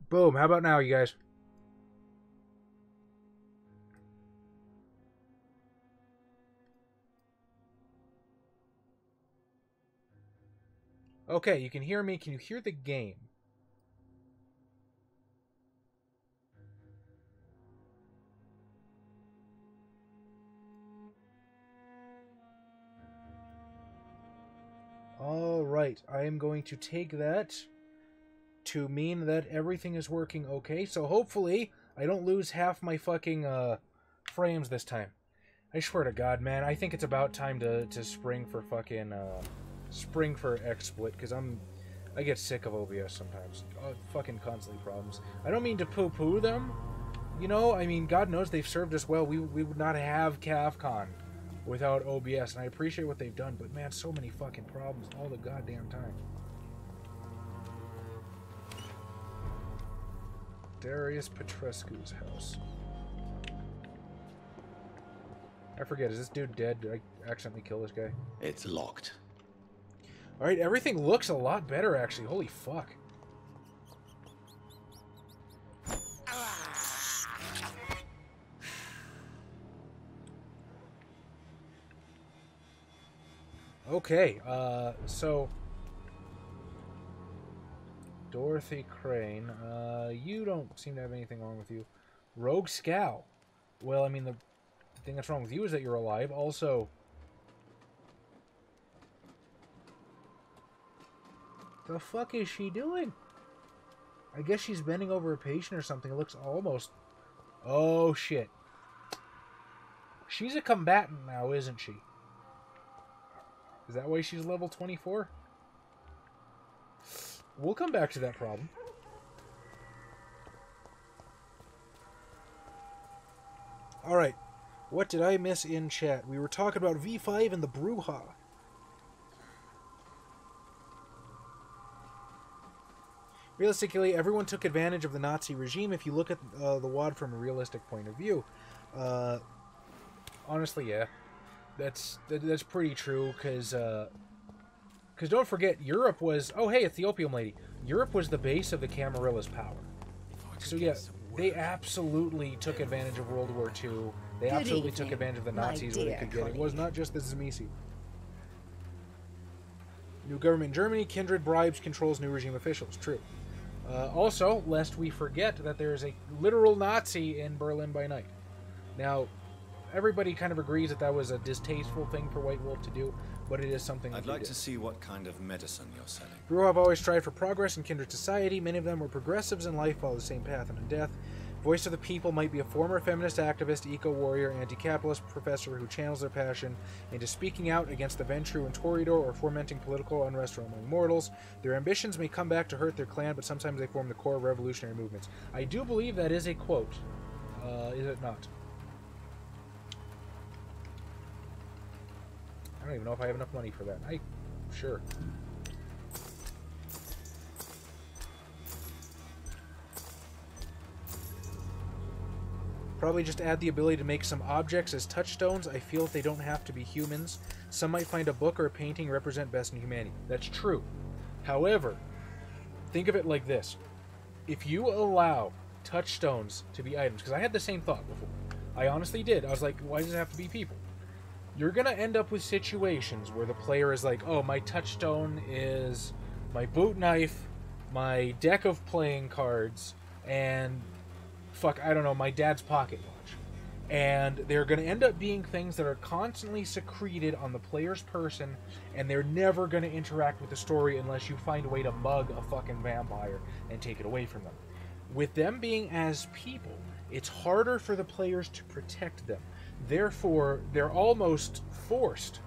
Boom. How about now, you guys? Okay, you can hear me. Can you hear the game? Alright, I am going to take that to mean that everything is working okay. So hopefully I don't lose half my fucking frames this time. I swear to God, man, I think it's about time to spring for fucking spring for XSplit, because I get sick of OBS sometimes. Fucking constantly problems. I don't mean to poo-poo them, you know. I mean, God knows they've served us well. We would not have CavCon without OBS, and I appreciate what they've done, but man, so many fucking problems all the goddamn time. Darius Petrescu's house. I forget, is this dude dead? Did I accidentally kill this guy? It's locked. Alright, everything looks a lot better, actually. Holy fuck. Okay, so... Dorothy Crane, you don't seem to have anything wrong with you. Rogue Scow. Well, I mean, the thing that's wrong with you is that you're alive. Also... The fuck is she doing? I guess she's bending over a patient or something. It looks almost... Oh, shit. She's a combatant now, isn't she? Is that why she's level 24? We'll come back to that problem. Alright. What did I miss in chat? We were talking about V5 and the Bruja. Realistically, everyone took advantage of the Nazi regime if you look at the WAD from a realistic point of view. Honestly, yeah. That's pretty true, because don't forget, Europe was... Oh, hey, it's the Opium Lady. Europe was the base of the Camarilla's power. So, yeah, they absolutely took advantage of World War II. They absolutely took advantage of the Nazis where they could get. It was not just the Zmisi. New government in Germany, kindred bribes, controls new regime officials. True. Also, lest we forget that there is a literal Nazi in Berlin by night. Now, everybody kind of agrees that that was a distasteful thing for White Wolf to do, but it is something that I'd like to see what kind of medicine you're selling. Bruja have always strived for progress in kindred society. Many of them were progressives in life, follow the same path and in death. Voice of the People might be a former feminist activist, eco-warrior, anti-capitalist professor who channels their passion into speaking out against the Ventru and Toreador or fomenting political unrest among mortals. Their ambitions may come back to hurt their clan, but sometimes they form the core of revolutionary movements. I do believe that is a quote. Is it not? I don't even know if I have enough money for that. Sure. Probably just add the ability to make some objects as touchstones. I feel that they don't have to be humans. Some might find a book or a painting represent best in humanity. That's true. However, think of it like this. If you allow touchstones to be items, because I had the same thought before. I honestly did. I was like, why does it have to be people? You're going to end up with situations where the player is like, oh, my touchstone is my boot knife, my deck of playing cards, and... fuck, I don't know, my dad's pocket watch. And they're going to end up being things that are constantly secreted on the player's person, and they're never going to interact with the story unless you find a way to mug a fucking vampire and take it away from them. With them being as people, it's harder for the players to protect them. Therefore, they're almost forced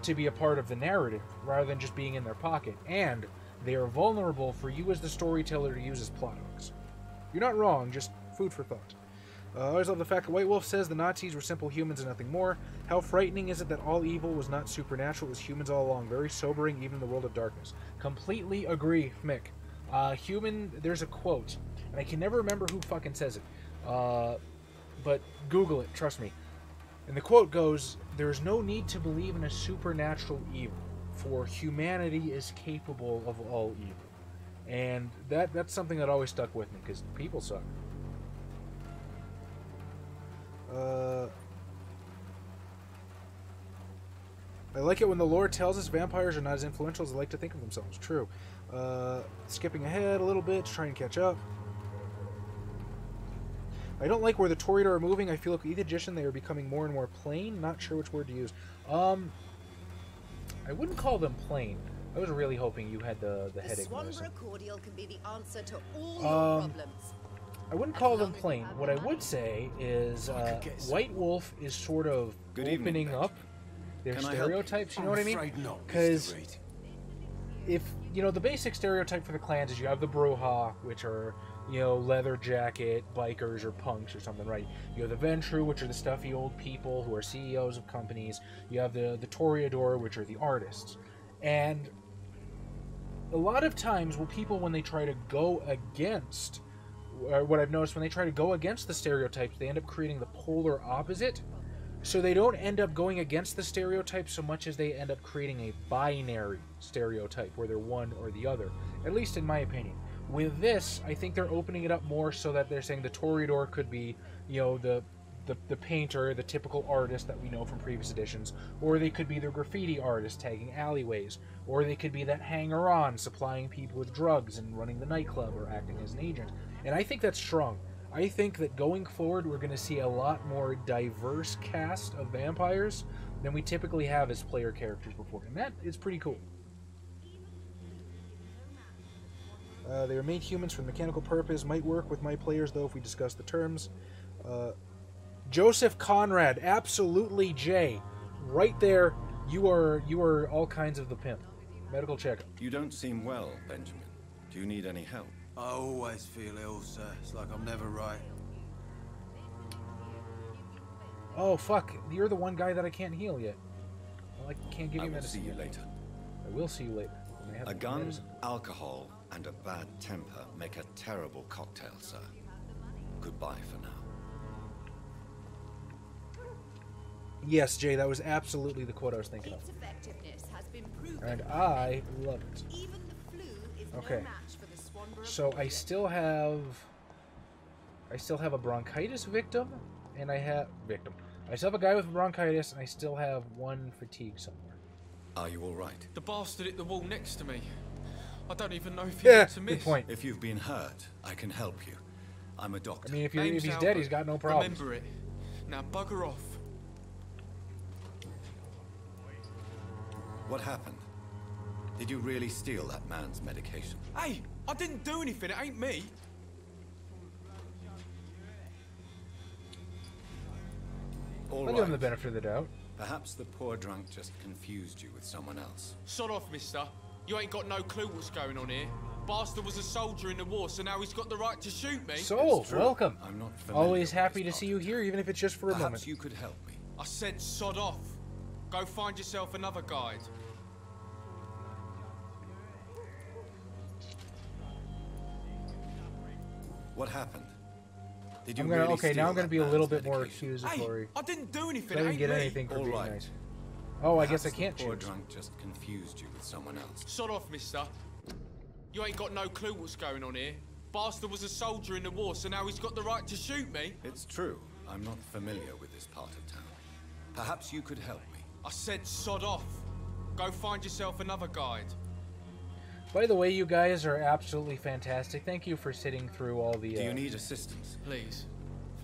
to be a part of the narrative, rather than just being in their pocket. And they are vulnerable for you as the storyteller to use as plot hooks. You're not wrong, just food for thought. I always love the fact that White Wolf says the Nazis were simple humans and nothing more. How frightening is it that all evil was not supernatural, it was humans all along. Very sobering, even in the world of darkness. Completely agree, Mick. There's a quote, and I can never remember who fucking says it. But Google it, trust me. And the quote goes, "There's no need to believe in a supernatural evil, for humanity is capable of all evil." And that's something that always stuck with me, because people suck. I like it when the lore tells us vampires are not as influential as they like to think of themselves. True. Skipping ahead a little bit to try and catch up. I don't like where the Toreador are moving. I feel like with each edition they are becoming more and more plain. Not sure which word to use. I wouldn't call them plain. I was really hoping you had the headache. The Swanborough cordial can be the answer to all your problems. I wouldn't call them plain. What I would say is White Wolf is sort of opening up their stereotypes. You know what I mean? Because if you know the basic stereotype for the clans is you have the Broha, which are leather jacket bikers or punks or something, right? You have the Ventru, which are the stuffy old people who are CEOs of companies. You have the Toreador, which are the artists. And a lot of times when they try to go against, or what I've noticed, when they try to go against the stereotypes, they end up creating the polar opposite. So they don't end up going against the stereotype so much as they end up creating a binary stereotype where they're one or the other, at least in my opinion. With this, I think they're opening it up more so that they're saying the Toreador could be, the painter, the typical artist that we know from previous editions, or they could be the graffiti artist tagging alleyways, or they could be that hanger-on supplying people with drugs and running the nightclub or acting as an agent. And I think that's strong. I think that going forward we're going to see a lot more diverse cast of vampires than we typically have as player characters before, and that is pretty cool. They were made humans for mechanical purpose. Might work with my players, though, if we discuss the terms. Joseph Conrad, absolutely, Jay. Right there, you are all kinds of the pimp. Medical checkup. You don't seem well, Benjamin. Do you need any help? I always feel ill, sir. It's like I'm never right. Oh, fuck. You're the one guy that I can't heal yet. Well, I can't give you medicine. I will see you later. I will see you later. A gun, alcohol, and a bad temper make a terrible cocktail, sir. Goodbye for now. Yes, Jay, that was absolutely the quote I was thinking of. Its effectiveness has been proven. And I love it. Even the flu is okay. no match for the Swanborough So I still have a bronchitis victim, and I still have a guy with bronchitis, and I still have one fatigue somewhere. Are you all right? The bastard hit the wall next to me. I don't even know if he had to miss. Good point. If you've been hurt, I can help you. I'm a doctor. I mean, if he's dead, he's got no problem. Remember it. Now bugger off. What happened? Did you really steal that man's medication? Hey, I didn't do anything. It ain't me. All I'll right. give him the benefit of the doubt. Perhaps the poor drunk just confused you with someone else. Sod off, mister. You ain't got no clue what's going on here. Bastard was a soldier in the war, so now he's got the right to shoot me. Soul, welcome. I'm not familiar Always with happy this to see you here, even if it's just for a moment. Perhaps you could help me. I said sod off. Go find yourself another guide. What happened? Did you I'm gonna, really okay, now I'm going to be a steal little that bit more man's medication? accusatory. Hey, I didn't do anything. I It didn't ain't get me. anything for All being right. nice. Oh, I guess I Perhaps can't the poor choose. drunk just confused you with someone else. Sod off, mister. You ain't got no clue what's going on here. Bastard was a soldier in the war, so now he's got the right to shoot me. It's true. I'm not familiar with this part of town. Perhaps you could help me. I said sod off. Go find yourself another guide. By the way, you guys are absolutely fantastic. Thank you for sitting through all the... Do you need assistance? Please.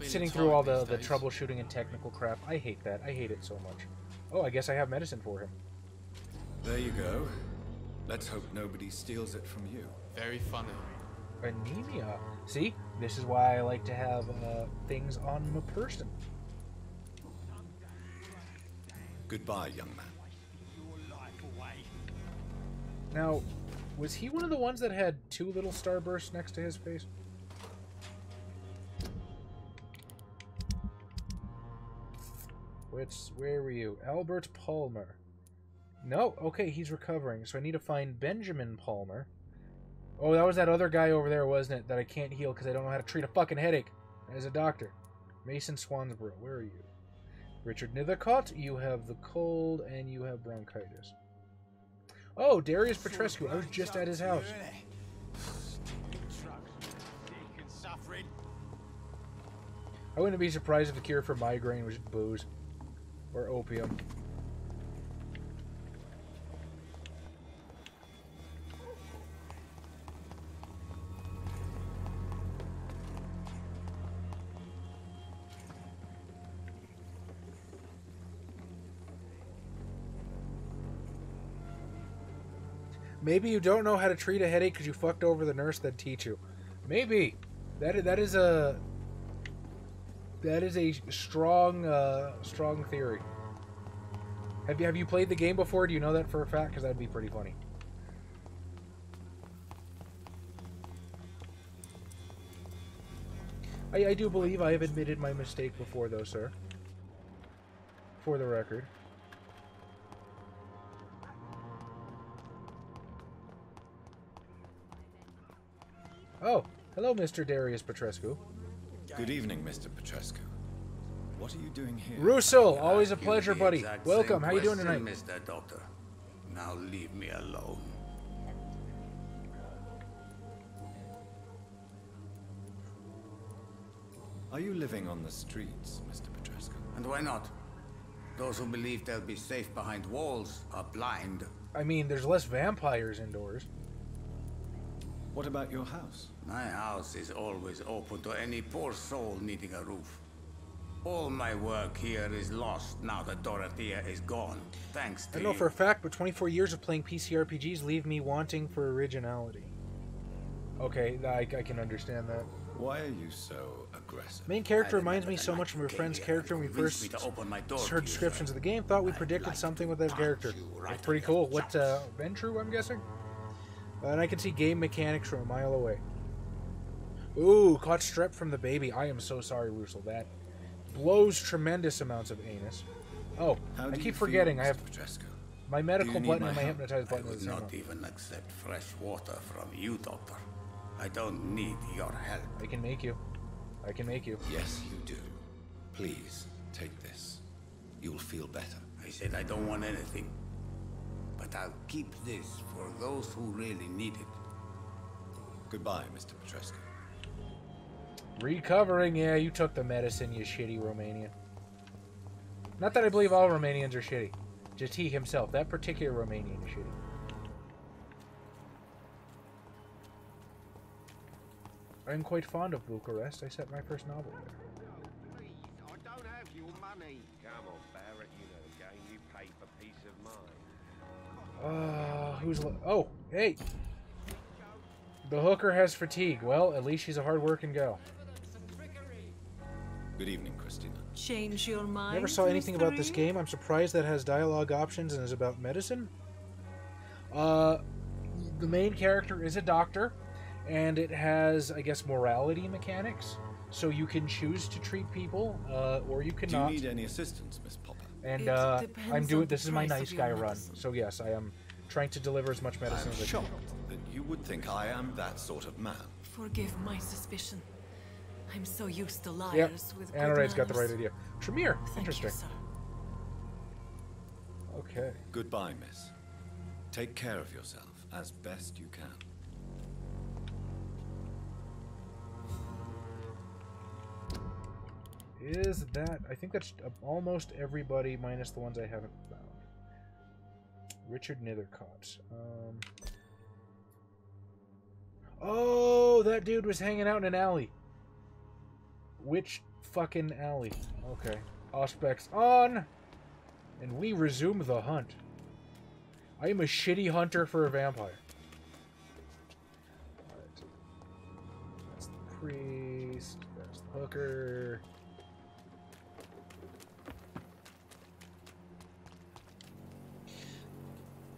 Sitting through all the troubleshooting and technical crap. I hate that. I hate it so much. Oh, I guess I have medicine for him. There you go. Let's hope nobody steals it from you. Very funny. Anemia. See? This is why I like to have things on my person. Goodbye, young man. Now, was he one of the ones that had two little starbursts next to his face? Where were you? Albert Palmer. No, okay, he's recovering, so I need to find Benjamin Palmer. Oh, that was that other guy over there, wasn't it? That I can't heal because I don't know how to treat a fucking headache as a doctor. Mason Swansborough, where are you? Richard Nithercott, you have the cold and you have bronchitis. Oh, Darius Petrescu, I was just at his house. I wouldn't be surprised if the cure for migraine was booze. Or opium. Maybe you don't know how to treat a headache because you fucked over the nurse that teach you. Maybe. That is a strong theory. Have you played the game before? Do you know that for a fact? Because that would be pretty funny. I do believe I have admitted my mistake before, though, sir. For the record. Oh, hello, Mr. Darius Petrescu. Good evening, Mr. Petrescu. What are you doing here? Russell, always a pleasure, buddy. Welcome. How you doing tonight? Mr. Doctor. Now leave me alone. Are you living on the streets, Mr. Petrescu? And why not? Those who believe they'll be safe behind walls are blind. I mean, there's less vampires indoors. What about your house? My house is always open to any poor soul needing a roof. All my work here is lost now that Dorothea is gone. Thanks to I know for a fact, but 24 years of playing PC RPGs leave me wanting for originality. Okay, I can understand that. Why are you so aggressive? Main character reminds me so much of your friend's character when we first heard descriptions of the game. Thought we predicted something with that character. It's pretty cool. What, Ventru, I'm guessing? And I can see game mechanics from a mile away. Ooh, caught strep from the baby. I am so sorry, Russell. That blows tremendous amounts of anus. Oh, I keep forgetting. I have my medical button and my hypnotize button. I would not even accept fresh water from you, Doctor. I don't need your help. I can make you. I can make you. Yes, you do. Please, take this. You'll feel better. I said I don't want anything. But I'll keep this for those who really need it. Goodbye, Mr. Petrescu. Recovering, yeah, you took the medicine, you shitty Romanian. Not that I believe all Romanians are shitty. Just he himself, that particular Romanian is shitty. I'm quite fond of Bucharest. I set my first novel there. Please, I don't have your money. Come on, Barrett, you know the game. You pay for peace of mind. Who's... Oh, hey! The hooker has fatigue. Well, at least she's a hard-working gal. Good evening, Christina. Change your mind. Never saw anything about this game. I'm surprised that has dialogue options and is about medicine. The main character is a doctor, and it has, I guess, morality mechanics. So you can choose to treat people, or you cannot. Do you need any assistance, Miss Popper? And I'm doing. This is my nice guy run. So yes, I am trying to deliver as much medicine as I can. Shocked that you would think I am that sort of man. Forgive my suspicion. I'm so used to liars Yep. with good Anoraid's got the manners. right idea. Tremere. Thank Interesting. you, sir. Okay. Goodbye, miss. Take care of yourself as best you can. Is that... I think that's almost everybody minus the ones I haven't found. Richard Nithercott. Oh, that dude was hanging out in an alley. Which fucking alley? Okay. Auspex on! And we resume the hunt. I am a shitty hunter for a vampire. Alright. That's the priest. That's the hooker.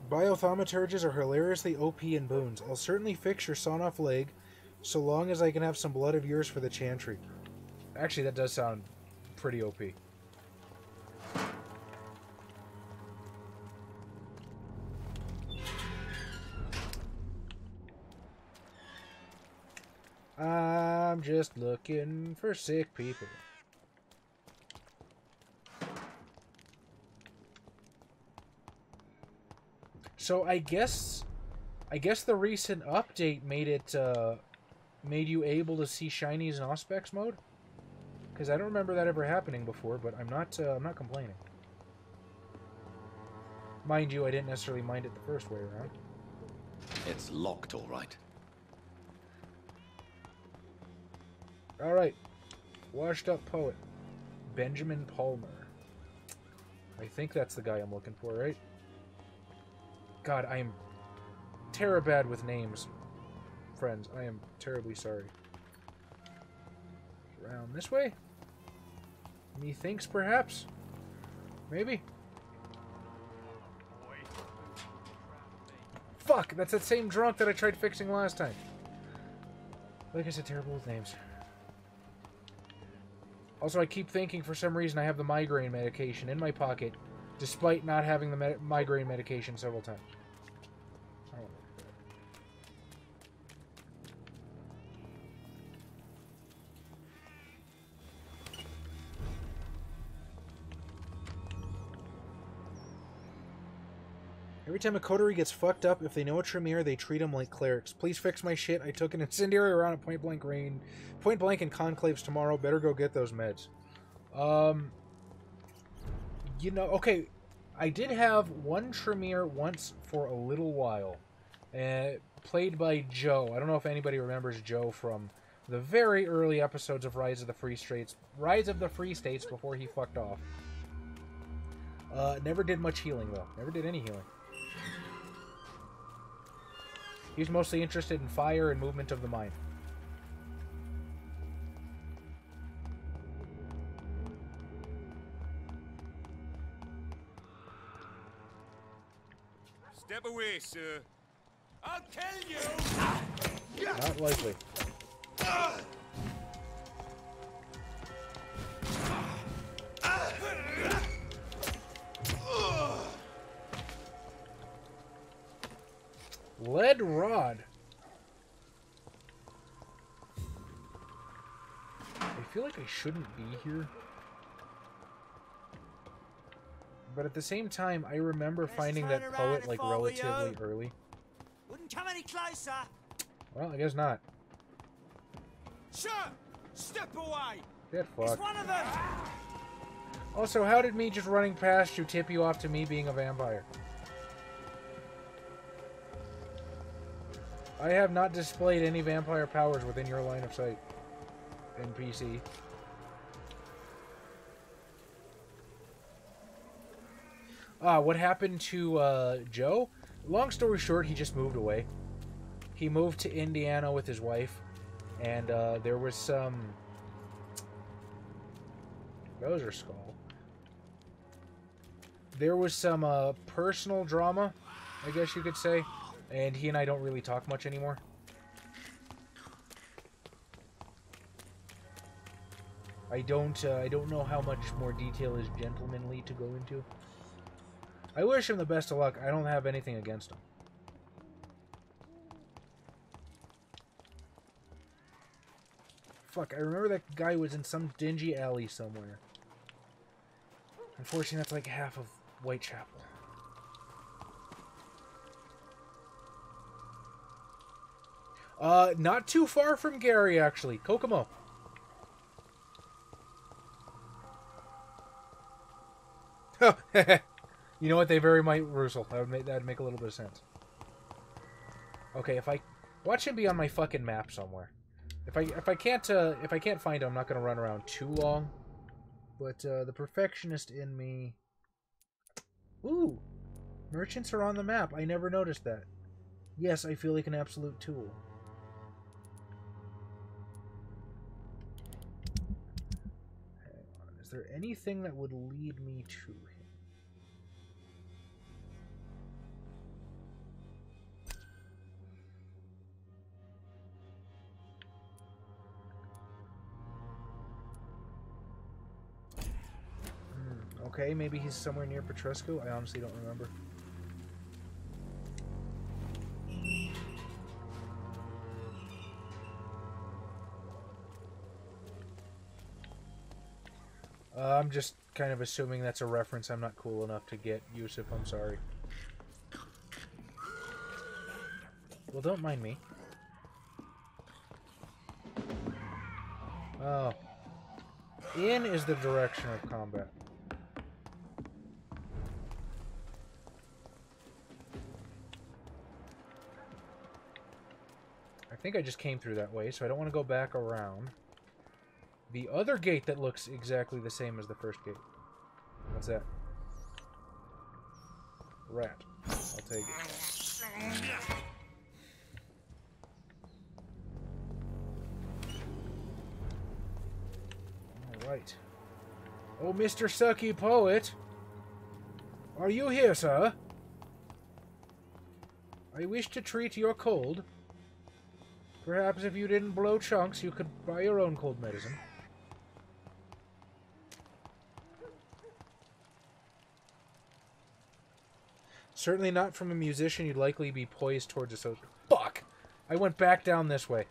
Biothaumaturges are hilariously OP in boons. I'll certainly fix your sawn-off leg, so long as I can have some blood of yours for the chantry. Actually, that does sound pretty OP. I'm just looking for sick people. So I guess the recent update made it made you able to see shinies in Auspex mode. Because I don't remember that ever happening before, but I'm not complaining. Mind you, I didn't necessarily mind it the first way around. It's locked, all right. All right. Washed up poet. Benjamin Palmer. I think that's the guy I'm looking for, right? God, I am bad with names. Friends, I am terribly sorry. Around this way? Methinks, perhaps? Maybe? Fuck! That's that same drunk that I tried fixing last time. Like I said, terrible with names. Also, I keep thinking for some reason I have the migraine medication in my pocket, despite not having the migraine medication several times. I don't know. Every time a coterie gets fucked up, if they know a Tremere, they treat them like clerics. Please fix my shit. I took an incendiary around at point blank in conclaves tomorrow. Better go get those meds. You know, okay, I did have one Tremere once for a little while, played by Joe. I don't know if anybody remembers Joe from the very early episodes of Rise of the Free States before he fucked off. Never did much healing though. Never did any healing. He was mostly interested in fire and movement of the mind. Step away, sir. I'll tell you! Not likely. Lead rod. I feel like I shouldn't be here. But at the same time, I remember finding that poet like relatively early. Wouldn't come any closer. Well, I guess not. Sure, step away. Get fucked. It's one of them. Also, how did me just running past you tip you off to me being a vampire? I have not displayed any vampire powers within your line of sight. NPC. What happened to Joe? Long story short, he just moved away. He moved to Indiana with his wife, and there was some... Bowser Skull. There was some personal drama, I guess you could say, and he and I don't really talk much anymore. I don't know how much more detail is gentlemanly to go into. I wish him the best of luck. I don't have anything against him. Fuck, I remember that guy was in some dingy alley somewhere. Unfortunately, that's like half of Whitechapel. Not too far from Gary, actually. Kokomo. You know what? They very might Russell. That'd make a little bit of sense. Okay, if I watch him be on my fucking map somewhere. If I can't find him, I'm not gonna run around too long. But the perfectionist in me. Ooh, merchants are on the map. I never noticed that. Yes, I feel like an absolute tool. Hang on. Is there anything that would lead me to him? Okay, maybe he's somewhere near Petrescu. I honestly don't remember. I'm just kind of assuming that's a reference I'm not cool enough to get, Yusuf. I'm sorry. Well, don't mind me. In is the direction of combat. I think I just came through that way, so I don't want to go back around. The other gate that looks exactly the same as the first gate. What's that? Rat. I'll take it. Alright. Oh, Mr. Sucky Poet! Are you here, sir? I wish to treat your cold. Perhaps if you didn't blow chunks, you could buy your own cold medicine. Certainly not from a musician. You'd likely be poised towards a social... Fuck! I went back down this way.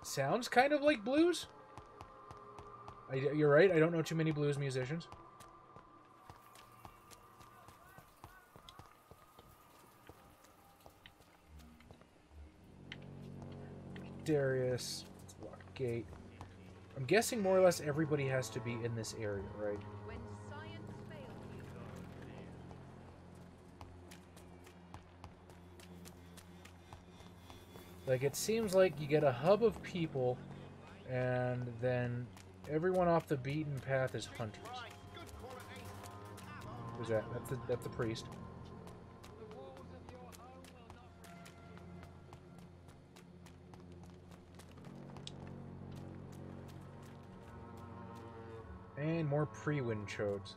Sounds kind of like blues? You're right, I don't know too many blues musicians. Darius. Let's lock gate. I'm guessing more or less everybody has to be in this area, right? When science fails you. Like, it seems like you get a hub of people, and then everyone off the beaten path is hunters. Who's that? That's the priest. And more pre-wind chodes.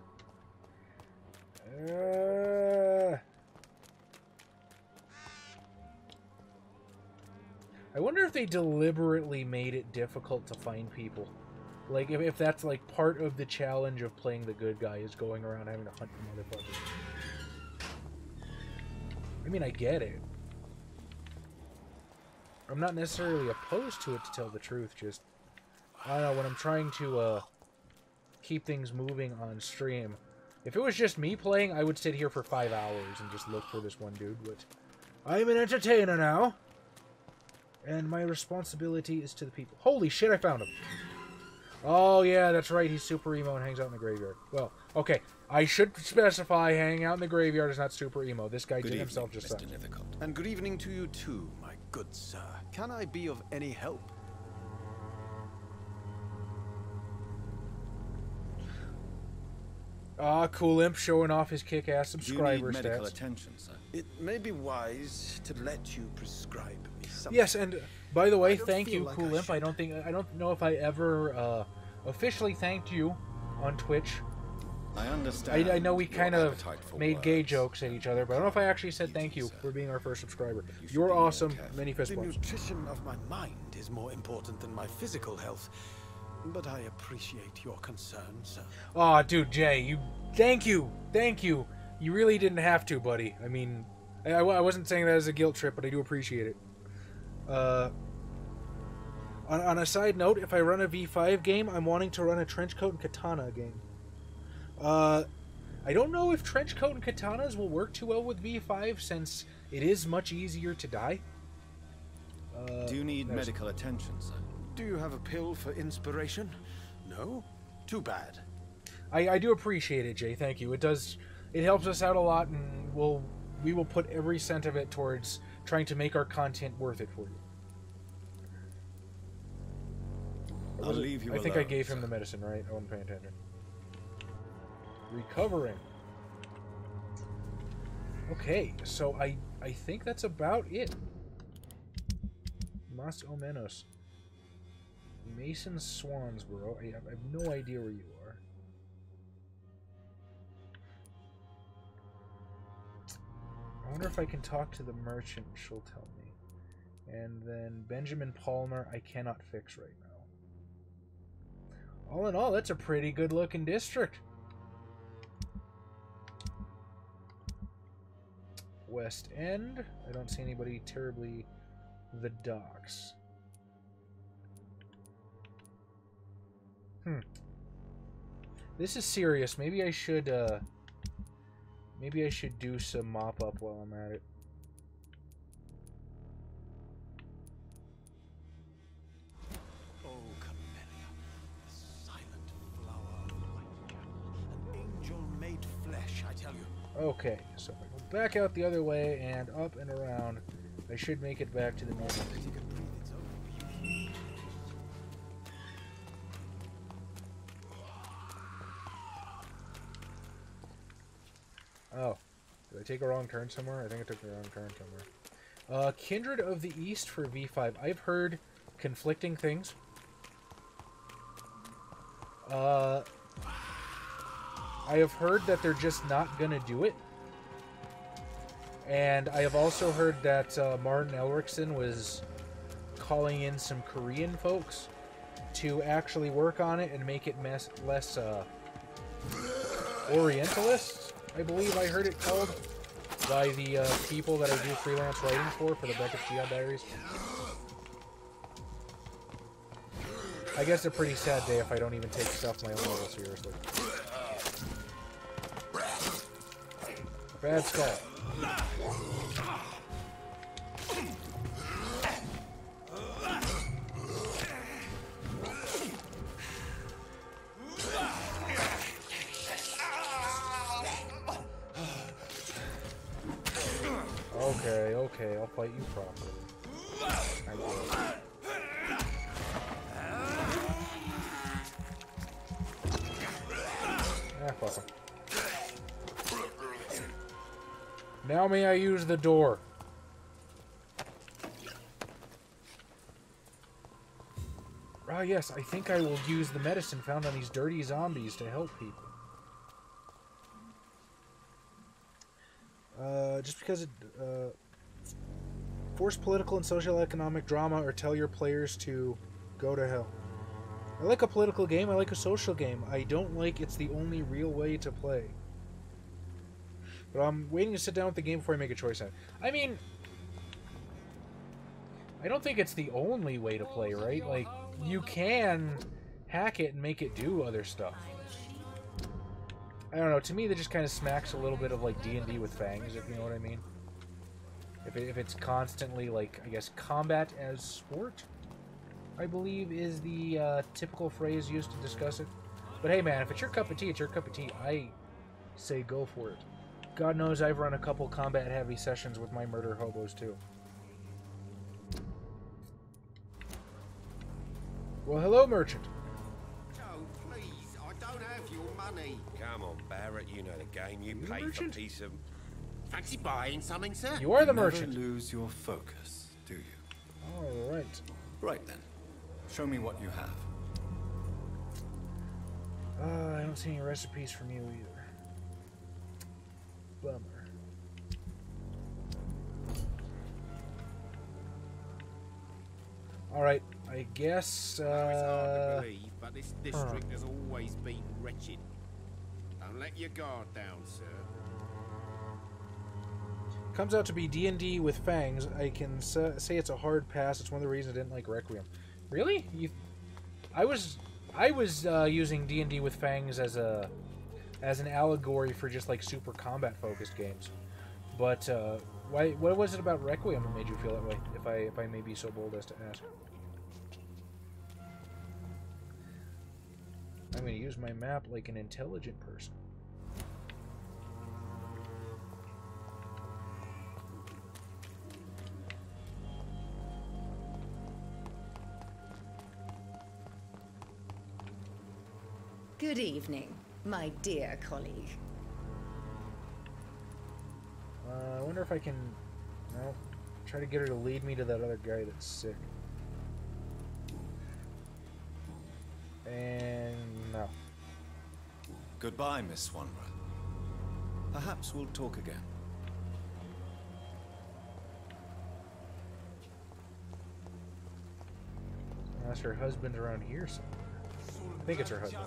I wonder if they deliberately made it difficult to find people. Like, if that's, like, part of the challenge of playing the good guy is going around having to hunt for motherfuckers. I mean, I get it. I'm not necessarily opposed to it, to tell the truth, just... I don't know, when I'm trying to, keep things moving on stream. If it was just me playing, I would sit here for 5 hours and just look for this one dude, but I'm an entertainer now. And my responsibility is to the people. Holy shit, I found him. Oh, yeah, that's right. He's super emo and hangs out in the graveyard. Well, okay. I should specify hanging out in the graveyard is not super emo. This guy did himself just sucks. And good evening to you too, my good sir. Can I be of any help? Ah, Cool Imp showing off his kick-ass subscriber Do you need medical stats. attention, sir? It may be wise to let you prescribe me something. Yes, and by the way, I don't thank feel you, like Cool I Imp. I should. don't know if I ever officially thanked you on Twitch. I understand. I know we your kind of appetite for made gay words. jokes at each other, but I don't know if I actually said thank you for being our first subscriber. You're awesome. Many fist The bumps. nutrition of my mind is more important than my physical health. But I appreciate your concern, sir. Aw, dude, Jay, thank you. You really didn't have to, buddy. I mean, I wasn't saying that as a guilt trip, but I do appreciate it. On a side note, if I run a V5 game, I'm wanting to run a Trenchcoat and Katana game. I don't know if Trenchcoat and Katanas will work too well with V5, since it is much easier to die. Do you need medical attention, sir? Do you have a pill for inspiration? No? Too bad. I do appreciate it, Jay. Thank you. It helps us out a lot, and we will put every cent of it towards trying to make our content worth it for you. I'll leave you I think alone, I gave him sir. the medicine, right? I wasn't paying attention. Recovering. Okay, so I think that's about it. Mas o menos. Mason Swansboro. I have no idea where you are. I wonder if I can talk to the merchant. She'll tell me. And then Benjamin Palmer, I cannot fix right now. All in all, that's a pretty good looking district. West End. I don't see anybody terribly. The docks. This is serious. Maybe I should do some mop up while I'm at it. Oh, Camellia, tell you. Okay, so if I go back out the other way and up and around, I should make it back to the normal. Oh, did I take a wrong turn somewhere? I think I took the wrong turn somewhere. Kindred of the East for V5. I've heard conflicting things. I have heard that they're just not gonna do it. And I have also heard that Martin Elrickson was calling in some Korean folks to actually work on it and make it less Orientalist, I believe I heard it called, by the people that I do freelance writing for the Beckett's Jihad Diaries. I guess it's a pretty sad day if I don't even take stuff my own level seriously. Bad skull. Okay, I'll fight you properly. I will. Ah, fuck him. Now may I use the door? Ah, yes, I think I will use the medicine found on these dirty zombies to help people. Just because it, force political and social economic drama or tell your players to go to hell. I like a political game, I like a social game. I don't like it's the only real way to play. But I'm waiting to sit down with the game before I make a choice on it. I mean, I don't think it's the only way to play, right? Like, you can hack it and make it do other stuff. I don't know, to me that just kind of smacks a little bit of like D&D with fangs, if you know what I mean. If it's constantly, like, I guess, combat as sport, I believe is the typical phrase used to discuss it. But hey man, if it's your cup of tea, it's your cup of tea. I say go for it. God knows I've run a couple combat-heavy sessions with my murder hobos too. Well, hello, merchant. Joe, please, I don't have your money. Come on, Barrett, you know the game. You paid merchant? for a piece of... Fancy buying something, sir? You are the merchant. Never lose your focus, do you? All right. Right then. Show me what you have. I don't see any recipes from you either. Bummer. Alright, I guess, It's hard to believe, but this district has always been wretched. Don't let your guard down, sir. Comes out to be D&D with fangs. I can say it's a hard pass. It's one of the reasons I didn't like Requiem. Really? I was using D&D with fangs as an allegory for just like super combat focused games. But what was it about Requiem that made you feel that way? If I may be so bold as to ask. I'm going to use my map like an intelligent person. Good evening, my dear colleague. I wonder if I can, try to get her to lead me to that other guy that's sick. And no. Goodbye, Miss Swanborough. Perhaps we'll talk again. Unless her husband's around here somewhere. I think it's her husband.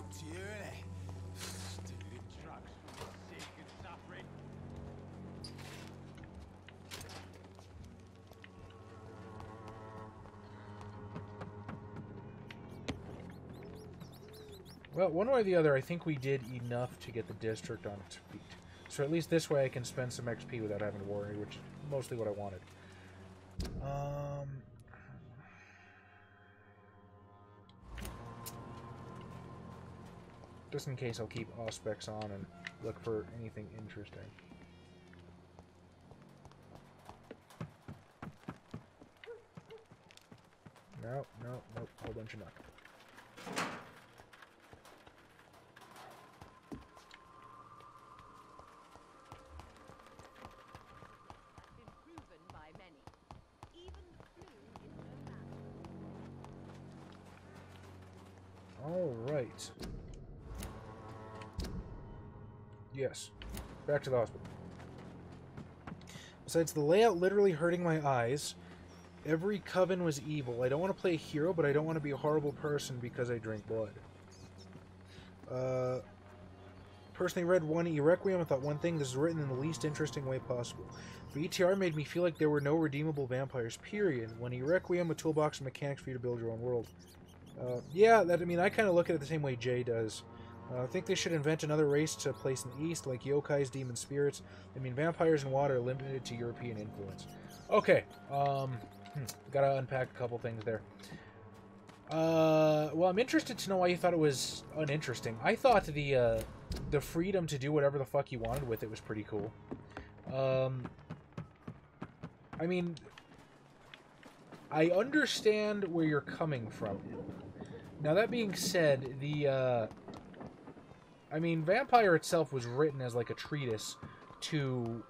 Well, one way or the other, I think we did enough to get the district on its feet. So at least this way I can spend some XP without having to worry, which is mostly what I wanted. Just in case, I'll keep Auspex on and look for anything interesting. No, no, nope, whole bunch of nothing. Alright. Yes. Back to the hospital. Besides the layout literally hurting my eyes, every coven was evil. I don't want to play a hero, but I don't want to be a horrible person because I drink blood. Personally read one Requiem and thought one thing, this is written in the least interesting way possible. VTR made me feel like there were no redeemable vampires, period. One Requiem, a toolbox and mechanics for you to build your own world. Yeah, that, I mean, I kind of look at it the same way Jay does. I think they should invent another race to place in the East, like yokais, demon spirits. I mean, vampires and water are limited to European influence. Okay, gotta unpack a couple things there. Well, I'm interested to know why you thought it was uninteresting. I thought the freedom to do whatever the fuck you wanted with it was pretty cool. I mean, I understand where you're coming from. Now, that being said, I mean, Vampyr itself was written as like a treatise to,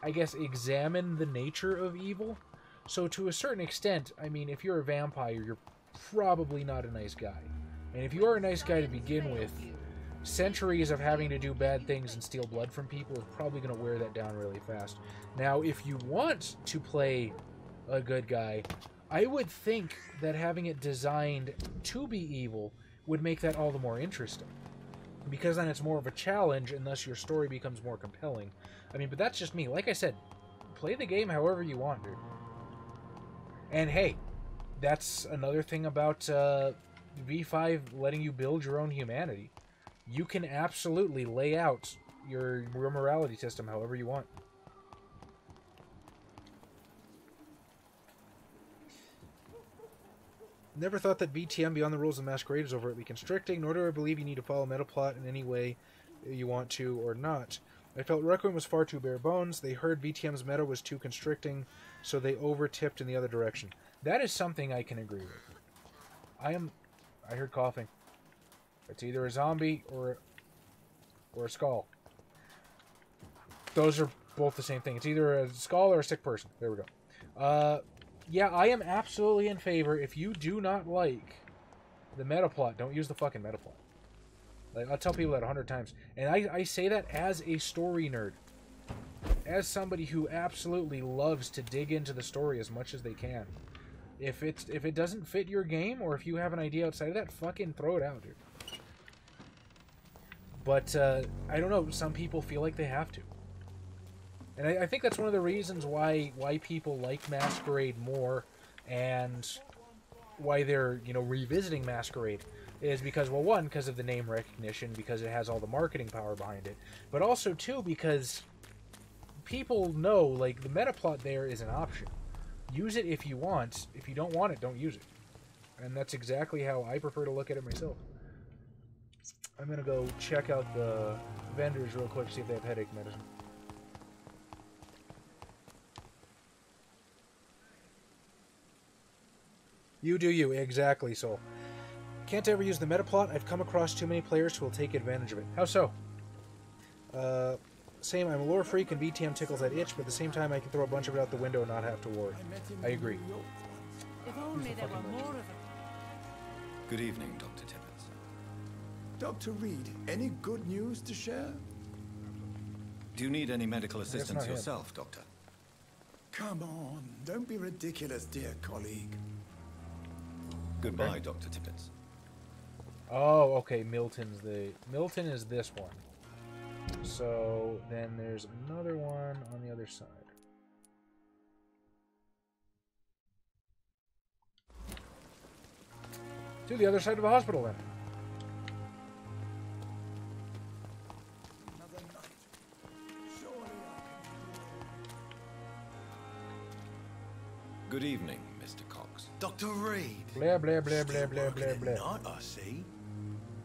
I guess, examine the nature of evil. So to a certain extent, I mean, if you're a vampire, you're probably not a nice guy. And if you are a nice guy to begin with, centuries of having to do bad things and steal blood from people is probably going to wear that down really fast. Now, if you want to play a good guy, I would think that having it designed to be evil would make that all the more interesting. Because then it's more of a challenge, and thus your story becomes more compelling. I mean, but that's just me. Like I said, play the game however you want, dude. And hey, that's another thing about V5 letting you build your own humanity. You can absolutely lay out your morality system however you want. Never thought that BTM Beyond the Rules of Masquerade is overtly constricting, nor do I believe you need to follow meta plot in any way you want to or not. I felt Requiem was far too bare bones. They heard VTM's meta was too constricting, so they over-tipped in the other direction. That is something I can agree with. I heard coughing. It's either a zombie or a skull. Those are both the same thing. It's either a skull or a sick person. There we go. Yeah, I am absolutely in favor. If you do not like the meta plot, don't use the fucking meta plot. Like, I'll tell people that 100 times. And I say that as a story nerd. As somebody who absolutely loves to dig into the story as much as they can. If it doesn't fit your game, or if you have an idea outside of that, fucking throw it out, dude. But, I don't know, some people feel like they have to. And I think that's one of the reasons why people like Masquerade more, and why they're, you know, revisiting Masquerade, is because, well, one, because of the name recognition, because it has all the marketing power behind it, but also, two, because people know, like, the meta plot there is an option. Use it if you want. If you don't want it, don't use it. And that's exactly how I prefer to look at it myself. I'm going to go check out the vendors real quick, see if they have headache medicine. You do you, exactly, Soul. Can't ever use the meta plot. I've come across too many players who will take advantage of it. How so? Same, I'm a lore freak and BTM tickles that itch, but at the same time I can throw a bunch of it out the window and not have to worry. I agree. If only there were more of them. Good evening, Dr. Tippett. Dr. Reed, any good news to share? Do you need any medical assistance yourself, Doctor? Come on, don't be ridiculous, dear colleague. Goodbye, Okay. Dr. Tippett. Oh, okay, Milton is this one. So, then there's another one on the other side. To the other side of the hospital, then. Another night. Surely Good evening, Mr. Cox. Dr. Reed. Blah, blah, blah, blah, blah, blah, blah. Not, I see.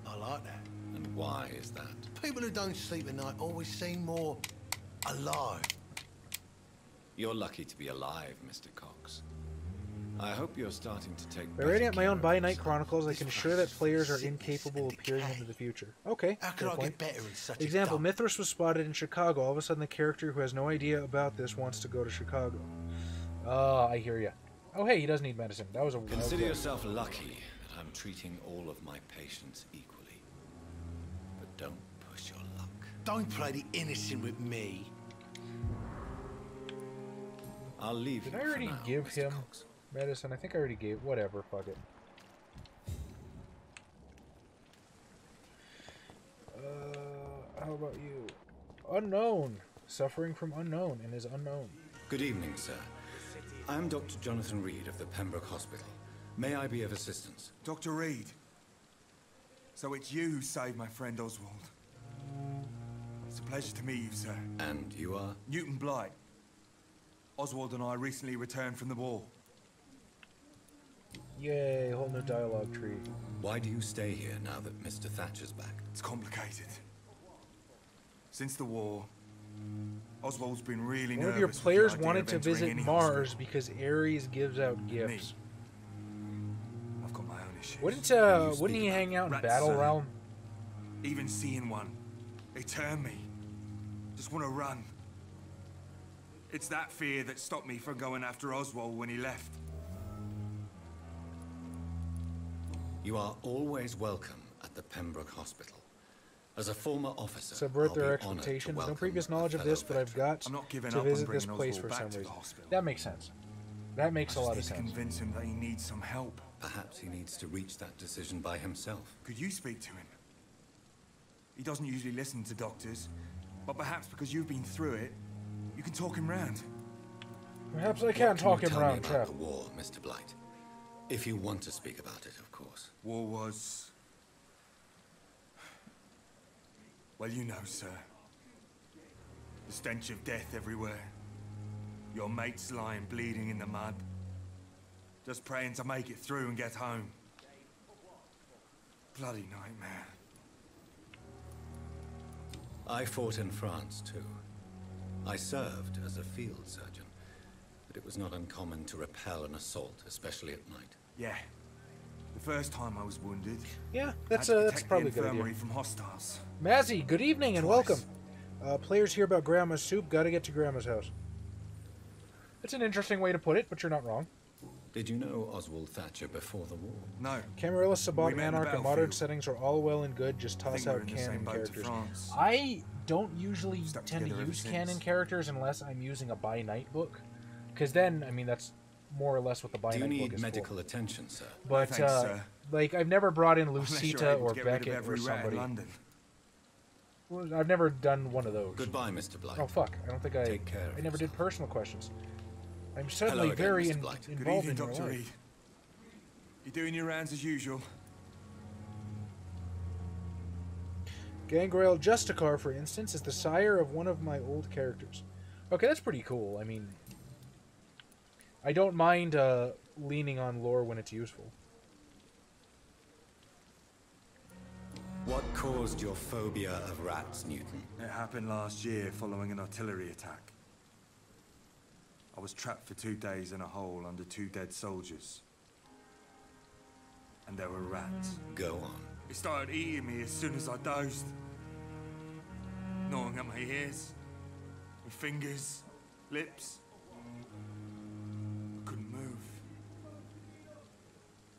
I like that. And why is that? People who don't sleep at night always seem more alive. You're lucky to be alive, Mr. Cox. I hope you're starting to take. By writing out my own by-night chronicles, I can ensure that players are incapable of peering into the future. Okay. How can I get better in such a Example, dump? Mithras was spotted in Chicago. All of a sudden, the character who has no idea about this wants to go to Chicago. I hear ya. Oh, hey, he does need medicine. That was a... Consider yourself lucky that I'm treating all of my patients equally. But don't push your luck. Don't play the innocent with me. I'll leave Did you I already for now, give Mr. him Cox. medicine? I think I already gave... Whatever, fuck it. How about you? Unknown. Suffering from unknown and is unknown. Good evening, sir. I'm Dr. Jonathan Reed of the Pembroke Hospital. May I be of assistance? Dr. Reed. So it's you who saved my friend Oswald. It's a pleasure to meet you, sir. And you are? Newton Blight. Oswald and I recently returned from the war. Yay, whole new dialogue tree. Why do you stay here now that Mr. Thatcher's back? It's complicated. Since the war, Oswald's been really nervous. One of your with the players idea wanted of to entering visit any Mars hospital. because Ares gives out gifts. I've got my own issues. Wouldn't he hang out in Rats, Battle Realm? Even seeing one, they turn me. Just want to run. It's that fear that stopped me from going after Oswald when he left. You are always welcome at the Pembroke Hospital. As a former officer, Subvert I'll their be honored to expectations. No welcome previous a knowledge of fellow this, but I've veteran. got I'm not giving to up on visit this bringing place Oswald for some back to the reason. hospital. That makes sense. That makes a lot of I just need sense. to convince him that he needs some help. Perhaps he needs to reach that decision by himself. Could you speak to him? He doesn't usually listen to doctors, but perhaps because you've been through it, you can talk him round. Perhaps I can talk him Tell me around, about chap. the war, Mr. Blight. If you want to speak about it, of course. War was... Well, you know, sir. The stench of death everywhere. Your mates lying bleeding in the mud. Just praying to make it through and get home. Bloody nightmare. I fought in France, too. I served as a field surgeon, but it was not uncommon to repel an assault, especially at night. Yeah. The first time I was wounded. Yeah, I that's had to that's protect probably a the good infirmary idea. from hostiles. Mazzy, good evening and Twice. welcome. Players hear about Grandma's soup, gotta get to Grandma's house. It's an interesting way to put it, but you're not wrong. Did you know Oswald Thatcher before the war? No. Camarilla, Sabbat, We met in the Anarch, and modern battlefield. settings are all well and good, just I toss think we're out in the same canon boat to characters. France. I don't usually Stuck tend to together ever use since. canon characters unless I'm using a by-night book. Because then, I mean, that's more or less what the Do you by-night book need is medical attention, sir? for. But, thanks, sir. like, I've never brought in Unless you're Lucita able or to get rid of Beckett every or rat in somebody. London. Well, I've never done one of those. Goodbye, Mr. Blight. Oh, fuck. I don't think I... Take care of I never did yourself. personal questions. I'm suddenly again, very Mr. Blight. Good involved evening, in your Dr. life. Reed. You doing your rounds as usual? Gangrel Justicar, for instance, is the sire of one of my old characters. Okay, that's pretty cool. I mean, I don't mind leaning on lore when it's useful. What caused your phobia of rats, Newton? It happened last year following an artillery attack. I was trapped for 2 days in a hole under 2 dead soldiers. And there were rats. Go on. It started eating me as soon as I dozed. Gnawing at my ears, my fingers, lips. I couldn't move.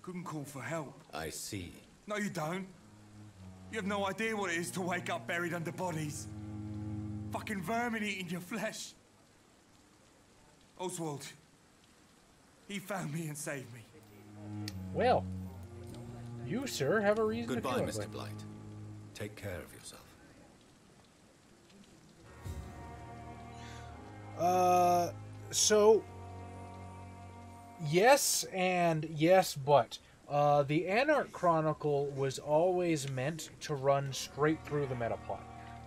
Couldn't call for help. I see. No, you don't. You have no idea what it is to wake up buried under bodies. Fucking vermin eating your flesh. Oswald. He found me and saved me. Well, you, sir, have a reason Goodbye, to feel that Mr. way. Blight. Take care of yourself. So, yes and yes, but the Anarch Chronicle was always meant to run straight through the meta plot.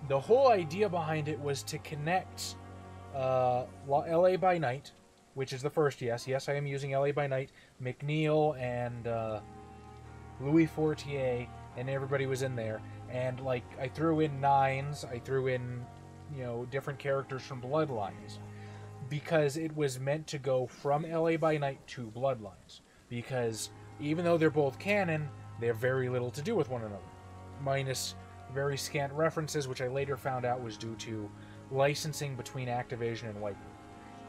The whole idea behind it was to connect LA by Night, which is the first yes, I am using LA by Night, McNeil and Louis Fortier and everybody was in there. And, like, I threw in 9s, I threw in, you know, different characters from Bloodlines. Because it was meant to go from LA by Night to Bloodlines. Because even though they're both canon, they have very little to do with one another. Minus very scant references, which I later found out was due to licensing between Activision and White Wolf.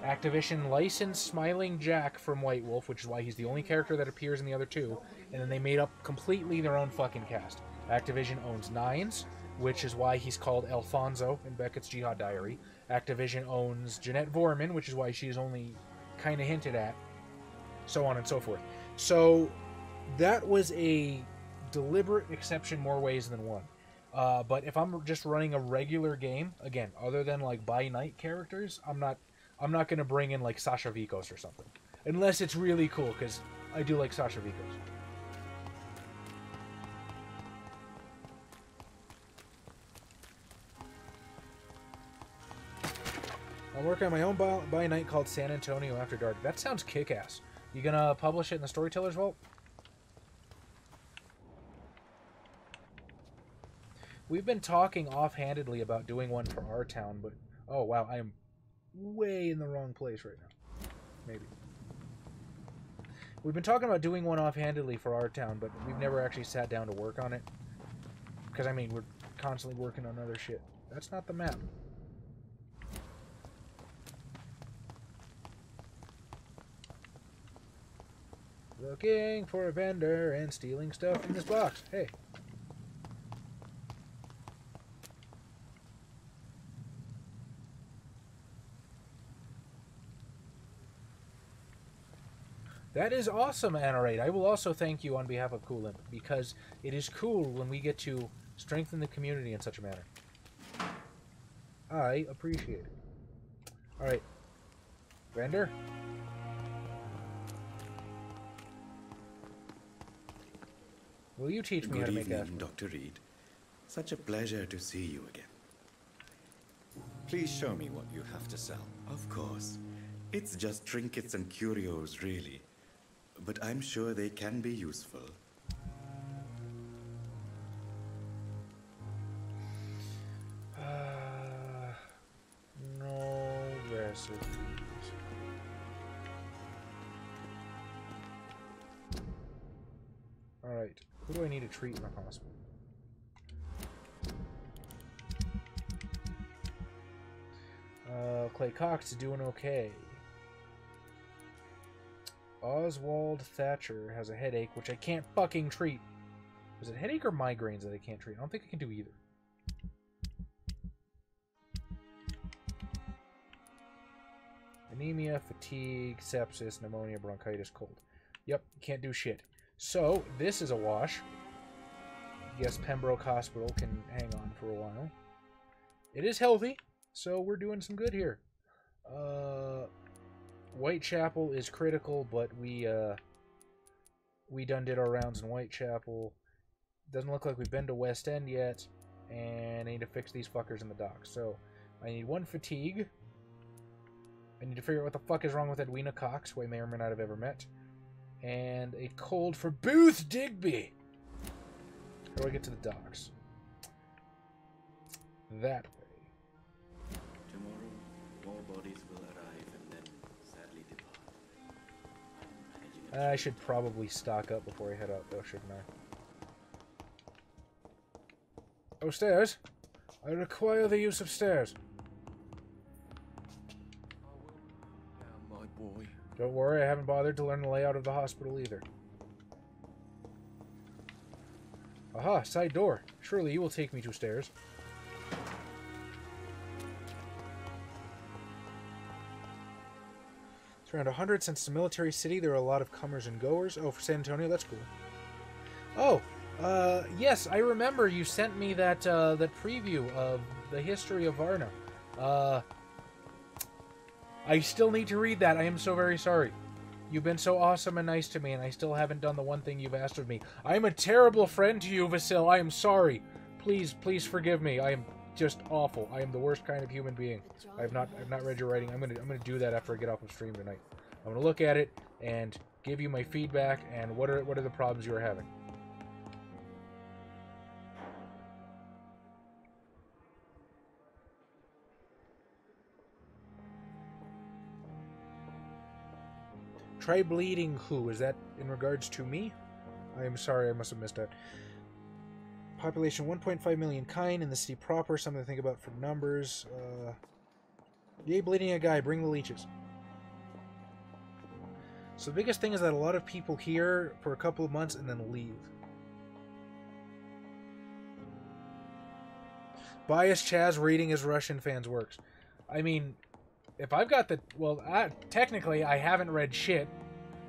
Activision licensed Smiling Jack from White Wolf, which is why he's the only character that appears in the other two, and then they made up completely their own fucking cast. Activision owns 9s, which is why he's called Alfonso in Beckett's Jihad Diary. Activision owns Jeanette Vorman, which is why she's only kind of hinted at, so on and so forth. So that was a deliberate exception more ways than one. But if I'm just running a regular game, again, other than like by night characters, I'm not going to bring in like Sasha Vikos or something. Unless it's really cool, because I do like Sasha Vikos. I'm working on my own by night called San Antonio After Dark. That sounds kick-ass. You gonna publish it in the Storyteller's Vault? We've been talking offhandedly about doing one for our town, but... Oh, wow, I am way in the wrong place right now. Maybe. We've been talking about doing one offhandedly for our town, but we've never actually sat down to work on it. Because, I mean, we're constantly working on other shit. That's not the map. Looking for a vendor and stealing stuff in this box. Hey. That is awesome, Anarate. I will also thank you on behalf of Cool Limp, because it is cool when we get to strengthen the community in such a manner. I appreciate it. Alright. Vendor? Will you teach me how to make Good evening, aspirin? Dr. Reed. Such a pleasure to see you again. Please show me what you have to sell. Of course. It's just trinkets and curios, really. But I'm sure they can be useful. No recipes. Alright. Who do I need to treat in the hospital? Clay Cox is doing okay. Oswald Thatcher has a headache, which I can't fucking treat. Is it headache or migraines that I can't treat? I don't think I can do either. Anemia, fatigue, sepsis, pneumonia, bronchitis, cold. Yep, can't do shit. So, this is a wash. Yes, Pembroke Hospital can hang on for a while. It is healthy, so we're doing some good here. Whitechapel is critical, but we done did our rounds in Whitechapel. Doesn't look like we've been to West End yet, and I need to fix these fuckers in the dock. So, I need 1 fatigue. I need to figure out what the fuck is wrong with Edwina Cox, who I may or may not have ever met. And a cold for Booth Digby. How do I get to the docks? That way. Tomorrow, more bodies will arrive and then sadly depart. I should probably stock up before I head out, though, shouldn't I? Oh, stairs! I require the use of stairs. My boy. Don't worry, I haven't bothered to learn the layout of the hospital either. Aha, side door. Surely you will take me to stairs. It's around 100 since the military city. There are a lot of comers and goers. Oh, for San Antonio, that's cool. Oh, yes, I remember you sent me that that preview of the history of Varna. I still need to read that. I am so very sorry. You've been so awesome and nice to me, and I still haven't done the one thing you've asked of me. I am a terrible friend to you, Vasil. I am sorry. Please, please forgive me. I am just awful. I am the worst kind of human being. I've not read your writing. I'm gonna do that after I get off of stream tonight. I'm gonna look at it and give you my feedback and what are the problems you are having. Try bleeding who? Is that in regards to me? I am sorry, I must have missed that. Population 1.5 million kind in the city proper. Something to think about for numbers. Yay, bleeding a guy. Bring the leeches. So the biggest thing is that a lot of people here for a couple of months and then leave. Bias Chaz reading as Russian fans works. I mean, if I've got the... Well, technically, I haven't read shit.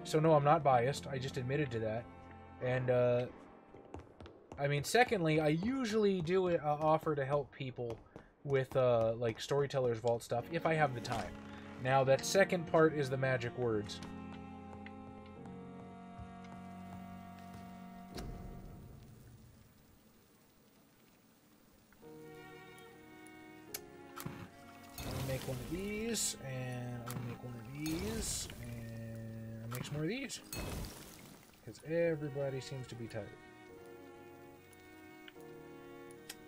So no, I'm not biased. I just admitted to that. And, I mean, secondly, I usually do offer to help people with, like, Storyteller's Vault stuff if I have the time. Now, that second part is the magic words. Make one of these, and I'm gonna make one of these, and I'll make some more of these. Because everybody seems to be tired.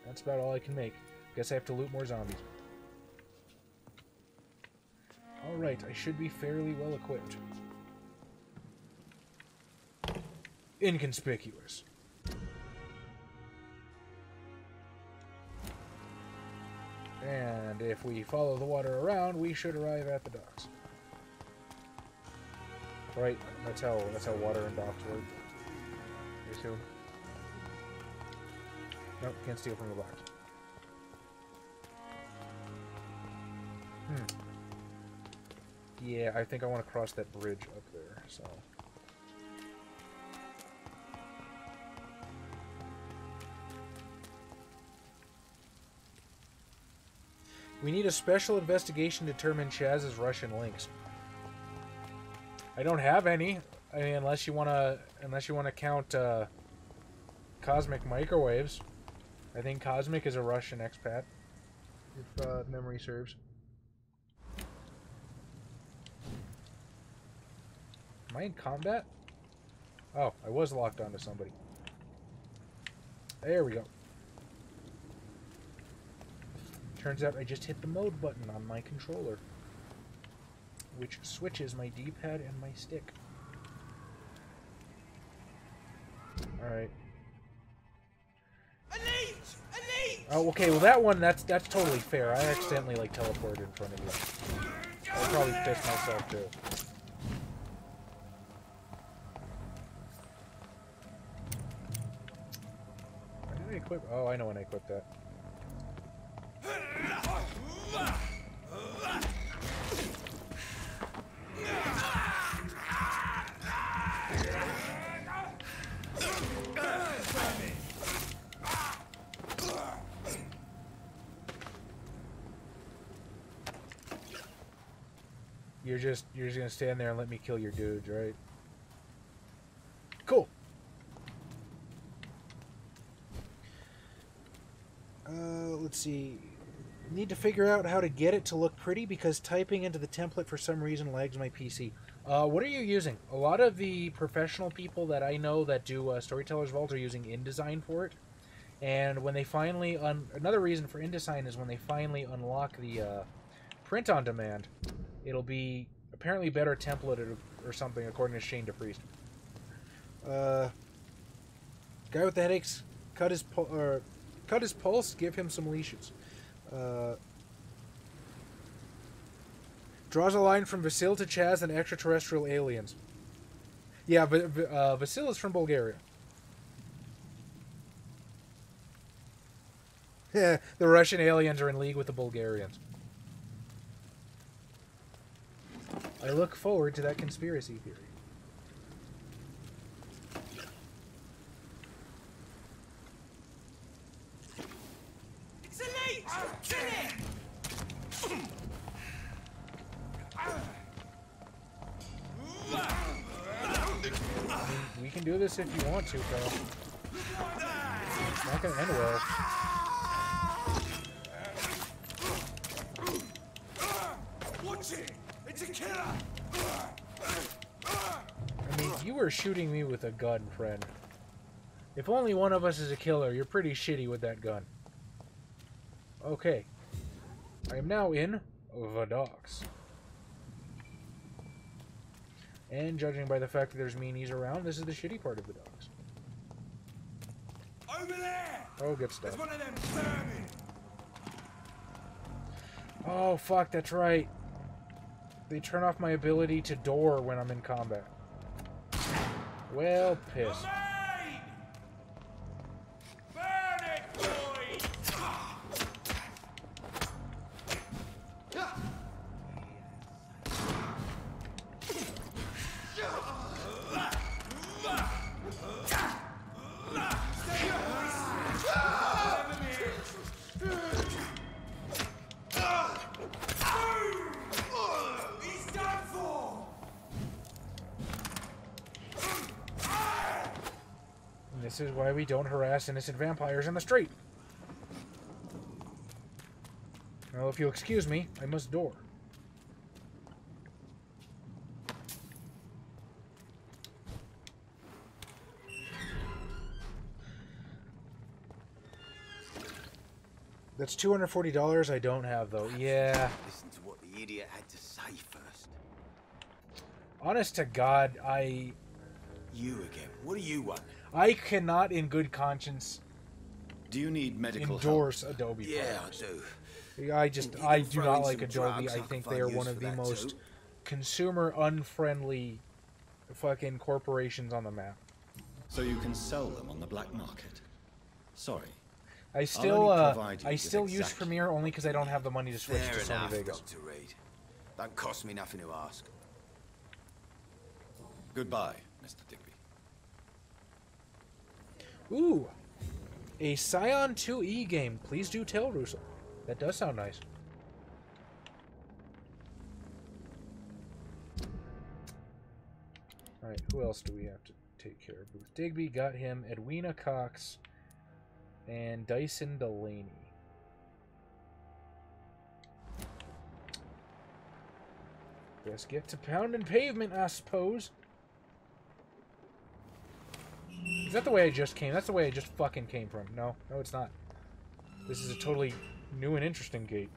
That's about all I can make. Guess I have to loot more zombies. Alright, I should be fairly well equipped. Inconspicuous. And if we follow the water around, we should arrive at the docks. Right? That's how water and docks work. I assume. Nope, can't steal from the box. Yeah, I think I want to cross that bridge up there, so... We need a special investigation to determine Chaz's Russian links. I don't have any. I mean, unless you wanna count Cosmic Microwaves. I think Cosmic is a Russian expat, if memory serves. Am I in combat? Oh, I was locked onto somebody. There we go. Turns out I just hit the mode button on my controller, which switches my D-pad and my stick. Alright. Oh, okay, well that one, that's totally fair. I accidentally, like, teleported in front of you. I'll probably piss myself, too. When did I equip? Oh, I know when I equipped that. You're just gonna stand there and let me kill your dudes, right? Cool. Let's see. Need to figure out how to get it to look pretty because typing into the template for some reason lags my PC. What are you using? A lot of the professional people that I know that do Storyteller's Vault are using InDesign for it. And when they finally... another reason for InDesign is when they finally unlock the print on demand, it'll be apparently better templated or something, according to Shane DePriest. Guy with the headaches, cut his pulse, give him some leashes. Draws a line from Vasil to Chaz and extraterrestrial aliens. Yeah, but Vasil is from Bulgaria. The Russian aliens are in league with the Bulgarians. I look forward to that conspiracy theory. It's a leech! Kill it! We can do this if you want to, pal. It's not gonna end well. Watch it! It's a killer! I mean, you were shooting me with a gun, friend. If only one of us is a killer, you're pretty shitty with that gun. Okay. I am now in the docks. And judging by the fact that there's meanies around, this is the shitty part of the dogs. Over there! Oh, good stuff. There's one of them vermin! Oh, fuck, that's right. They turn off my ability to door when I'm in combat. Well, piss. Burn it, boys! This is why we don't harass innocent vampires in the street. Well, if you'll excuse me, I must door. That's $240 I don't have, though. Yeah. Listen to what the idiot had to say first. Honest to God, You again. What do you want? I cannot, in good conscience, do you need medical endorse help? Adobe. Yeah, products. I do. I do not like Adobe. I think they are one of the most consumer unfriendly fucking corporations on the map. So you can sell them on the black market. Sorry. I still use Premiere only because I don't have the money to switch to Sony Vegas. Dr. Reed. Don't cost me nothing to ask. Goodbye, Mr. Digby. Ooh, a Scion 2E game. Please do tell Russo. That does sound nice. Alright, who else do we have to take care of? Booth Digby, got him. Edwina Cox and Dyson Delaney. Best get to pounding pavement, I suppose. Is that the way I just came? That's the way I just fucking came from. No, no, it's not. This is a totally new and interesting gate.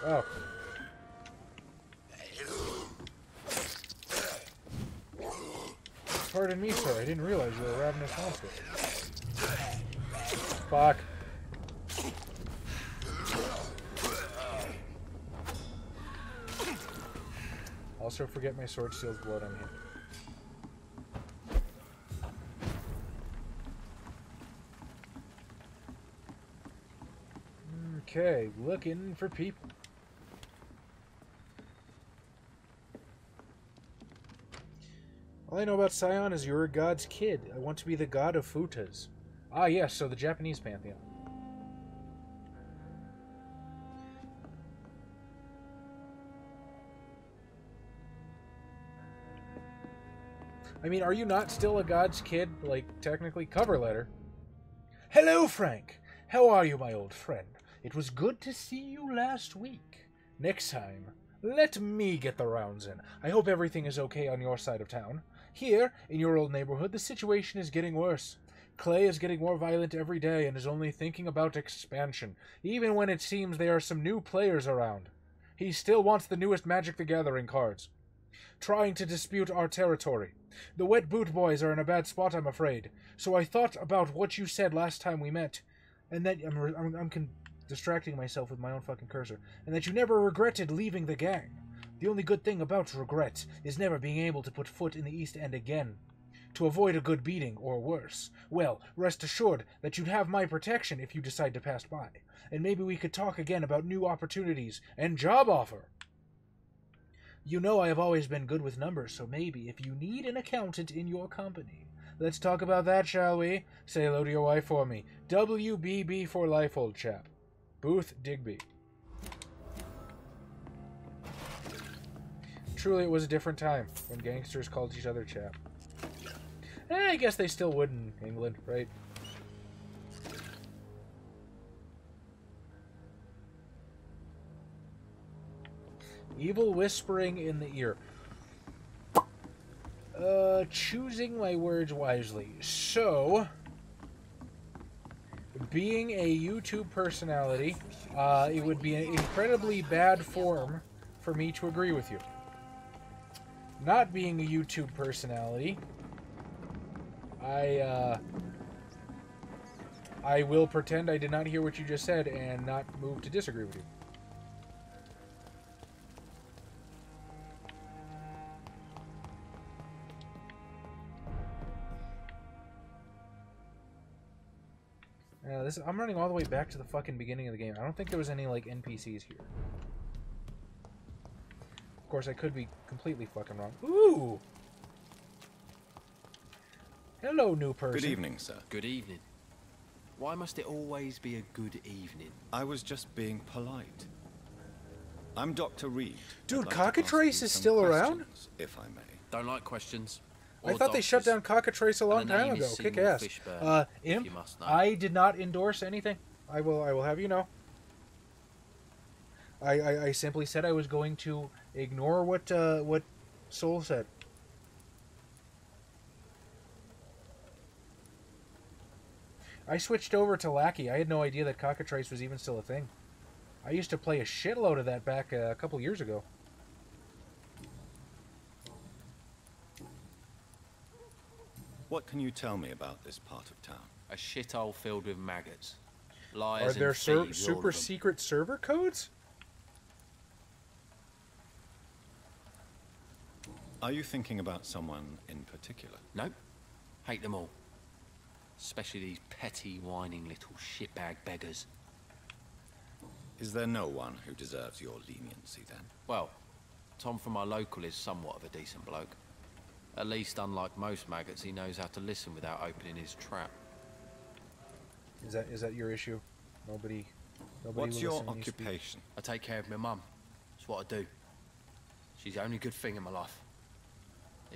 Oh. Pardon me, sir. I didn't realize you were a ravenous monster. Fuck. Also forget my sword steals blood on him. Okay, looking for people. All I know about Scion is you're a god's kid. I want to be the god of Futas. Ah, yes, so the Japanese pantheon. I mean, are you not still a god's kid? Like, technically, cover letter. Hello, Frank. How are you, my old friend? It was good to see you last week. Next time, let me get the rounds in. I hope everything is okay on your side of town. Here, in your old neighborhood, the situation is getting worse. Clay is getting more violent every day and is only thinking about expansion, even when it seems there are some new players around. He still wants the newest Magic the Gathering cards. Trying to dispute our territory. The Wet Boot Boys are in a bad spot, I'm afraid. So I thought about what you said last time we met, and that I'm distracting myself with my own fucking cursor, and that you never regretted leaving the gang. The only good thing about regret is never being able to put foot in the East End again. To avoid a good beating, or worse. Well, rest assured that you'd have my protection if you decide to pass by, and maybe we could talk again about new opportunities and job offer. You know I have always been good with numbers, so maybe if you need an accountant in your company, let's talk about that, shall we? Say hello to your wife for me. WBB for life, old chap. Booth Digby. Truly, it was a different time when gangsters called each other chap. I guess they still would in England, right? Evil whispering in the ear. Choosing my words wisely. So, being a YouTube personality, it would be an incredibly bad form for me to agree with you. Not being a YouTube personality, I will pretend I did not hear what you just said and not move to disagree with you. I'm running all the way back to the fucking beginning of the game. I don't think there was any, like, NPCs here. Of course, I could be completely fucking wrong. Ooh! Hello, new person. Good evening, sir. Good evening. Why must it always be a good evening? I was just being polite. I'm Dr. Reed. Dude, Cockatrice is still around? If I may. Don't like questions. I thought they shut down Cockatrice a long time ago. Kick ass. Imp, I did not endorse anything. I will have you know. I simply said I was going to ignore what Soul said. I switched over to Lackey. I had no idea that Cockatrice was even still a thing. I used to play a shitload of that back a couple years ago. What can you tell me about this part of town? A shithole filled with maggots. Liars Are there and thieves, all of super them. secret server codes? Are you thinking about someone in particular? Nope. Hate them all. Especially these petty, whining little shitbag beggars. Is there no one who deserves your leniency, then? Well, Tom from our local is somewhat of a decent bloke. At least, unlike most maggots, he knows how to listen without opening his trap. Is that your issue? Nobody What's will your listen when you speak. occupation? I take care of my mum. It's what I do. She's the only good thing in my life.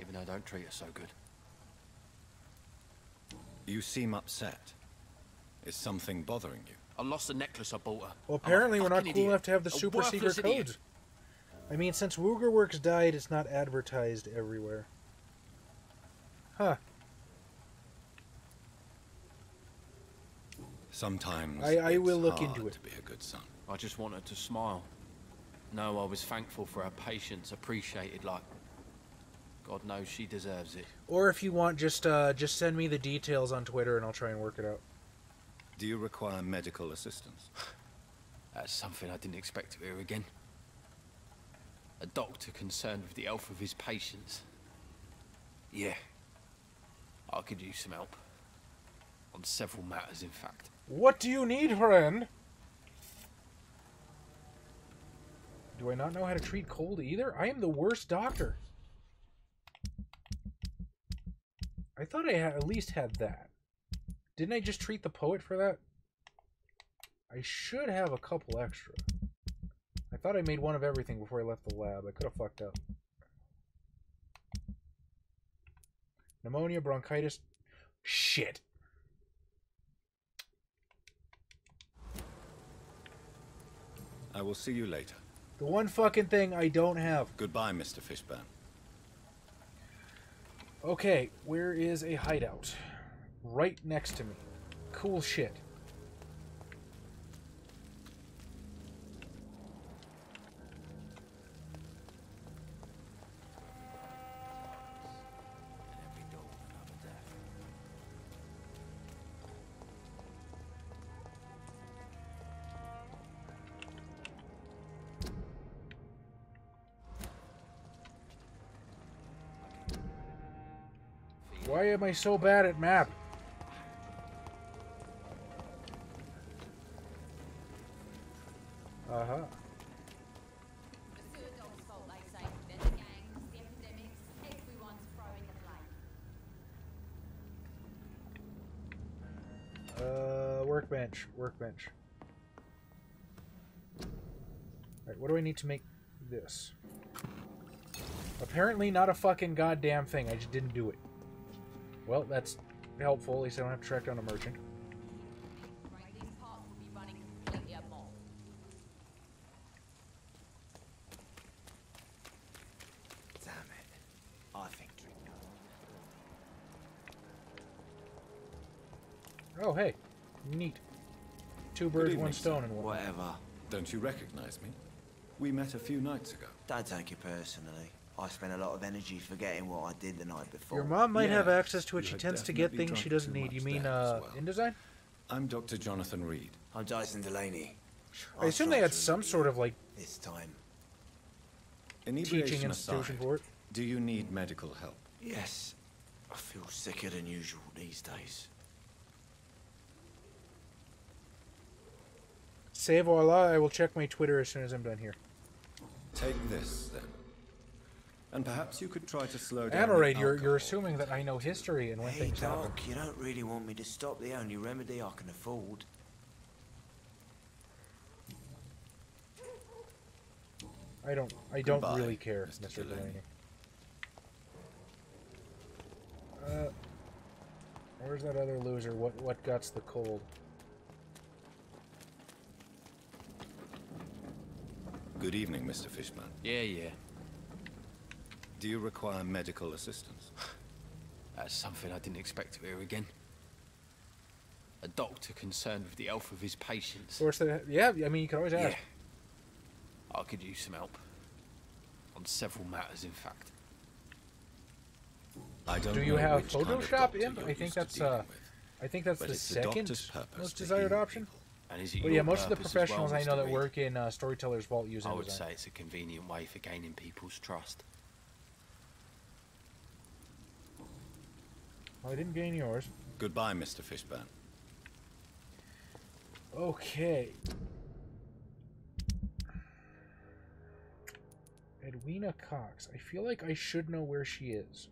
Even though I don't treat her so good. You seem upset. Is something bothering you? I lost the necklace I bought her. Well, apparently we're not cool idiot. enough to have the A super secret worthless idiot. codes. I mean, since Woogerworks died, it's not advertised everywhere. Huh. Sometimes I will look hard into it. To be a good son. I just wanted to smile. No, I was thankful for her patience, appreciated like... God knows she deserves it. Or if you want, just send me the details on Twitter and I'll try and work it out. Do you require medical assistance? That's something I didn't expect to hear again. A doctor concerned with the health of his patients. Yeah. I could use some help. On several matters, in fact. What do you need, friend? Do I not know how to treat cold either? I am the worst doctor. I thought I at least had that. Didn't I just treat the poet for that? I should have a couple extra. I thought I made one of everything before I left the lab. I could have fucked up. Pneumonia, bronchitis. Shit. I will see you later. The one fucking thing I don't have. Goodbye, Mr. Fishburne. Okay, where is a hideout? Right next to me. Cool shit. Why am I so bad at map? Uh-huh. Workbench. Workbench. Alright, what do I need to make this? Apparently not a fucking goddamn thing. I just didn't do it. Well, that's helpful. At least I don't have to track down a merchant. Oh, hey. Neat. Two birds, one stone, and whatnot. Whatever. Don't you recognize me? We met a few nights ago. Don't take it personally. I spent a lot of energy forgetting what I did the night before. Your mom might have access to it. She tends to get things she doesn't need. You mean, InDesign? I'm Dr. Jonathan Reed. I'm Jason Delaney. I assume they had some sort of, like, this time. teaching institution for it. Do you need medical help? Yes. I feel sicker than usual these days. C'est voila, I will check my Twitter as soon as I'm done here. Take this, then. And perhaps you could try to slow down. Anorade, you're assuming that I know history and when Hey, things happen. Doc, you don't really want me to stop the only remedy I can afford. I don't Goodbye, really care, Mr. Delaney. Where's that other loser? What guts the cold? Good evening, Mr. Fishman. Yeah. Do you require medical assistance? That's something I didn't expect to hear again. A doctor concerned with the health of his patients. Of course, yeah, I mean, you can always ask. Yeah. I could use some help. On several matters, in fact. I don't Do you know have which kind of Photoshop doctor in? you're I think used to that's dealing with, I think that's but the it's the second doctor's purpose most to desired heal option. And is it But your yeah, most of the purpose as well, professionals I know Mr. that Reed? work in Storyteller's Vault use I would InDesign. say it's a convenient way for gaining people's trust. Well, I didn't gain yours. Goodbye, Mr. Fishburne. Okay. Edwina Cox. I feel like I should know where she is.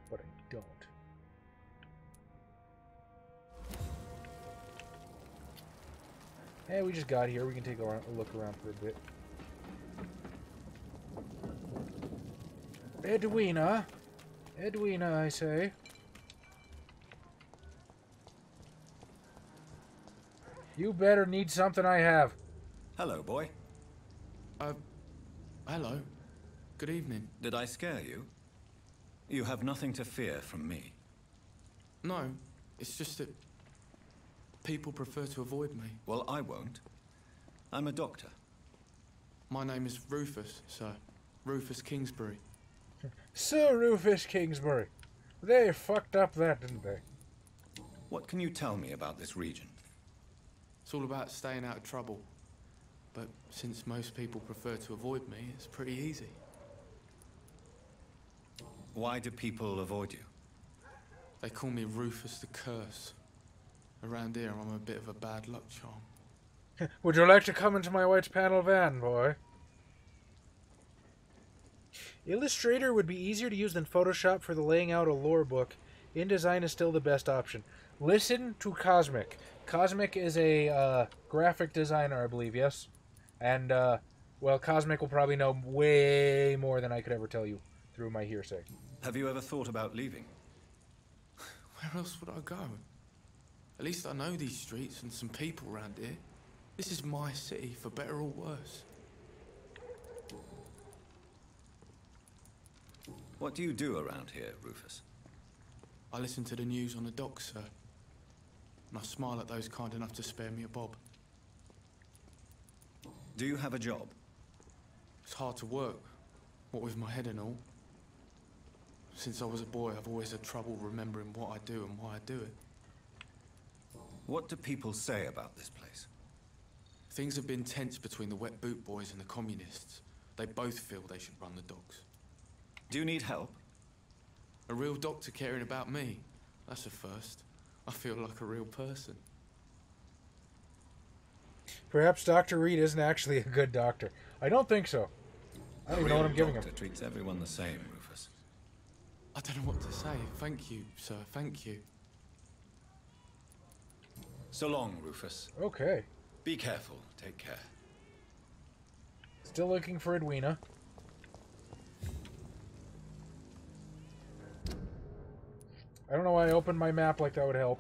But I don't. Hey, we just got here. We can take a look around for a bit. Edwina. Edwina, I say. You better need something I have. Hello, boy. Hello. Good evening. Did I scare you? You have nothing to fear from me. No, it's just that people prefer to avoid me. Well, I won't. I'm a doctor. My name is Rufus, sir. Rufus Kingsbury. Sir Rufus Kingsbury. They fucked up that, didn't they? What can you tell me about this region? It's all about staying out of trouble. But since most people prefer to avoid me, it's pretty easy. Why do people avoid you? They call me Rufus the Curse. Around here, I'm a bit of a bad luck charm. Would you like to come into my white panel van, boy? Illustrator would be easier to use than Photoshop for the laying out a lore book. InDesign is still the best option. Listen to Cosmic. Cosmic is a graphic designer, I believe, yes? And, well, Cosmic will probably know way more than I could ever tell you through my hearsay. Have you ever thought about leaving? Where else would I go? At least I know these streets and some people around here. This is my city, for better or worse. What do you do around here, Rufus? I listen to the news on the docks, sir. And I smile at those kind enough to spare me a bob. Do you have a job? It's hard to work, what with my head and all. Since I was a boy, I've always had trouble remembering what I do and why I do it. What do people say about this place? Things have been tense between the wet boot boys and the communists. They both feel they should run the docks. Do you need help? A real doctor caring about me. That's a first. I feel like a real person. Perhaps Dr. Reed isn't actually a good doctor. I don't think so. I don't even know what I'm giving him. A doctor treats everyone the same, Rufus. I don't know what to say. Thank you, sir. Thank you. So long, Rufus. Okay. Be careful. Take care. Still looking for Edwina. I don't know why I opened my map like that would help.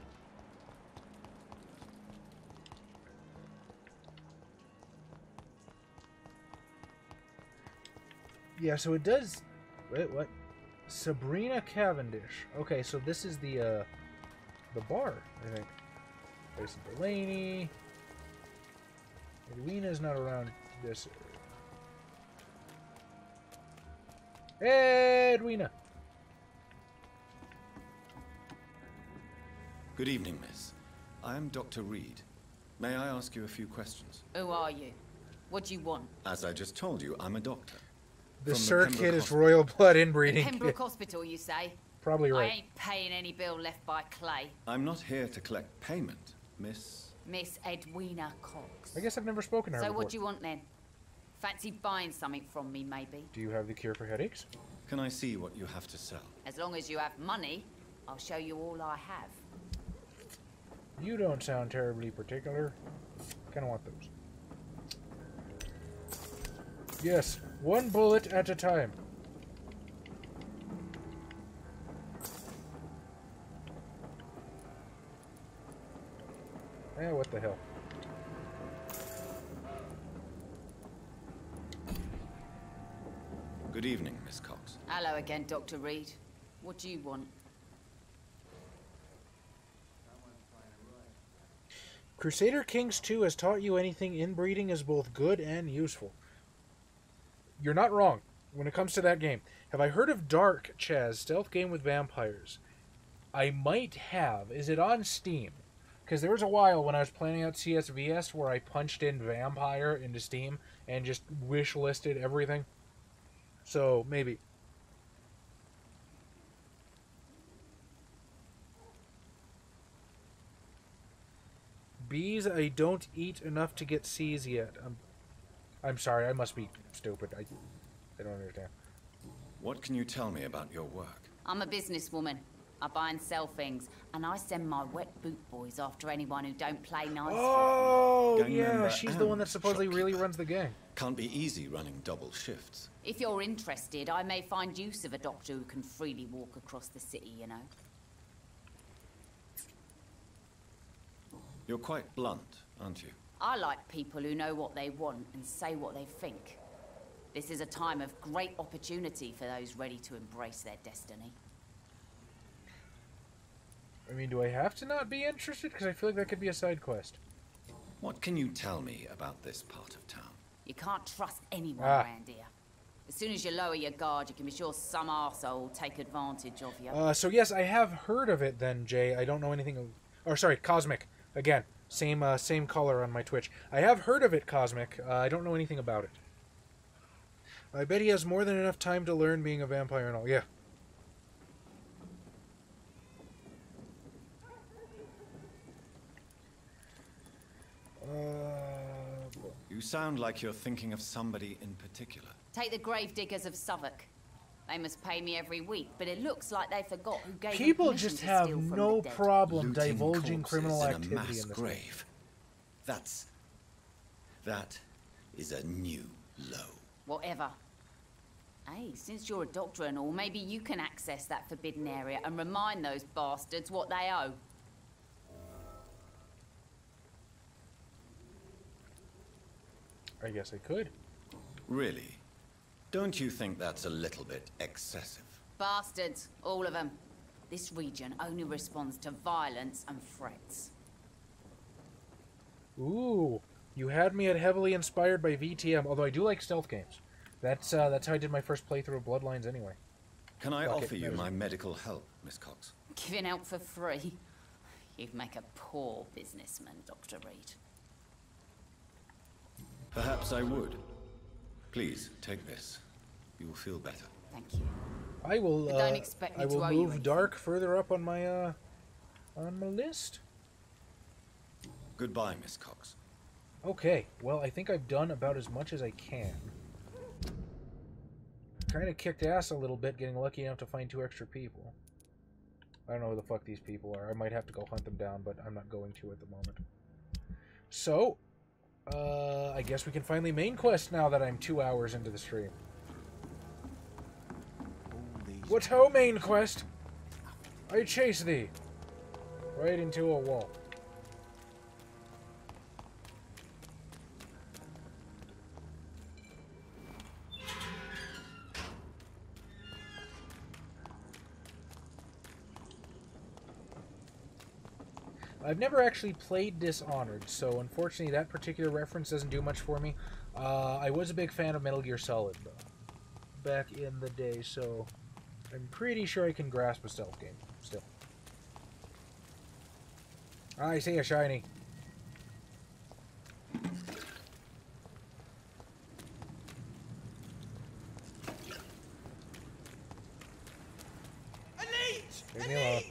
Yeah, so it does... Wait, what? Sabrina Cavendish. Okay, so this is the the bar, I think. Jason Delaney. Edwina's not around this area. Edwina! Good evening, miss. I am Dr. Reed. May I ask you a few questions? Who are you? What do you want? As I just told you, I'm a doctor. The Sir Kid is royal blood inbreeding. Pembroke Hospital, you say? Probably right. I ain't paying any bill left by Clay. I'm not here to collect payment, Miss... Miss Edwina Cox. I guess I've never spoken to her So before. what do you want then? Fancy buying something from me, maybe? Do you have the cure for headaches? Can I see what you have to sell? As long as you have money, I'll show you all I have. You don't sound terribly particular. Kind of want those. Yes, one bullet at a time. Eh, what the hell. Good evening, Miss Cox. Hello again, Dr. Reed. What do you want? Crusader Kings 2 has taught you anything inbreeding is both good and useful. You're not wrong when it comes to that game. Have I heard of Dark, Chaz? Stealth game with vampires. I might have. Is it on Steam? Because there was a while when I was planning out CSVS where I punched in Vampire into Steam and just wish listed everything. So, maybe. Bees, I don't eat enough to get C's yet. I'm sorry, I must be stupid. I don't understand. What can you tell me about your work? I'm a businesswoman. I buy and sell things, and I send my wet boot boys after anyone who don't play nice. Oh, Gang yeah, member she's the one and that supposedly really runs the gang. Can't be easy running double shifts. If you're interested, I may find use of a doctor who can freely walk across the city, you know. You're quite blunt, aren't you? I like people who know what they want and say what they think. This is a time of great opportunity for those ready to embrace their destiny. I mean, do I have to not be interested? Because I feel like that could be a side quest. What can you tell me about this part of town? You can't trust anyone around here. As soon as you lower your guard, you can be sure some arsehole will take advantage of you. So yes, I have heard of it then, Jay. I don't know anything of... Or sorry, Cosmic. Again, same color on my Twitch. I have heard of it, Cosmic. I don't know anything about it. I bet he has more than enough time to learn being a vampire and all. Yeah. You sound like you're thinking of somebody in particular. Take the gravediggers of Southwark. They must pay me every week, but it looks like they forgot who gave them People permission just to have steal from no the dead. problem Looting divulging corpses criminal in activity a mass in this grave. That is a new low. Whatever. Hey, since you're a doctor and all, maybe you can access that forbidden area and remind those bastards what they owe. I guess I could. Really? Don't you think that's a little bit excessive? Bastards, all of them. This region only responds to violence and threats. Ooh, you had me at heavily inspired by VTM, although I do like stealth games. That's how I did my first playthrough of Bloodlines anyway. Can I offer you my medical help, Miss Cox? Giving out for free? You'd make a poor businessman, Dr. Reed. Perhaps I would. Please, take this. You'll feel better. Thank you. I will, But don't expect me I will to owe you move anything. Dark further up on my list. Goodbye, Miss Cox. Okay, well, I think I've done about as much as I can. Kind of kicked ass a little bit, getting lucky enough to find 2 extra people. I don't know who the fuck these people are. I might have to go hunt them down, but I'm not going to at the moment. So, I guess we can finally main quest now that I'm 2 hours into the stream. What ho, main quest? I chase thee right into a wall. I've never actually played Dishonored, so unfortunately that particular reference doesn't do much for me. I was a big fan of Metal Gear Solid back in the day, so I'm pretty sure I can grasp a stealth game still. I see a shiny. Leave me alone.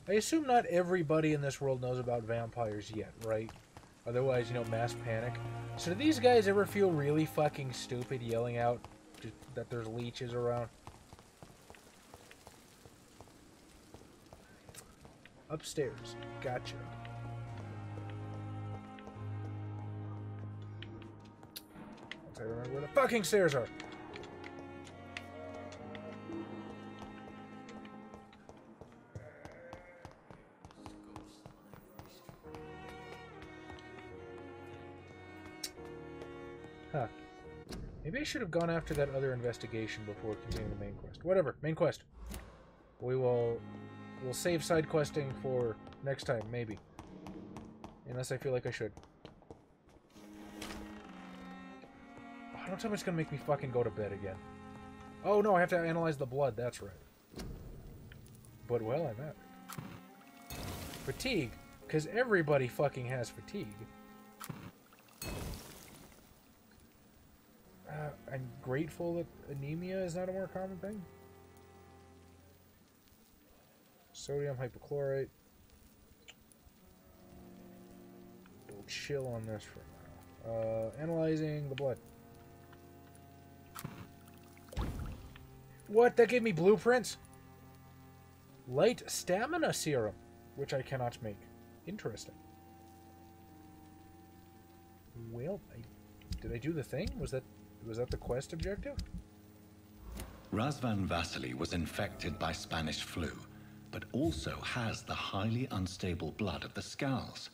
I assume not everybody in this world knows about vampires yet, right? Otherwise, you know, mass panic. So do these guys ever feel really fucking stupid yelling out that there's leeches around? Upstairs. Gotcha. Once I remember where the fucking stairs are. Huh. Maybe I should have gone after that other investigation before continuing the main quest. Whatever. Main quest. We'll save side questing for next time, maybe. Unless I feel like I should. Oh, don't tell me it's gonna make me fucking go to bed again. Oh no, I have to analyze the blood, that's right. But well, I'm at it. Fatigue. Because everybody fucking has fatigue. I'm grateful that anemia is not a more common thing. Sodium hypochlorite. We'll chill on this for now. Analyzing the blood. What? That gave me blueprints? Light stamina serum, which I cannot make. Interesting. Well, did I do the thing? Was that the quest objective? Razvan Vasily was infected by Spanish flu, but also has the highly unstable blood of the Skulls.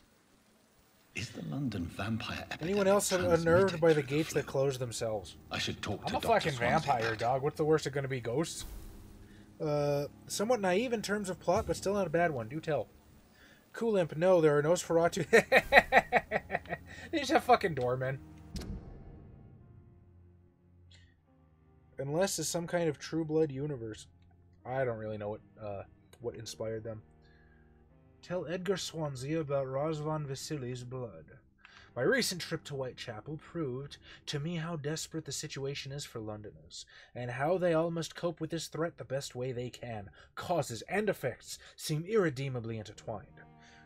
Is the London vampire epidemic Anyone else unnerved by the gates that close themselves? I should talk to I'm a Dr. fucking Swansea vampire, dog. What's the worst of going to be? Ghosts? Somewhat naive in terms of plot, but still not a bad one. Do tell. Cool Imp, no, there are Nosferatu. They just have fucking doormen. Unless it's some kind of True Blood universe. I don't really know what inspired them. Tell Edgar Swansea about Razvan Vasily's blood. My recent trip to Whitechapel proved to me how desperate the situation is for Londoners, and how they all must cope with this threat the best way they can. Causes and effects seem irredeemably intertwined.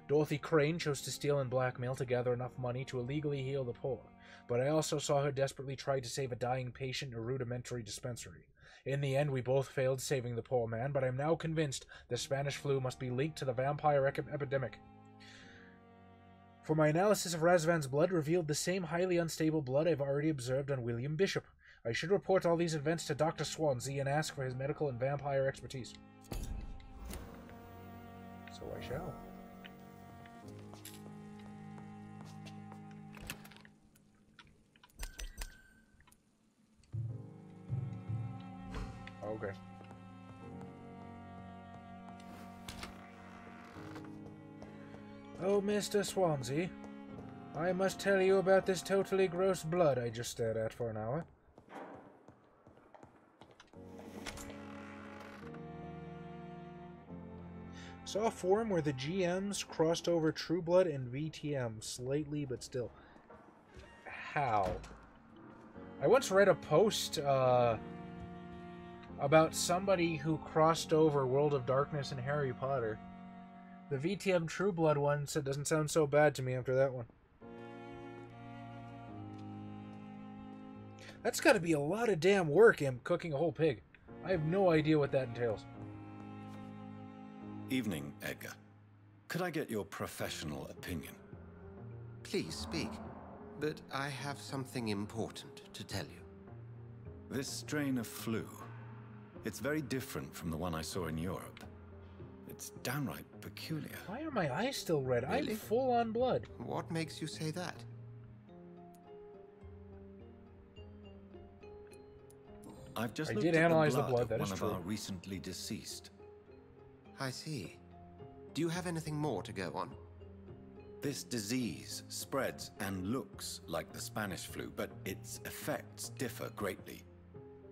Dorothy Crane chose to steal and blackmail to gather enough money to illegally heal the poor, but I also saw her desperately try to save a dying patient in a rudimentary dispensary. In the end, we both failed saving the poor man, but I'm now convinced the Spanish flu must be linked to the vampire epidemic. For my analysis of Razvan's blood revealed the same highly unstable blood I've already observed on William Bishop. I should report all these events to Dr. Swansea and ask for his medical and vampire expertise. So I shall. Okay. Oh, Mr. Swansea, I must tell you about this totally gross blood I just stared at for an hour. Saw a forum where the GMs crossed over True Blood and VTM slightly, but still. How? I once read a post, about somebody who crossed over World of Darkness and Harry Potter. The VTM True Blood one doesn't sound so bad to me after that one. That's got to be a lot of damn work, cooking a whole pig. I have no idea what that entails. Evening, Edgar. Could I get your professional opinion? Please speak, but I have something important to tell you. This strain of flu, it's very different from the one I saw in Europe. It It's downright peculiar. Why are my eyes still red? Really? I'm full on blood. What makes you say that? I've just I looked did at analyze the the blood blood, of that is one of true. our recently deceased. I see. Do you have anything more to go on? This disease spreads and looks like the Spanish flu, but its effects differ greatly.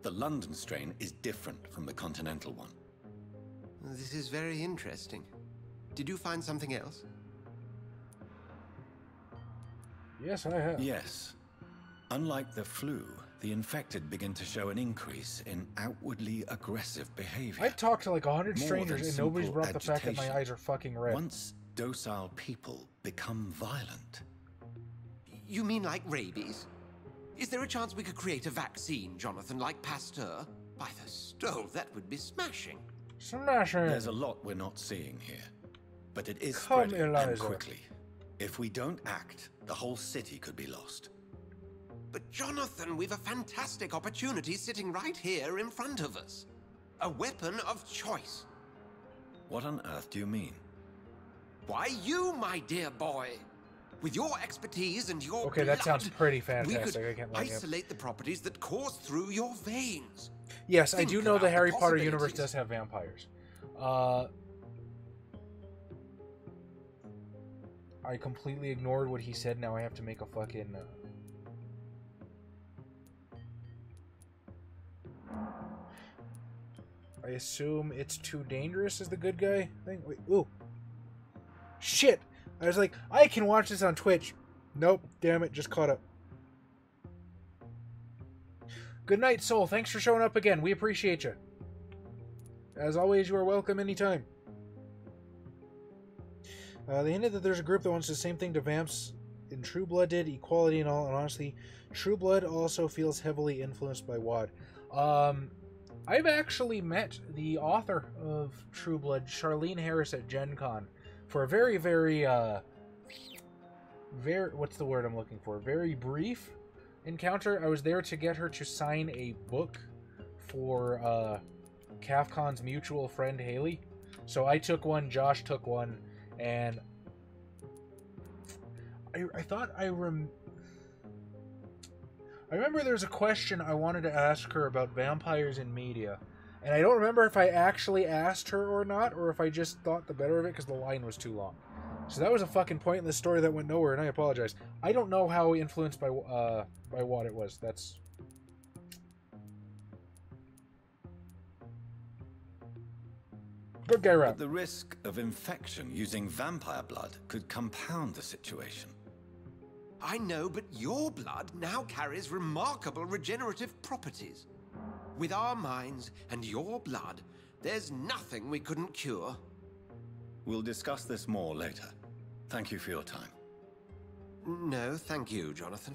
The London strain is different from the continental one. This is very interesting. Did you find something else? Yes, I have. Yes. Unlike the flu, the infected begin to show an increase in outwardly aggressive behavior. I've talked to like 100 More strangers than and nobody's simple brought the fact that my agitation. eyes are fucking red. Once docile people become violent. You mean like rabies? Is there a chance we could create a vaccine, Jonathan, like Pasteur? By the stove, that would be smashing. Smashing! There's a lot we're not seeing here, but it is Come, spreading and Eliza. quickly. If we don't act, the whole city could be lost. But Jonathan, we've a fantastic opportunity sitting right here in front of us. A weapon of choice. What on earth do you mean? Why, you, my dear boy. With your expertise and your Okay, that sounds pretty fantastic. We I could can't lie. isolate the properties that course through your veins. Yes, I Think do know the about Harry Potter universe possibilities. does have vampires. I completely ignored what he said. Now I have to make a fucking... I assume it's too dangerous as the good guy thing. Wait, ooh. Shit! I was like, I can watch this on Twitch. Nope, damn it, just caught up. Good night, Soul. Thanks for showing up again. We appreciate you. As always, you are welcome anytime. They hinted that there's a group that wants the same thing to Vamps in True Blood did, equality and all, and honestly, True Blood also feels heavily influenced by WoD. I've actually met the author of True Blood, Charlene Harris, at Gen Con for a very, what's the word I'm looking for? Very brief encounter. I was there to get her to sign a book for CAFCON's mutual friend Haley. So I took one, Josh took one, and I thought I remember there's a question I wanted to ask her about vampires in media, and I don't remember if I actually asked her or not, or if I just thought the better of it because the line was too long. So that was a fucking point in the story that went nowhere, and I apologize. I don't know how influenced by what it was. That's... Good guy, Rob. But the risk of infection using vampire blood could compound the situation. I know, but your blood now carries remarkable regenerative properties. With our minds and your blood, there's nothing we couldn't cure. We'll discuss this more later. Thank you for your time. No, thank you, Jonathan.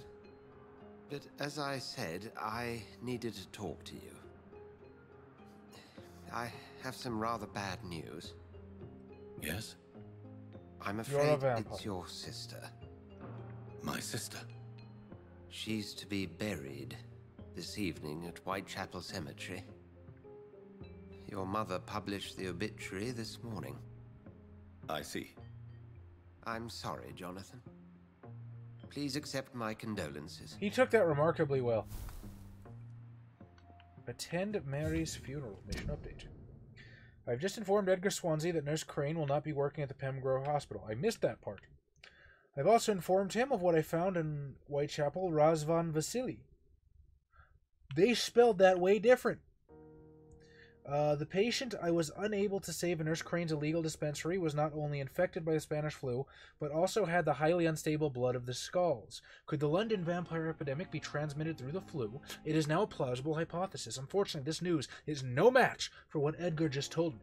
But as I said, I needed to talk to you. I have some rather bad news. Yes? I'm You're a afraid vampire. it's your sister. My sister? She's to be buried this evening at Whitechapel Cemetery. Your mother published the obituary this morning. I see. I'm sorry, Jonathan. Please accept my condolences. He took that remarkably well. Attend Mary's funeral. Mission update. I've just informed Edgar Swansea that Nurse Crane will not be working at the Pemgrove Hospital. I missed that part. I've also informed him of what I found in Whitechapel, Razvan Vasily. They spelled that way different. The patient I was unable to save in Nurse Crane's illegal dispensary was not only infected by the Spanish flu, but also had the highly unstable blood of the Skulls. Could the London vampire epidemic be transmitted through the flu? It is now a plausible hypothesis. Unfortunately, this news is no match for what Edgar just told me.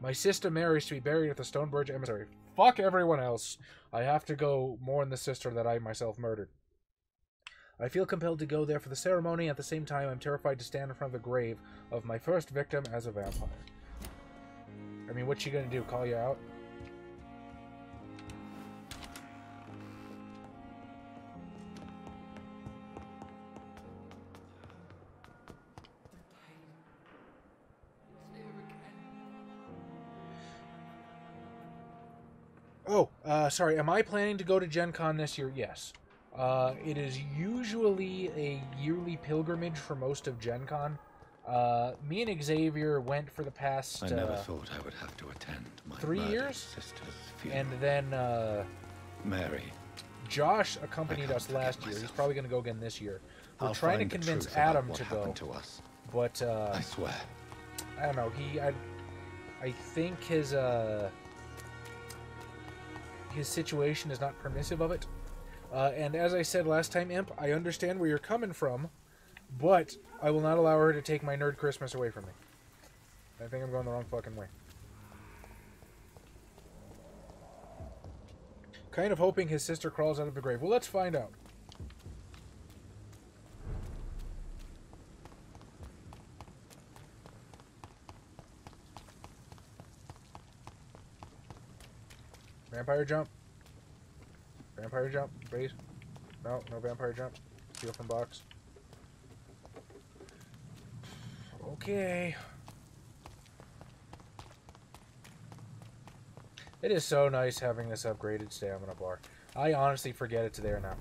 My sister Mary is to be buried at the Stonebridge Emissary. Fuck everyone else. I have to go mourn the sister that I myself murdered. I feel compelled to go there for the ceremony. At the same time, I'm terrified to stand in front of the grave of my first victim as a vampire. I mean, what's she gonna do? Call you out? Oh, sorry. Am I planning to go to Gen Con this year? Yes. It is usually a yearly pilgrimage for most of Gen Con. Me and Xavier went for the past... I never thought I would have to attend my 3 murdered years? sister's funeral. And then, Mary. Josh accompanied us last year. He's probably going to go again this year. We're trying to find the convince truth about Adam what to go. happened to us. But, I swear. I don't know. I think his situation is not permissive of it. And as I said last time, Imp, I understand where you're coming from, but I will not allow her to take my nerd Christmas away from me. I think I'm going the wrong fucking way. Kind of hoping his sister crawls out of the grave. Well, let's find out. Vampire jump. Vampire jump, please. No, no vampire jump. Steal from box. Okay. It is so nice having this upgraded stamina bar. I honestly forget it's there now.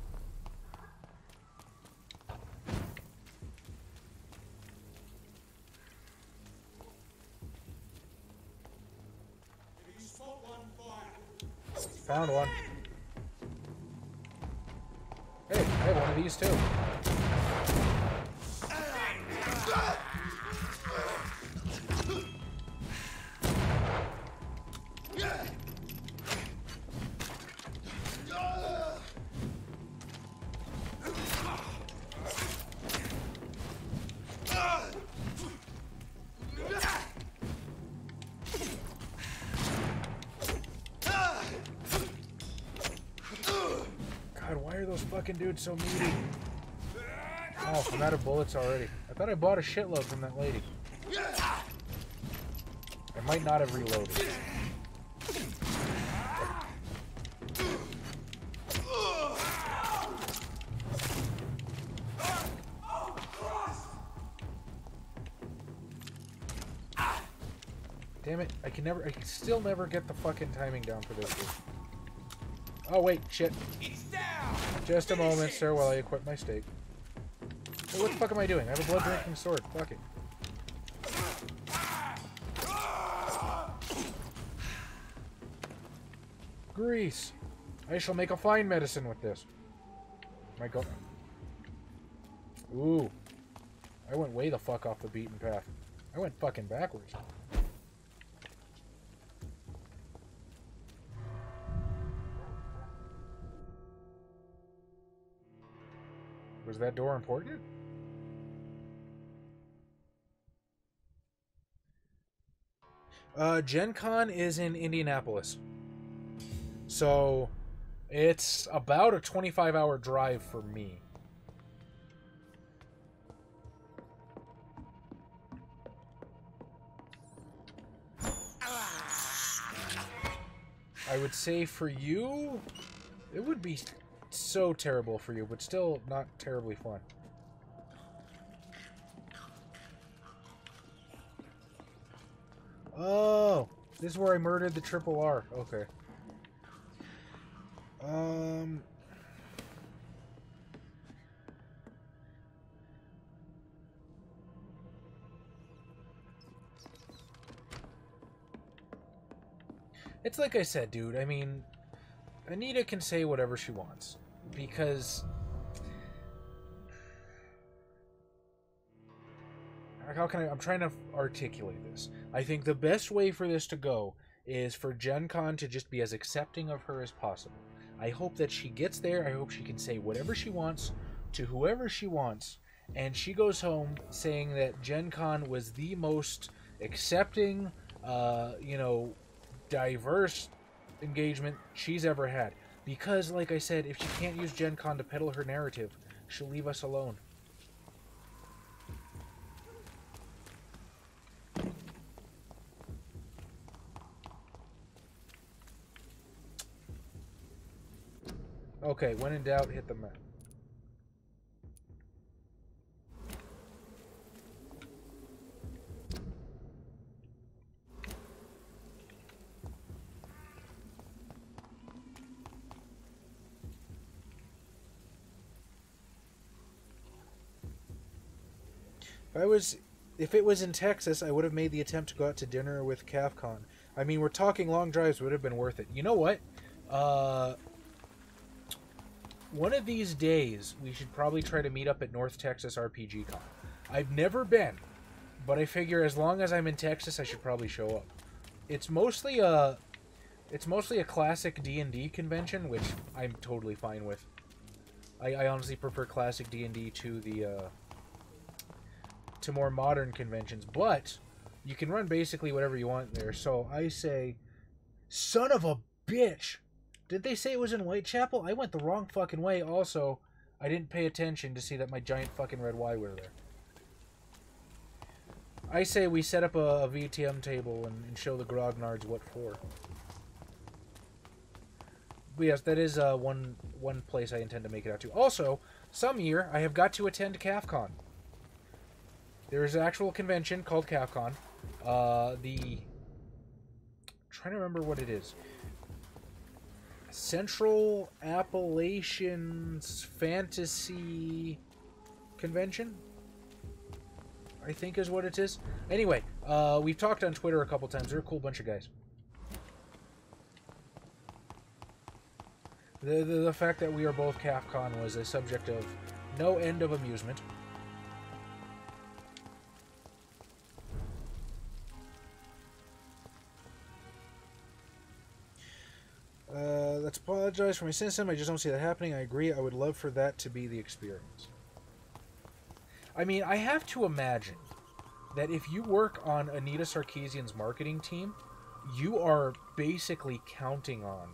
Found one. Hey, I have one of these too. God, why are those fucking dudes so meaty? Oh, I'm out of bullets already. I thought I bought a shitload from that lady. I might not have reloaded. Damn it, I can still never get the fucking timing down for this dude. Oh wait, shit. Just a moment, sir, while I equip my stake. Hey, what the fuck am I doing? I have a blood-drinking sword. Fuck it. Grease. I shall make a fine medicine with this. My god. Ooh. I went way the fuck off the beaten path. I went fucking backwards. Was that door important? Gen Con is in Indianapolis. So, it's about a 25-hour drive for me. I would say for you, it would be so terrible for you, but still not terribly fun. Oh, this is where I murdered the triple R. Okay. It's like I said, dude. I mean, Anita can say whatever she wants. Because... how can I'm trying to articulate this. I think the best way for this to go is for Gen Con to just be as accepting of her as possible. I hope that she gets there. I hope she can say whatever she wants to whoever she wants. And she goes home saying that Gen Con was the most accepting, you know, diverse engagement she's ever had. Because, like I said, if she can't use Gen Con to peddle her narrative, she'll leave us alone. Okay, when in doubt, hit the map. If it was in Texas, I would have made the attempt to go out to dinner with CAFCON. I mean, we're talking long drives would have been worth it. You know what? One of these days, we should probably try to meet up at North Texas RPG Con. I've never been, but I figure as long as I'm in Texas, I should probably show up. It's mostly a classic D&D convention, which I'm totally fine with. I honestly prefer classic D&D to to more modern conventions, but you can run basically whatever you want there. So I say, son of a bitch! Did they say it was in Whitechapel? I went the wrong fucking way. Also, I didn't pay attention to see that my giant fucking red Y were there. I say we set up a VTM table and show the grognards what for. But yes, that is one place I intend to make it out to. Also, some year I have got to attend CAFCON. There is an actual convention called CAFCON. I'm trying to remember what it is. Central Appalachians Fantasy Convention, I think is what it is. Anyway, we've talked on Twitter a couple times. They're a cool bunch of guys. The fact that we are both CAFCON was a subject of no end of amusement. Let's apologize for my cynicism. I just don't see that happening. I agree. I would love for that to be the experience. I mean, I have to imagine that if you work on Anita Sarkeesian's marketing team, you are basically counting on,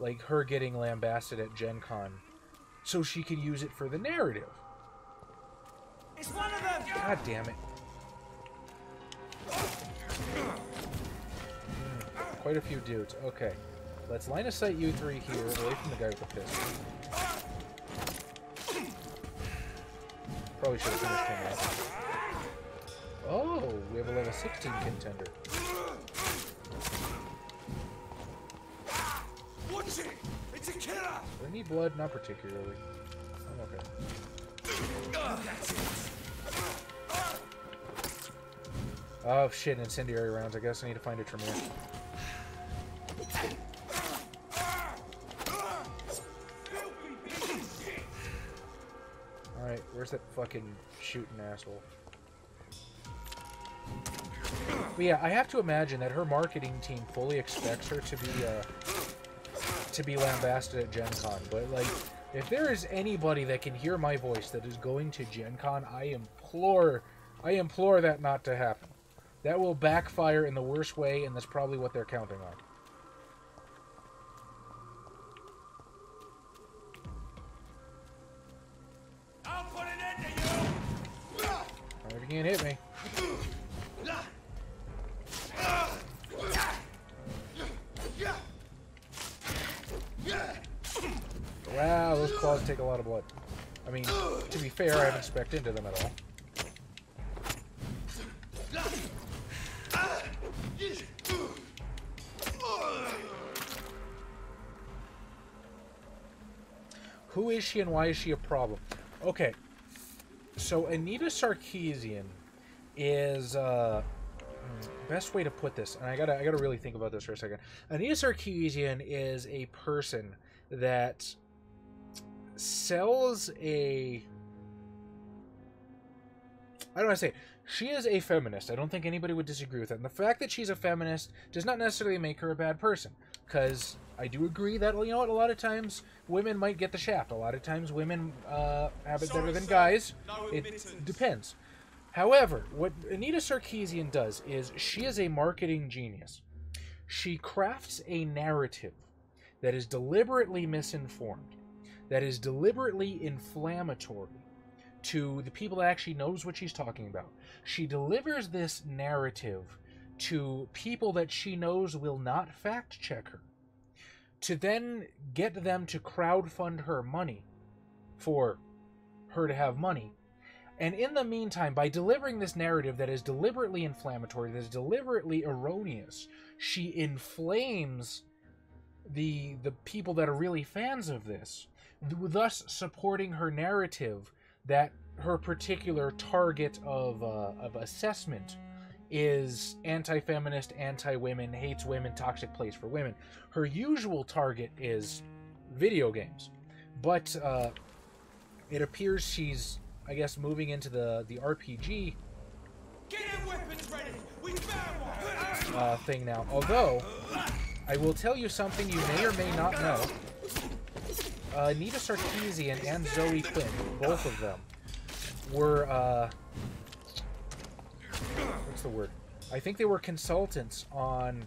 like, her getting lambasted at Gen Con so she can use it for the narrative. It's one of them! God damn it. Quite a few dudes. Okay. Let's line of sight you three here, away from the guy with the pistol. Probably should have finished him off. Oh, we have a level 16 contender. Watch it! It's a killer! Do I need blood? Not particularly. I'm okay. Oh shit, incendiary rounds. I guess I need to find a Tremere. Alright, where's that fucking shooting asshole? But yeah, I have to imagine that her marketing team fully expects her to be lambasted at Gen Con. But, like, if there is anybody that can hear my voice that is going to Gen Con, I implore that not to happen. That will backfire in the worst way, and that's probably what they're counting on. I'll put an end to you! Alright, you can't hit me. Wow, those claws take a lot of blood. I mean, to be fair, I haven't specced into them at all. Who is she and why is she a problem? Okay, so Anita Sarkeesian is best way to put this, and I gotta really think about this for a second. Anita Sarkeesian is a person that sells I don't want to say she is a feminist. I don't think anybody would disagree with that. And the fact that she's a feminist does not necessarily make her a bad person, because I do agree that, you know what, a lot of times women might get the shaft. A lot of times women have it better than guys. It depends. However, what Anita Sarkeesian does is she is a marketing genius. She crafts a narrative that is deliberately misinformed, that is deliberately inflammatory to the people that actually knows what she's talking about. She delivers this narrative to people that she knows will not fact check her, to then get them to crowdfund her money for her to have money. And in the meantime, by delivering this narrative that is deliberately inflammatory, that is deliberately erroneous, she inflames the people that are really fans of this, thus supporting her narrative that her particular target of assessment is anti-feminist, anti-women, hates women, toxic place for women. Her usual target is video games, but it appears she's, I guess, moving into the RPG thing now. Although, I will tell you something you may or may not know. Nita Sarkeesian and Zoe Quinn, both of them, were, what's the word? I think they were consultants on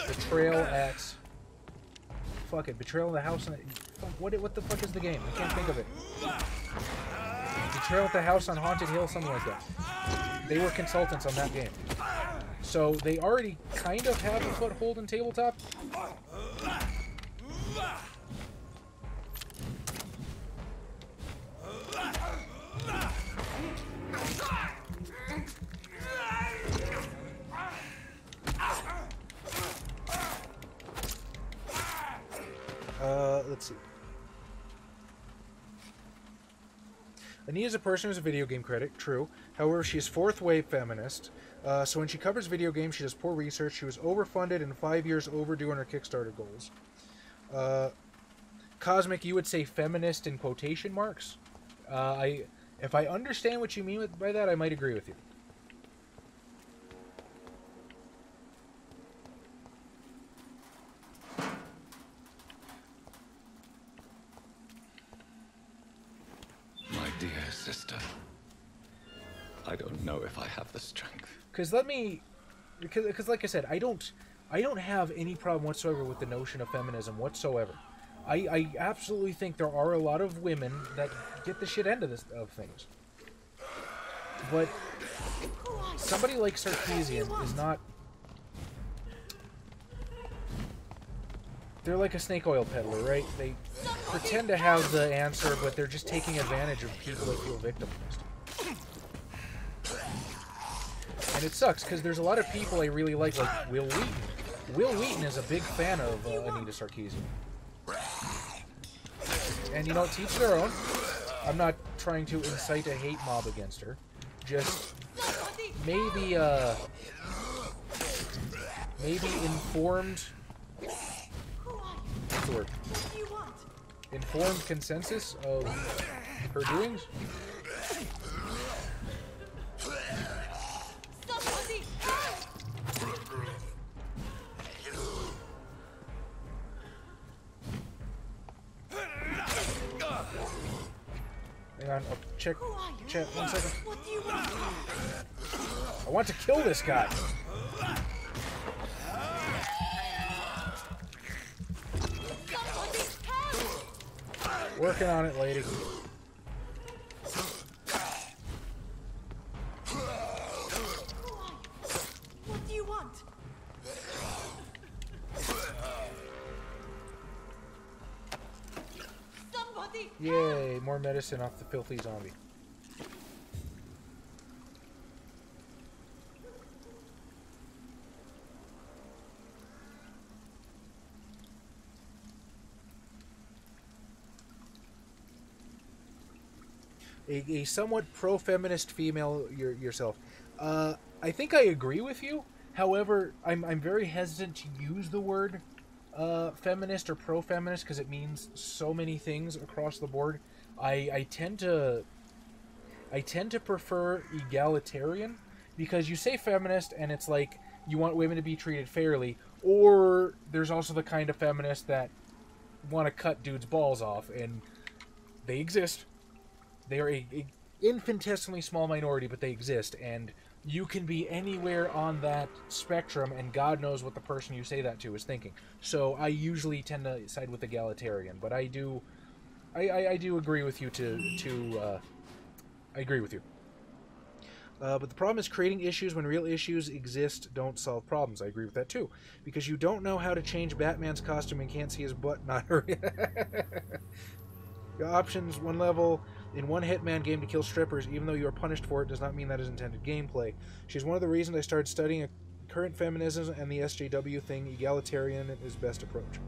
Betrayal at... Fuck it, Betrayal in the House... What the fuck is the game? I can't think of it. Betrayal at the House on Haunted Hill, something like that. They were consultants on that game. So they already kind of have a foothold in tabletop. Let's see. Anita's a person who's a video game critic, true. However, she is fourth-wave feminist. So when she covers video games, she does poor research. She was overfunded and 5 years overdue on her Kickstarter goals. Cosmic, you would say feminist in quotation marks. If I understand what you mean by that, I might agree with you. Dear sister, I don't know if I have the strength. Because like I said, I don't have any problem whatsoever with the notion of feminism whatsoever. I absolutely think there are a lot of women that get the shit end of things. But somebody like Sarkeesian is not... They're like a snake oil peddler, right? They pretend to have the answer, but they're just taking advantage of people that feel victimized. And it sucks, because there's a lot of people I really like Will Wheaton. Will Wheaton is a big fan of Anita Sarkeesian. And, you know, to each their own. I'm not trying to incite a hate mob against her. Just maybe informed... What's the word? Informed consensus of her doings? Hang on, I'll check chat 1 second. I want to kill this guy. Working on it, lady. What do you want? Somebody! Yay, more medicine off the filthy zombie. A somewhat pro-feminist female yourself. I think I agree with you. However, I'm very hesitant to use the word feminist or pro-feminist because it means so many things across the board. I tend to prefer egalitarian because you say feminist and it's like you want women to be treated fairly, or there's also the kind of feminist that want to cut dudes' balls off, and they exist. They are a infinitesimally small minority, but they exist, and you can be anywhere on that spectrum, and God knows what the person you say that to is thinking. So I usually tend to side with egalitarian, but I do agree with you I agree with you. But the problem is creating issues when real issues exist don't solve problems. I agree with that too, because you don't know how to change Batman's costume and can't see his butt not hurting. Your options, one level in one Hitman game to kill strippers, even though you are punished for it, does not mean that is intended gameplay. She's one of the reasons I started studying current feminism and the SJW thing. Egalitarian is best approach.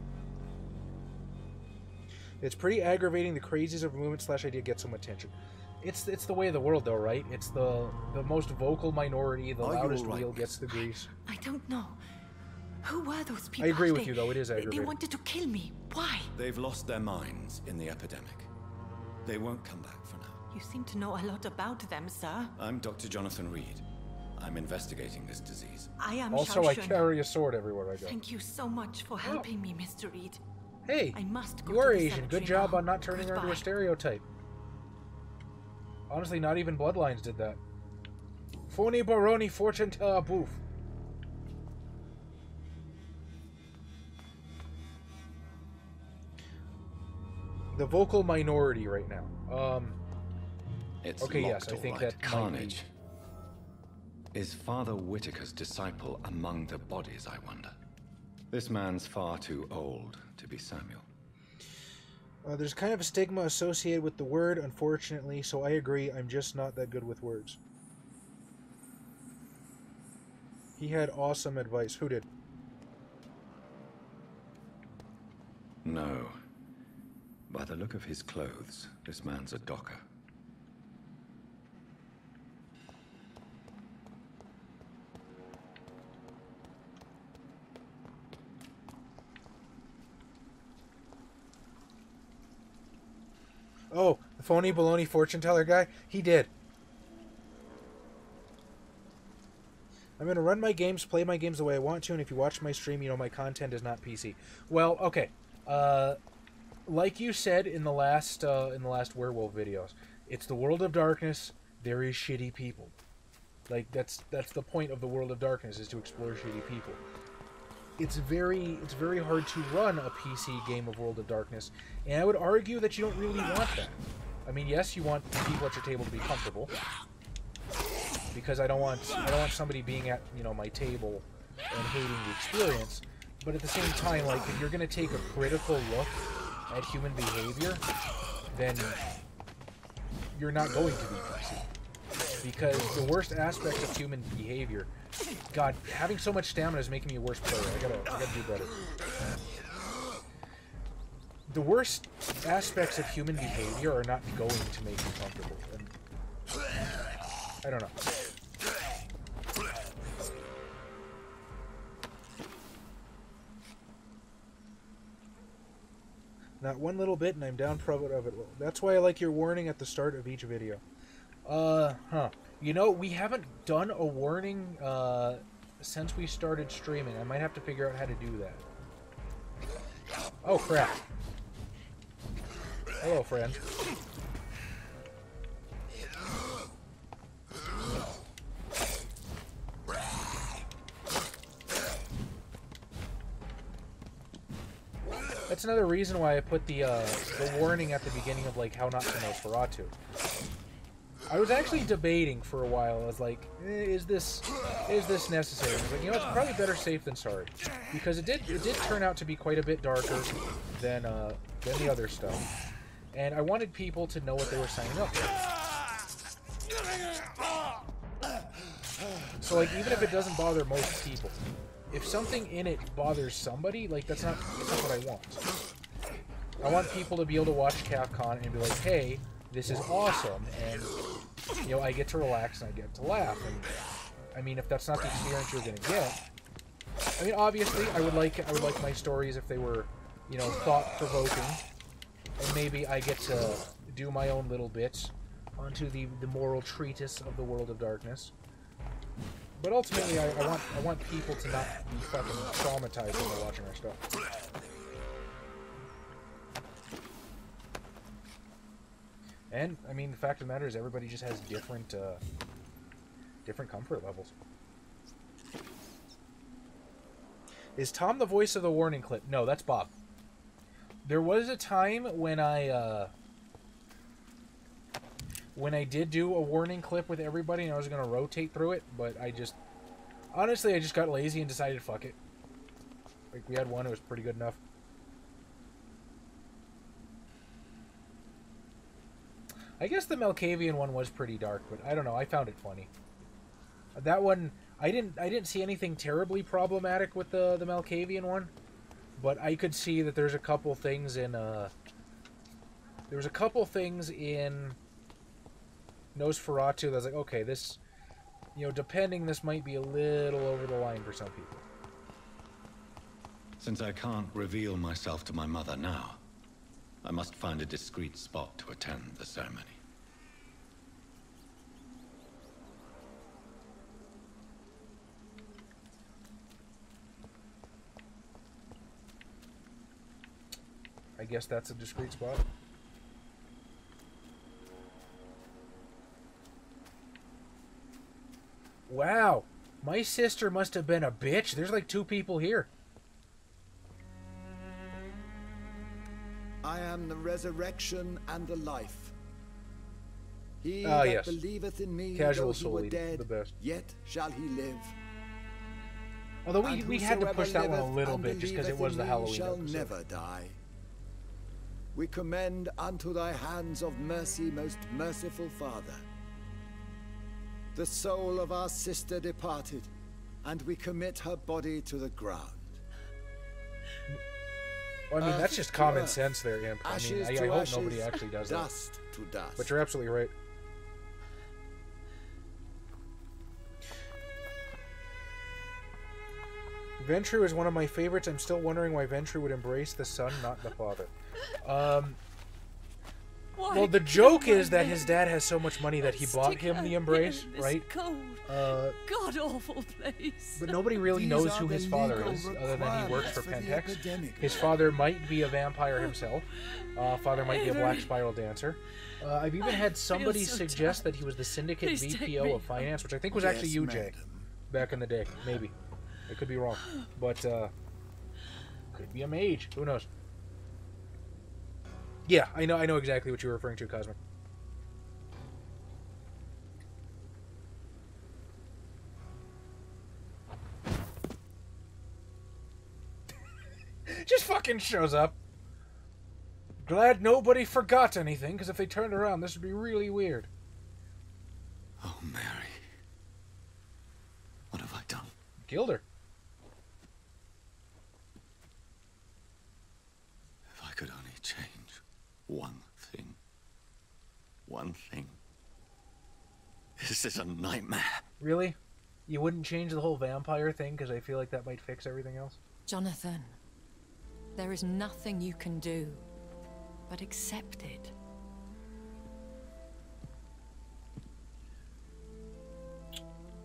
It's pretty aggravating the crazies of movement / idea get some attention. It's the way of the world, though, right? It's the most vocal minority, the loudest wheel gets the grease. I don't know. Who were those people? I agree with you, though. It is aggravating. They wanted to kill me. Why? They've lost their minds in the epidemic. They won't come back for now. You seem to know a lot about them, sir. I'm Dr. Jonathan Reed. I'm investigating this disease. I am Also, I carry a sword everywhere I go. Thank you so much for helping me, Mr. Reed. Hey, I must go you are to the Asian. Good cemetery job now. on not turning her into a stereotype. Honestly, not even Bloodlines did that. Phony Baroni Fortune Teller Boof. The vocal minority right now. It's okay, yes, locked, I think all right. that Carnage. Is Father Whitaker's disciple among the bodies, I wonder? This man's far too old to be Samuel. There's kind of a stigma associated with the word, unfortunately, so I agree. I'm just not that good with words. He had awesome advice. Who did? No. By the look of his clothes, this man's a docker. Oh, the phony baloney fortune teller guy? He did. I'm going to run my games, play my games the way I want to, and if you watch my stream, you know my content is not PC. Well, okay. Like you said in the last werewolf videos, it's the world of darkness. There is shitty people. Like that's the point of the world of darkness, is to explore shitty people. It's very hard to run a PC game of World of Darkness, and I would argue that you don't really want that. I mean, yes, you want people at your table to be comfortable, because I don't want somebody being at, you know, my table and hating the experience. But at the same time, like, if you're going to take a critical look at human behavior, then you're not going to be PC, because the worst aspects of human behavior. God, having so much stamina is making me a worse player. I gotta do better. The worst aspects of human behavior are not going to make you comfortable. And I don't know. Not one little bit, and I'm down proud of it. That's why I like your warning at the start of each video. You know, we haven't done a warning since we started streaming. I might have to figure out how to do that. Oh, crap. Hello, friend. That's another reason why I put the warning at the beginning of, like, how not to Nosferatu. I was actually debating for a while. I was like, is this necessary? I was like, you know, it's probably better safe than sorry, because it did turn out to be quite a bit darker than the other stuff, and I wanted people to know what they were signing up for. So, like, even if it doesn't bother most people, if something in it bothers somebody, like, that's not what I want. I want people to be able to watch Capcom and be like, hey, this is awesome, and, you know, I get to relax and I get to laugh. And I mean, if that's not the experience you're gonna get, I mean, obviously, I would like my stories if they were, you know, thought-provoking, and maybe I get to do my own little bits onto the moral treatise of the World of Darkness. But ultimately, I want people to not be fucking traumatized when they're watching our stuff. And, I mean, the fact of the matter is everybody just has different comfort levels. Is Tom the voice of the warning clip? No, that's Bob. There was a time when I did do a warning clip with everybody and I was going to rotate through it, but honestly, I just got lazy and decided, fuck it. Like, we had one, it was pretty good enough. I guess the Malkavian one was pretty dark, but I don't know. I found it funny. That one, I didn't see anything terribly problematic with the Malkavian one, but I could see that there's a couple things in Nosferatu, I was like, okay, this, you know, depending, this might be a little over the line for some people. Since I can't reveal myself to my mother now, I must find a discreet spot to attend the ceremony. I guess that's a discreet spot. Wow, my sister must have been a bitch. There's like 2 people here. I am the resurrection and the life. He Ah, that yes. believeth in me, Casual though he soul were eating, dead, the best. yet shall he live. Although And we had to whosoever push that one a liveth little and bit just because it believeth was in the me Halloween shall episode. never die. We commend unto thy hands of mercy, most merciful Father, the soul of our sister departed, and we commit her body to the ground. Well, I mean, that's Earth just to common earth, sense there, Imp. I mean, ashes I to hope ashes, nobody actually does that. dust to dust. But you're absolutely right. Ventrue is one of my favorites. I'm still wondering why Ventrue would embrace the son, not the father. Well, the joke is that his dad has so much money that he bought him the embrace, right? God awful place. But nobody really knows who his father is, other than he works for Pentex. His father might be a vampire himself. Father might be a black spiral dancer. I've even had somebody suggest that he was the syndicate VPO of finance, which I think was actually you, Jay, back in the day. Maybe. I could be wrong. But, could be a mage. Who knows? Yeah, I know exactly what you're referring to, Cosmic. Just fucking shows up. Glad nobody forgot anything, because if they turned around, this would be really weird. Oh, Mary. What have I done? Killed her. If I could only change one thing. One thing. This is a nightmare. Really? You wouldn't change the whole vampire thing, because I feel like that might fix everything else? Jonathan, there is nothing you can do but accept it.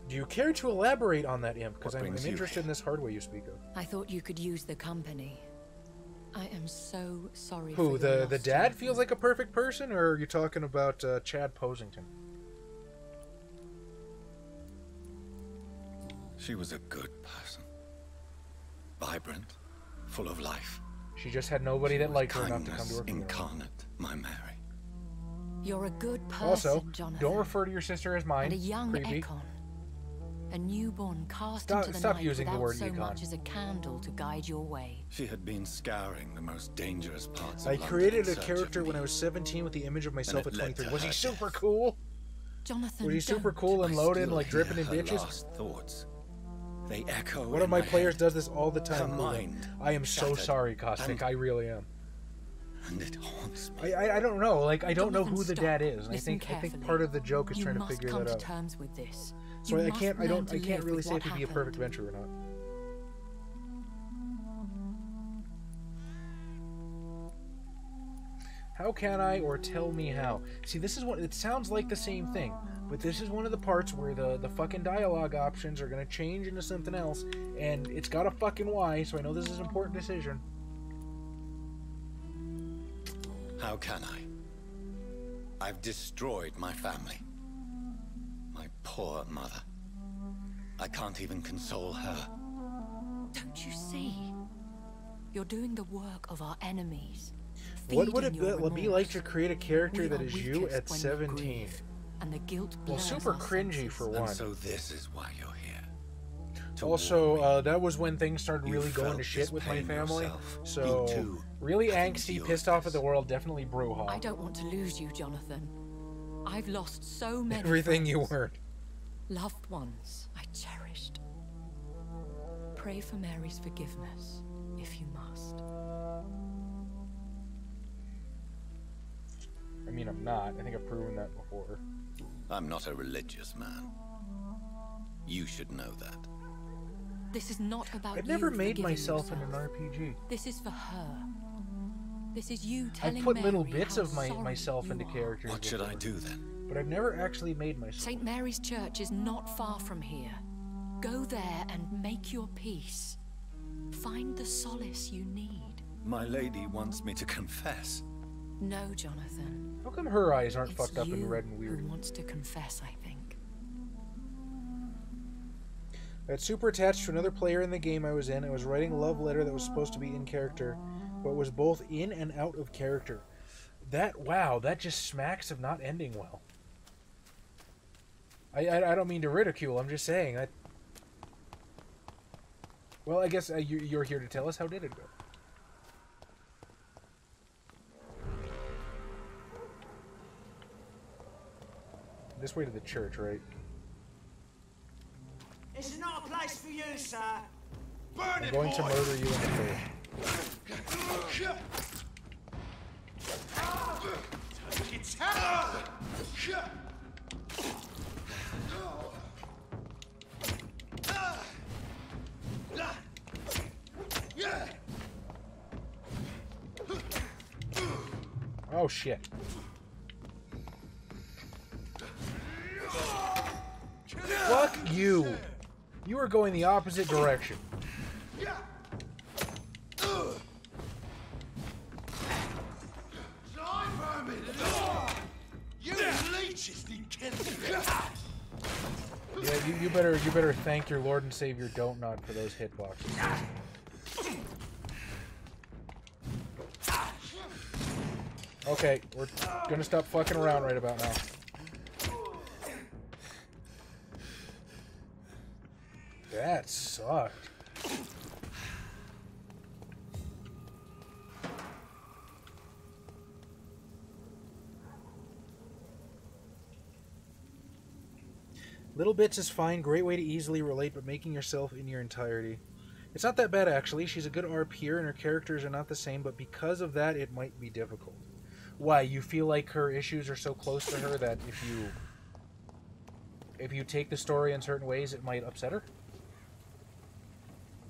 Do you care to elaborate on that, Imp? Because I'm brings you interested in this hardware you speak of. I thought you could use the company. I am so sorry Who, for your the loss, dad Jonathan. feels like a perfect person, or are you talking about Chad Posington? She was a good person. Vibrant, full of life. She just had nobody that liked her enough to come to her funeral. Incarnate, my Mary. You're a good person, Also, Jonathan. don't refer to your sister as mine. And a young Creepy. Ekon. A newborn cast Stop- into the stop night using the without word so Ekon. much as a candle to guide your way. She had been scouring the most dangerous parts of I London created in a search character of when me. I was 17 with the image of myself And at it led 23. to Was he her super death. cool? Jonathan, Was he super don't. cool and I loaded, still like dripping in hear her bitches? last thoughts. They echo One of in my my players head. does this all the time. Her mind I am so shattered sorry, Cosmic. and- I really am. And it haunts me. I don't know. Like, I don't know Jonathan, who the stop. dad is. And I Listen think carefully. part of the joke is You trying to must figure come that to out. terms with this. So You I must can't learn to really live say with if what he'd be a perfect happened. venture or not. How can I, or tell me how? See, this is what it sounds like the same thing, but this is one of the parts where the fucking dialogue options are gonna change into something else, and it's got a fucking why. So I know this is an important decision. How can I? I've destroyed my family. My poor mother. I can't even console her. Don't you see? You're doing the work of our enemies. What would it Feeding your be like to create a character We that are is you weakest at when we 17? grieve, and the guilt Well, blurs super our cringy senses. for And one. so this is why you're here. To Also, that was when things started You really going felt to shit this with my pain family. yourself. So, You too really have angsty, endured pissed off at the world, definitely brouhaha. I don't want to lose you, Jonathan. I've lost so many Everything you friends. weren't. Loved ones I cherished. Pray for Mary's forgiveness, if you must. I mean, I'm not. I think I've proven that before. I'm not a religious man. You should know that. This is not about I've never you made forgiving myself in an yourself. RPG. This is for her. This is you telling I've put little Mary bits how of sorry myself you into are. characters. What should I do then? But I've never actually made myself. St. Mary's Church is not far from here. Go there and make your peace. Find the solace you need. My lady wants me to confess. No, Jonathan. How come her eyes aren't It's fucked up you and red and weird? who wants to confess, I think. I got super attached to another player in the game I was in. I was writing a love letter that was supposed to be in character, but was both in and out of character. Wow, that just smacks of not ending well. I don't mean to ridicule, I'm just saying. Well, I guess you're here to tell us, how did it go? This way to the church, right? It's not a place for you, sir. I'm going to murder you in the face. Oh shit. Fuck you. You are going the opposite direction. Yeah, you better thank your Lord and Savior Don't Nod for those hitboxes. Okay, we're gonna stop fucking around right about now. That sucked. Little bits is fine, great way to easily relate, but making yourself in your entirety. It's not that bad, actually. She's a good RPer and her characters are not the same, but because of that, it might be difficult. Why, you feel like her issues are so close to her that if you take the story in certain ways, it might upset her?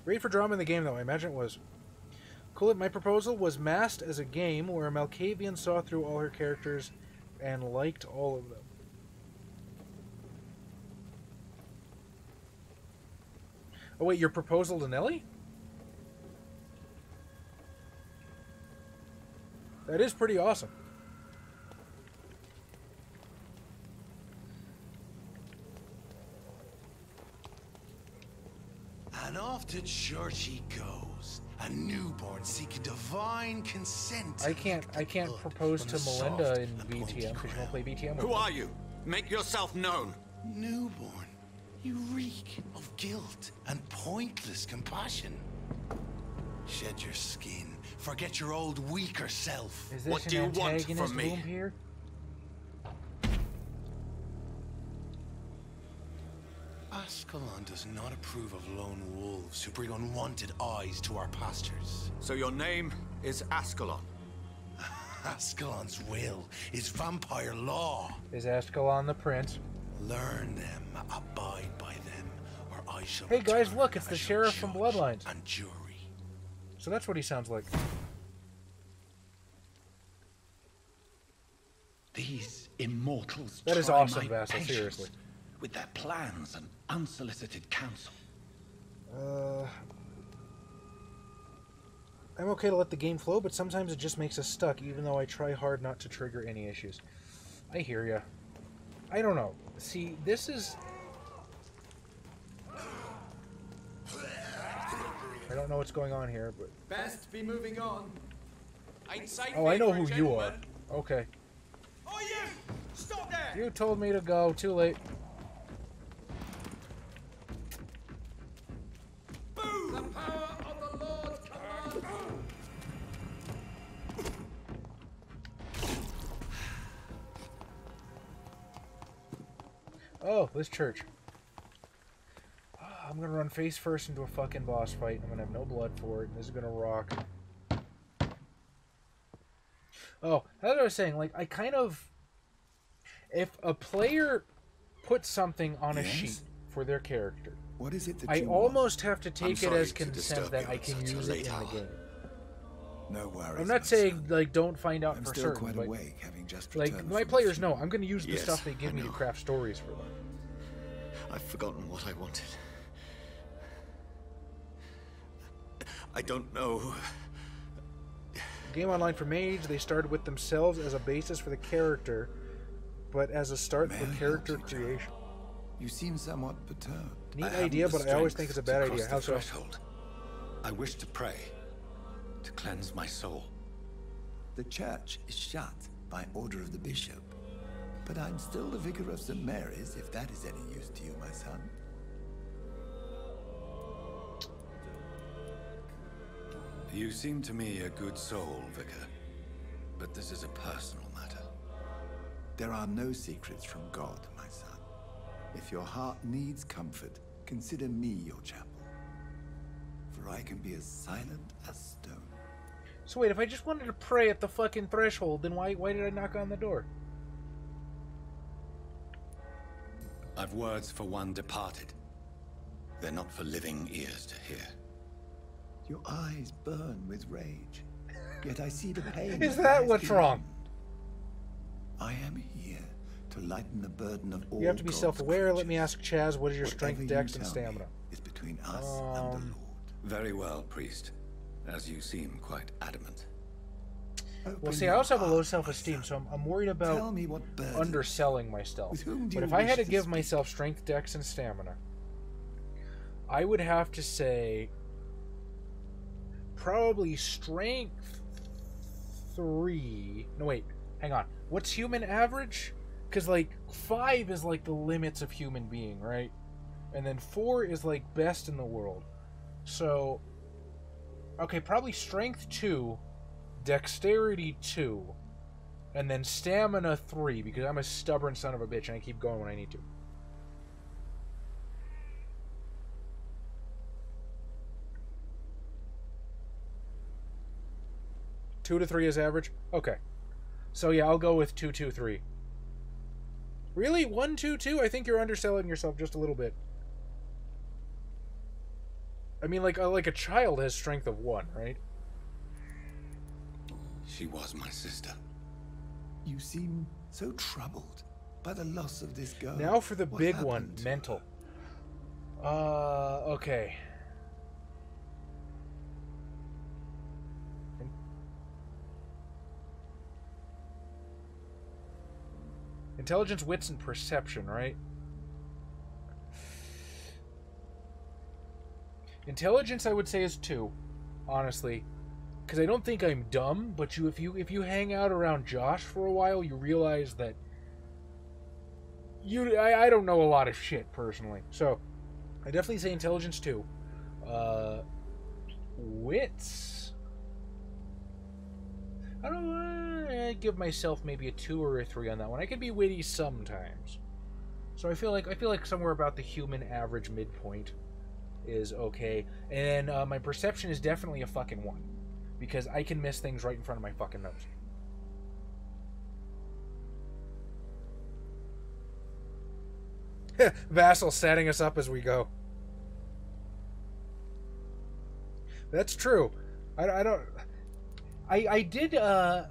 Great for drama in the game, though. I imagine it was. Cool. My proposal was masked as a game where Malkavian saw through all her characters and liked all of them. Oh wait, your proposal to Nelly? That is pretty awesome. And off to church he goes, a newborn seeking divine consent. I can't propose to Melinda in VTM because she won't play VTM. Who are you? Make yourself known. Newborn, you reek of guilt and pointless compassion. Shed your skin, forget your old weaker self. Is this what do you want from me? Here? Ascalon does not approve of lone wolves who bring unwanted eyes to our pastures. So your name is Ascalon? Ascalon's will is vampire law. Is Ascalon the prince? Learn them, abide by them, or I shall. Hey guys, look, it's the sheriff from Bloodlines. And jury. So that's what he sounds like. These immortals. That is awesome, Vasil, seriously. With their plans and unsolicited counsel. I'm okay to let the game flow, but sometimes it just makes us stuck, even though I try hard not to trigger any issues. I hear ya. I don't know. See, this is... I don't know what's going on here, but... Best be moving on. Ain't safe. Oh, I know who you are. Okay. Oh, you! Stop there! You told me to go. Too late. Boom! The power of the Lord commands. Oh, this church. I'm gonna run face first into a fucking boss fight. I'm gonna have no blood for it. This is gonna rock. Oh, as I was saying, like, I kind of... If a player puts something on a sheet for their character, what is it that I you almost have to take it as to consent that I can use it in the game. No worries. I'm not saying like don't find out I'm for still certain, quite but awake, having just like returned my from players know I'm going to use the Yes, stuff they give me to craft stories for them. I've forgotten what I wanted. I don't know. Game Online for Mage, they started with themselves as a basis for the character, but as a start for character creation. You seem somewhat perturbed. Neat idea, but I always think it's a bad idea. How so? Threshold. I wish to pray, to cleanse my soul. The church is shut by order of the bishop, but I'm still the vicar of St. Mary's, if that is any use to you, my son. You seem to me a good soul, Vicar, but this is a personal matter. There are no secrets from God, my son. If your heart needs comfort, consider me your chapel, for I can be as silent as stone. So wait, if I just wanted to pray at the fucking threshold, then why did I knock on the door? I've words for one departed. They're not for living ears to hear. Your eyes burn with rage, yet I see the pain. Is that what's wrong? I am here to lighten the burden of all. You have to be God's self-aware. Let me ask Chaz, what is your Whatever strength, you dex, and tell stamina? me is between us and the Lord. Very well, priest. As you seem quite adamant. Well, see, I also have a low self-esteem, so I'm worried about Tell me what burden. underselling myself. With whom do But you if I had wish to to give speak? myself strength, dex, and stamina, I would have to say probably strength 3. No, wait, hang on. What's human average? Because like 5 is like the limits of human being, right? And then 4 is like best in the world. So, okay, probably strength 2, dexterity 2, and then stamina 3, because I'm a stubborn son of a bitch and I keep going when I need to. Two to 3 is average? Okay. So yeah, I'll go with 2, 2, 3. Really? 1, 2, 2? I think you're underselling yourself just a little bit. I mean, like a child has strength of 1, right? She was my sister. You seem so troubled by the loss of this girl. Now for the What big happened one, to mental. Okay. Intelligence, wits, and perception, right? Intelligence, I would say, is 2, honestly, because I don't think I'm dumb. But if you hang out around Josh for a while, you realize that I don't know a lot of shit personally. So I definitely say intelligence 2. Wits, I don't know. I give myself maybe a 2 or a 3 on that one. I can be witty sometimes, so I feel like somewhere about the human average midpoint is okay. And my perception is definitely a fucking 1, because I can miss things right in front of my fucking nose. Vasil setting us up as we go. That's true. I did,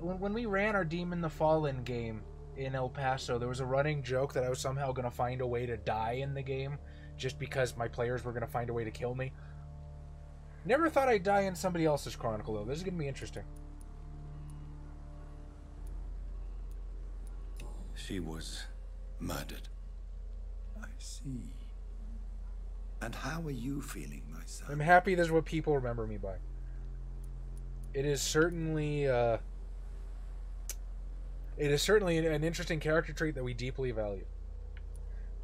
when we ran our Demon the Fallen game in El Paso, there was a running joke that I was somehow going to find a way to die in the game, just because my players were going to find a way to kill me. Never thought I'd die in somebody else's Chronicle, though. This is going to be interesting. She was murdered. I see. And how are you feeling, my son? I'm happy this is what people remember me by. It is certainly an interesting character trait that we deeply value.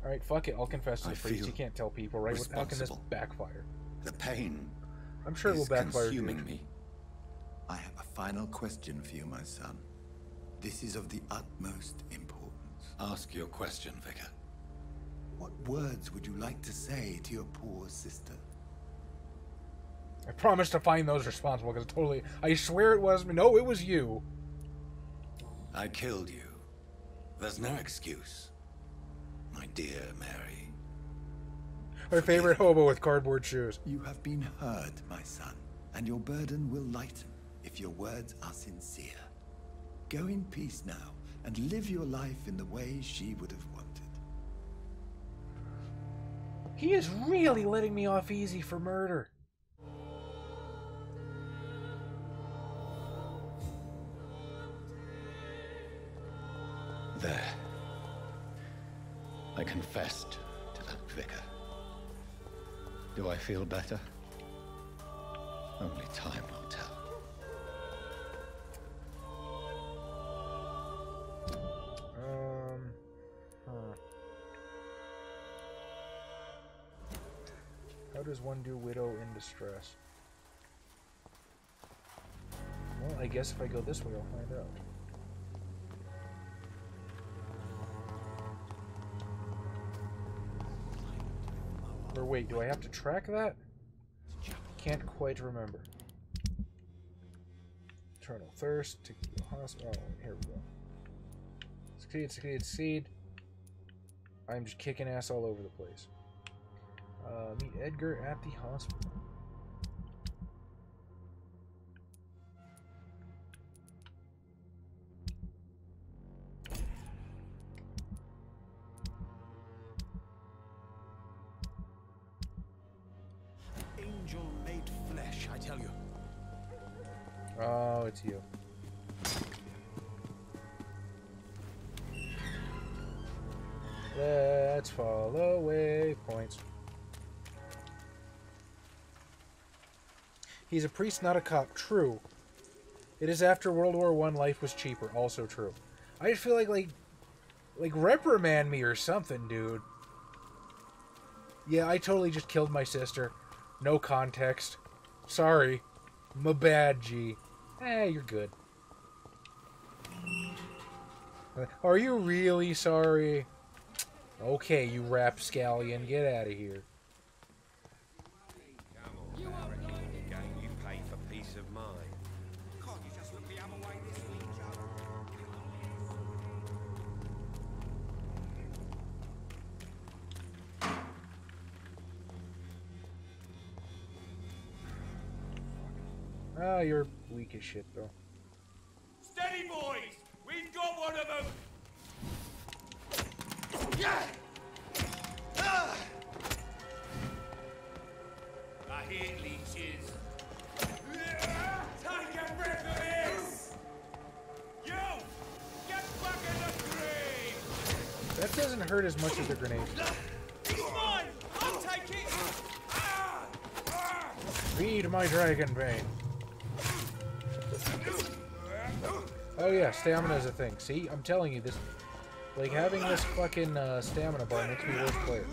Alright, fuck it, I'll confess to the priest. You can't tell people, right? How can this backfire? The pain. I'm sure it will backfire. Consuming me. I have a final question for you, my son. This is of the utmost importance. Ask your question, Vicar. What words would you like to say to your poor sister? I promise to find those responsible, because I swear it was me. No, it was you. I killed you. There's no excuse, my dear Mary. Our favorite hobo with cardboard shoes. You have been heard, my son, and your burden will lighten if your words are sincere. Go in peace now, and live your life in the way she would have wanted. He is really letting me off easy for murder. There. I confessed to that vicar. Do I feel better? Only time will tell. How does one do widow in distress? Well, I guess if I go this way, I'll find out. Or wait, do I have to track that? Can't quite remember. Eternal thirst to the hospital. Oh, here we go. Succeed, succeed, succeed. I'm just kicking ass all over the place. Meet Edgar at the hospital. Angel made flesh, I tell you. Oh, it's you. Let's follow waypoints. He's a priest, not a cop. True. It is after World War I, life was cheaper. Also true. I just feel like reprimand me or something, dude. Yeah, I totally just killed my sister. No context. Sorry. My bad, G. You're good. Are you really sorry? Okay, you rapscallion, get out of here. You pay for peace of mind. Can't you just look the other way this week, Joe? Ah, you're weak as shit, though. Steady, boys! We've got one of them! Yeah! Ah! I hear leeches. Take a breath of this! You! Get back in the grave! That doesn't hurt as much as the grenade. It's mine! I'll take it! Feed my dragon bane. Oh yeah, stamina is a thing. See, I'm telling you this. Like, having this fucking stamina bar makes me a worse player.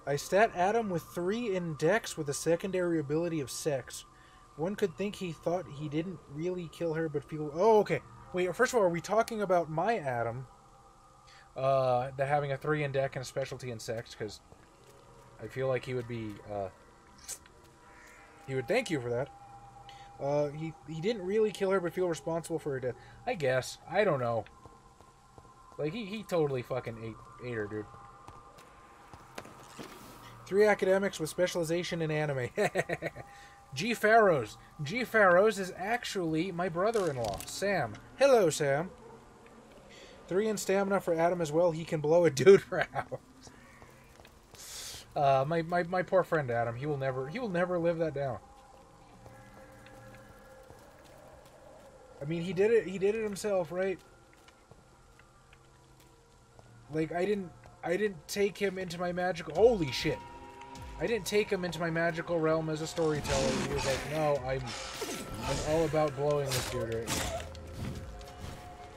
I stat Adam with 3 in Dex with a secondary ability of sex. One could think he thought he didn't really kill her, but feel... Oh, okay. Wait, first of all, are we talking about my Adam? That having a 3 in Dex and a specialty in sex? Because I feel like he would be... he would thank you for that. He didn't really kill her, but feel responsible for her death. I guess. I don't know. Like, he totally fucking ate her, dude. 3 academics with specialization in anime. G. Farrows. G. Farrows is actually my brother-in-law, Sam. Hello, Sam. 3 in stamina for Adam as well. He can blow a dude for hours. My poor friend Adam. He will never live that down. I mean, he did it himself, right? Like, I didn't take him into my magical... Holy shit. I didn't take him into my magical realm as a storyteller. He was like, no, I'm all about blowing this dude right now.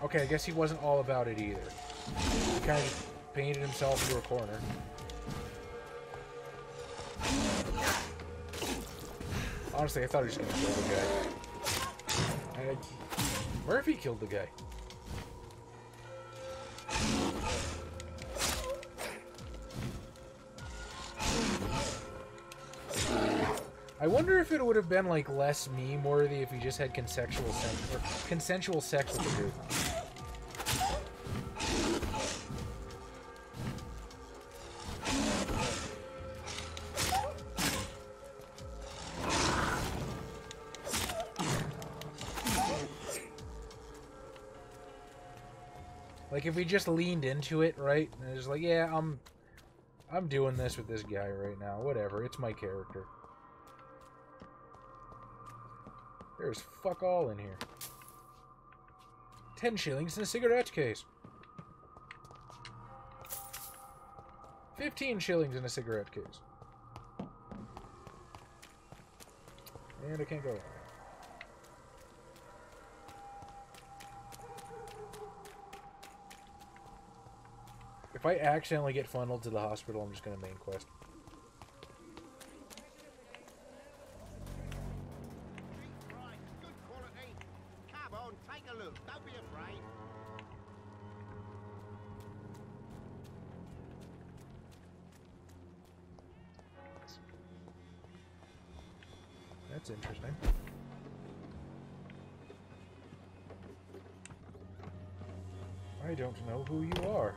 Okay, I guess he wasn't all about it either. He kind of just painted himself into a corner. Honestly, I thought he was going to kill the guy. Murphy killed the guy. I wonder if it would have been like less meme-worthy if he just had consensual sex with the dude. Like if we just leaned into it, right? And it's like, yeah, I'm doing this with this guy right now. Whatever, it's my character. There's fuck all in here. 10 shillings in a cigarette case. 15 shillings in a cigarette case. And I can't go. If I accidentally get funneled to the hospital, I'm just going to main quest. That's interesting. I don't know who you are.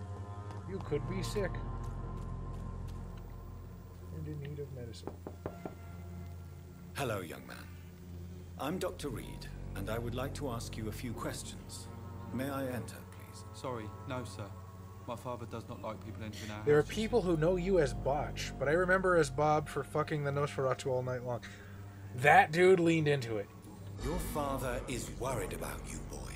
You could be sick. And in need of medicine. Hello, young man. I'm Dr. Reed, and I would like to ask you a few questions. May I enter, please? Sorry, no, sir. My father does not like people entering our house. There are people who know you as Botch, but I remember as Bob for fucking the Nosferatu all night long. That dude leaned into it. Your father is worried about you, boy.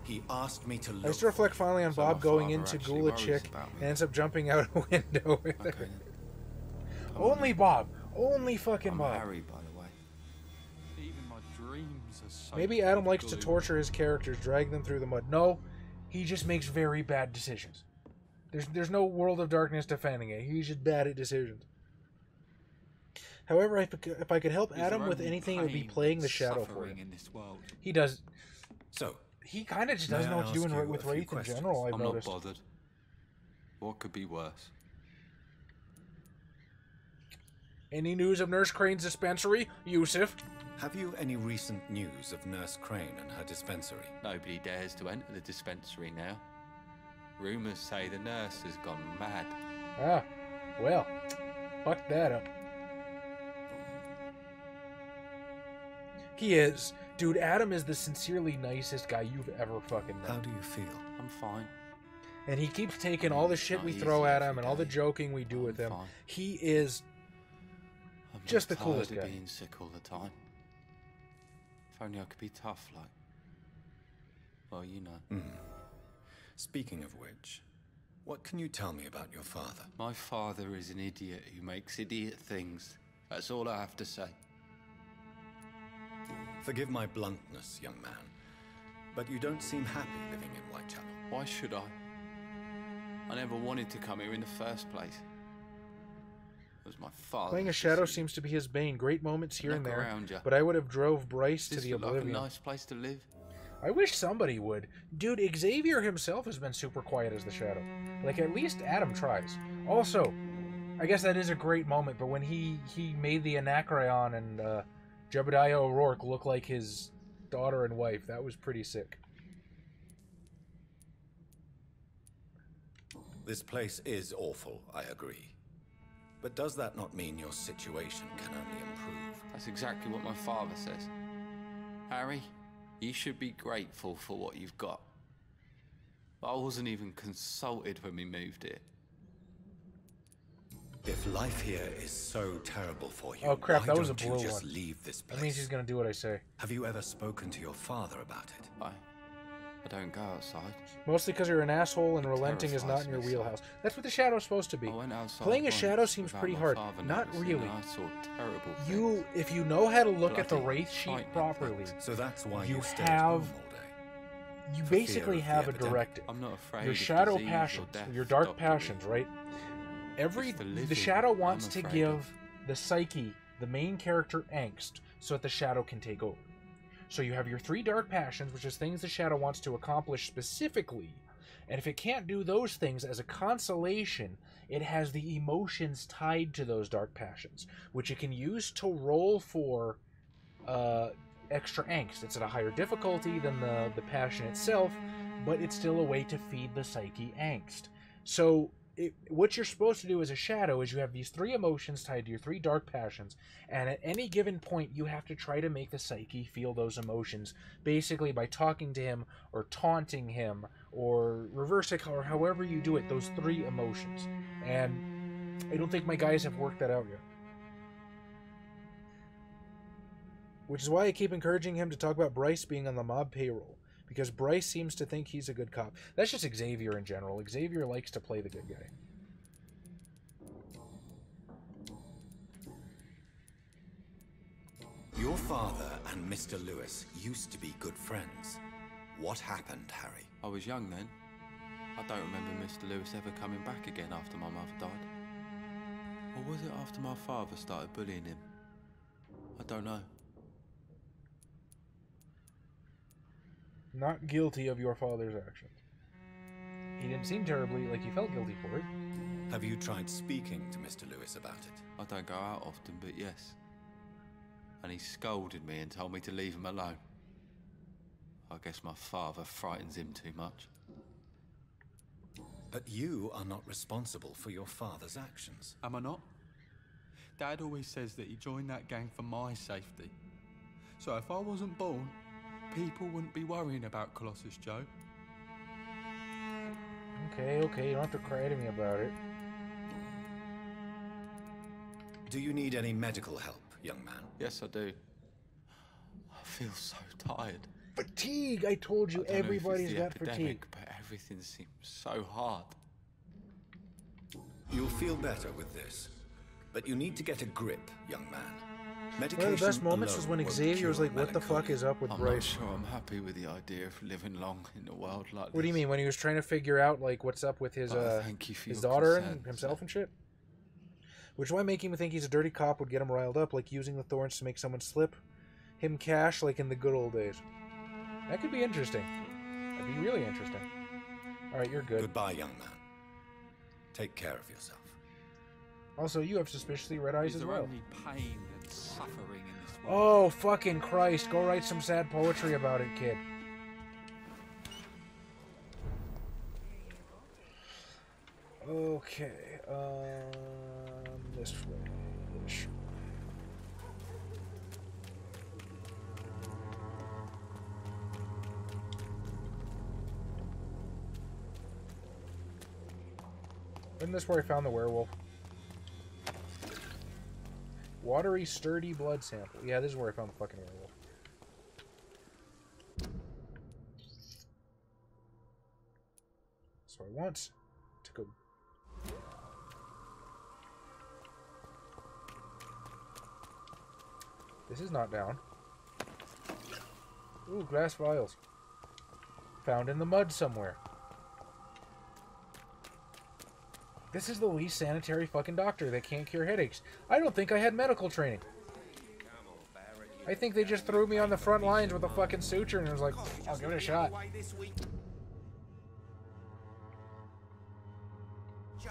He asked me to look. I used to reflect finally on Bob going in to ghoul a chick and ends up jumping out a window with her. Only Bob. Only fucking Bob. Harry, by the way. Even my dreams are so Maybe Adam likes to torture his characters, drag them through the mud. No, he just makes very bad decisions. There's no World of Darkness defending it. He's just bad at decisions. However, if I could help Adam with anything, it would be playing the Shadow for him. He does. So he kind of just doesn't know what to do with Wraith in general. I've noticed. I'm not bothered. What could be worse? Any news of Nurse Crane's dispensary, Yusuf? Have you any recent news of Nurse Crane and her dispensary? Nobody dares to enter the dispensary now. Rumors say the nurse has gone mad. Ah, well, fuck that up. He is. Dude, Adam is the sincerely nicest guy you've ever fucking met. How do you feel? I'm fine. And he keeps taking all the shit we throw at him and all the joking we do with him. He is just the coolest guy. I'm being sick all the time. If only I could be tough like... Well, you know. Speaking of which, what can you tell me about your father? My father is an idiot who makes idiot things. That's all I have to say. Forgive my bluntness, young man, but you don't seem happy living in Whitechapel. Why should I? I never wanted to come here in the first place. It was my father. Playing a shadow seems to be his bane. Great moments here and there, but I would have drove Bryce to the oblivion. Like a nice place to live. I wish somebody would. Dude, Xavier himself has been super quiet as the Shadow. Like, at least Adam tries. Also, I guess that is a great moment, but when he made the Anacreon and Jebediah O'Rourke look like his daughter and wife, that was pretty sick. This place is awful, I agree. But does that not mean your situation can only improve? That's exactly what my father says. Harry, you should be grateful for what you've got. I wasn't even consulted when we moved here. If life here is so terrible for you, oh crap, that was a blue blue just one. leave this place? That means he's gonna do what I say. Have you ever spoken to your father about it? I don't go outside. Mostly because you're an asshole and relenting is not in your wheelhouse. That's what the Shadow's supposed to be. Playing a Shadow seems pretty hard. Not really. If you know how to look at the Wraith sheet properly, so that's why you stay have. at home all day. You basically have a directive. I'm not afraid your of shadow disease or passions, death, your dark Dr. passions, right? The Shadow wants to give the psyche, the main character, angst, so that the Shadow can take over. So you have your 3 dark passions, which is things the shadow wants to accomplish specifically. And if it can't do those things as a consolation, it has the emotions tied to those dark passions, which it can use to roll for extra angst. It's at a higher difficulty than the passion itself, but it's still a way to feed the psyche angst. So what you're supposed to do as a shadow is you have these 3 emotions tied to your 3 dark passions, and at any given point you have to try to make the psyche feel those emotions, basically by talking to him or taunting him or reversing, or however you do it, those 3 emotions. And I don't think my guys have worked that out yet. Which is why I keep encouraging him to talk about Bryce being on the mob payroll. Because Bryce seems to think he's a good cop. That's just Xavier in general. Xavier likes to play the good guy. Your father and Mr. Lewis used to be good friends. What happened, Harry? I was young then. I don't remember Mr. Lewis ever coming back again after my mother died. Or was it after my father started bullying him? I don't know. Not guilty of your father's actions. He didn't seem terribly like he felt guilty for it. Have you tried speaking to Mr. Lewis about it? I don't go out often, but yes. And he scolded me and told me to leave him alone. I guess my father frightens him too much. But you are not responsible for your father's actions. Am I not? Dad always says that he joined that gang for my safety. So if I wasn't born, people wouldn't be worrying about Colossus Joe. Okay, you don't have to cry to me about it. Do you need any medical help, young man? Yes, I do. I feel so tired. Fatigue! I told you, everybody's got fatigue. But everything seems so hard. You'll feel better with this. But you need to get a grip, young man. One of the best moments was when Xavier was like, what the fuck is up with Bryce? I'm not sure I'm happy with the idea of living long in a world like this. What do you mean? When he was trying to figure out, like, what's up with his daughter and himself and shit? Which is why making him think he's a dirty cop would get him riled up, like using the thorns to make someone slip him cash like in the good old days. That could be interesting. That'd be really interesting. Alright, you're good. Goodbye, young man. Take care of yourself. Also, you have suspiciously red eyes as well. Only pain and suffering in this world? Oh, fucking Christ. Go write some sad poetry about it, kid. Okay, this way. Isn't this where I found the werewolf? Watery, sturdy blood sample. Yeah, this is where I found the fucking werewolf. So I want to go... This is not down. Ooh, glass vials. Found in the mud somewhere. This is the least sanitary fucking doctor that can't cure headaches. I don't think I had medical training. I think they just threw me on the front lines with a fucking suture and was like, I'll give it a shot. Joe,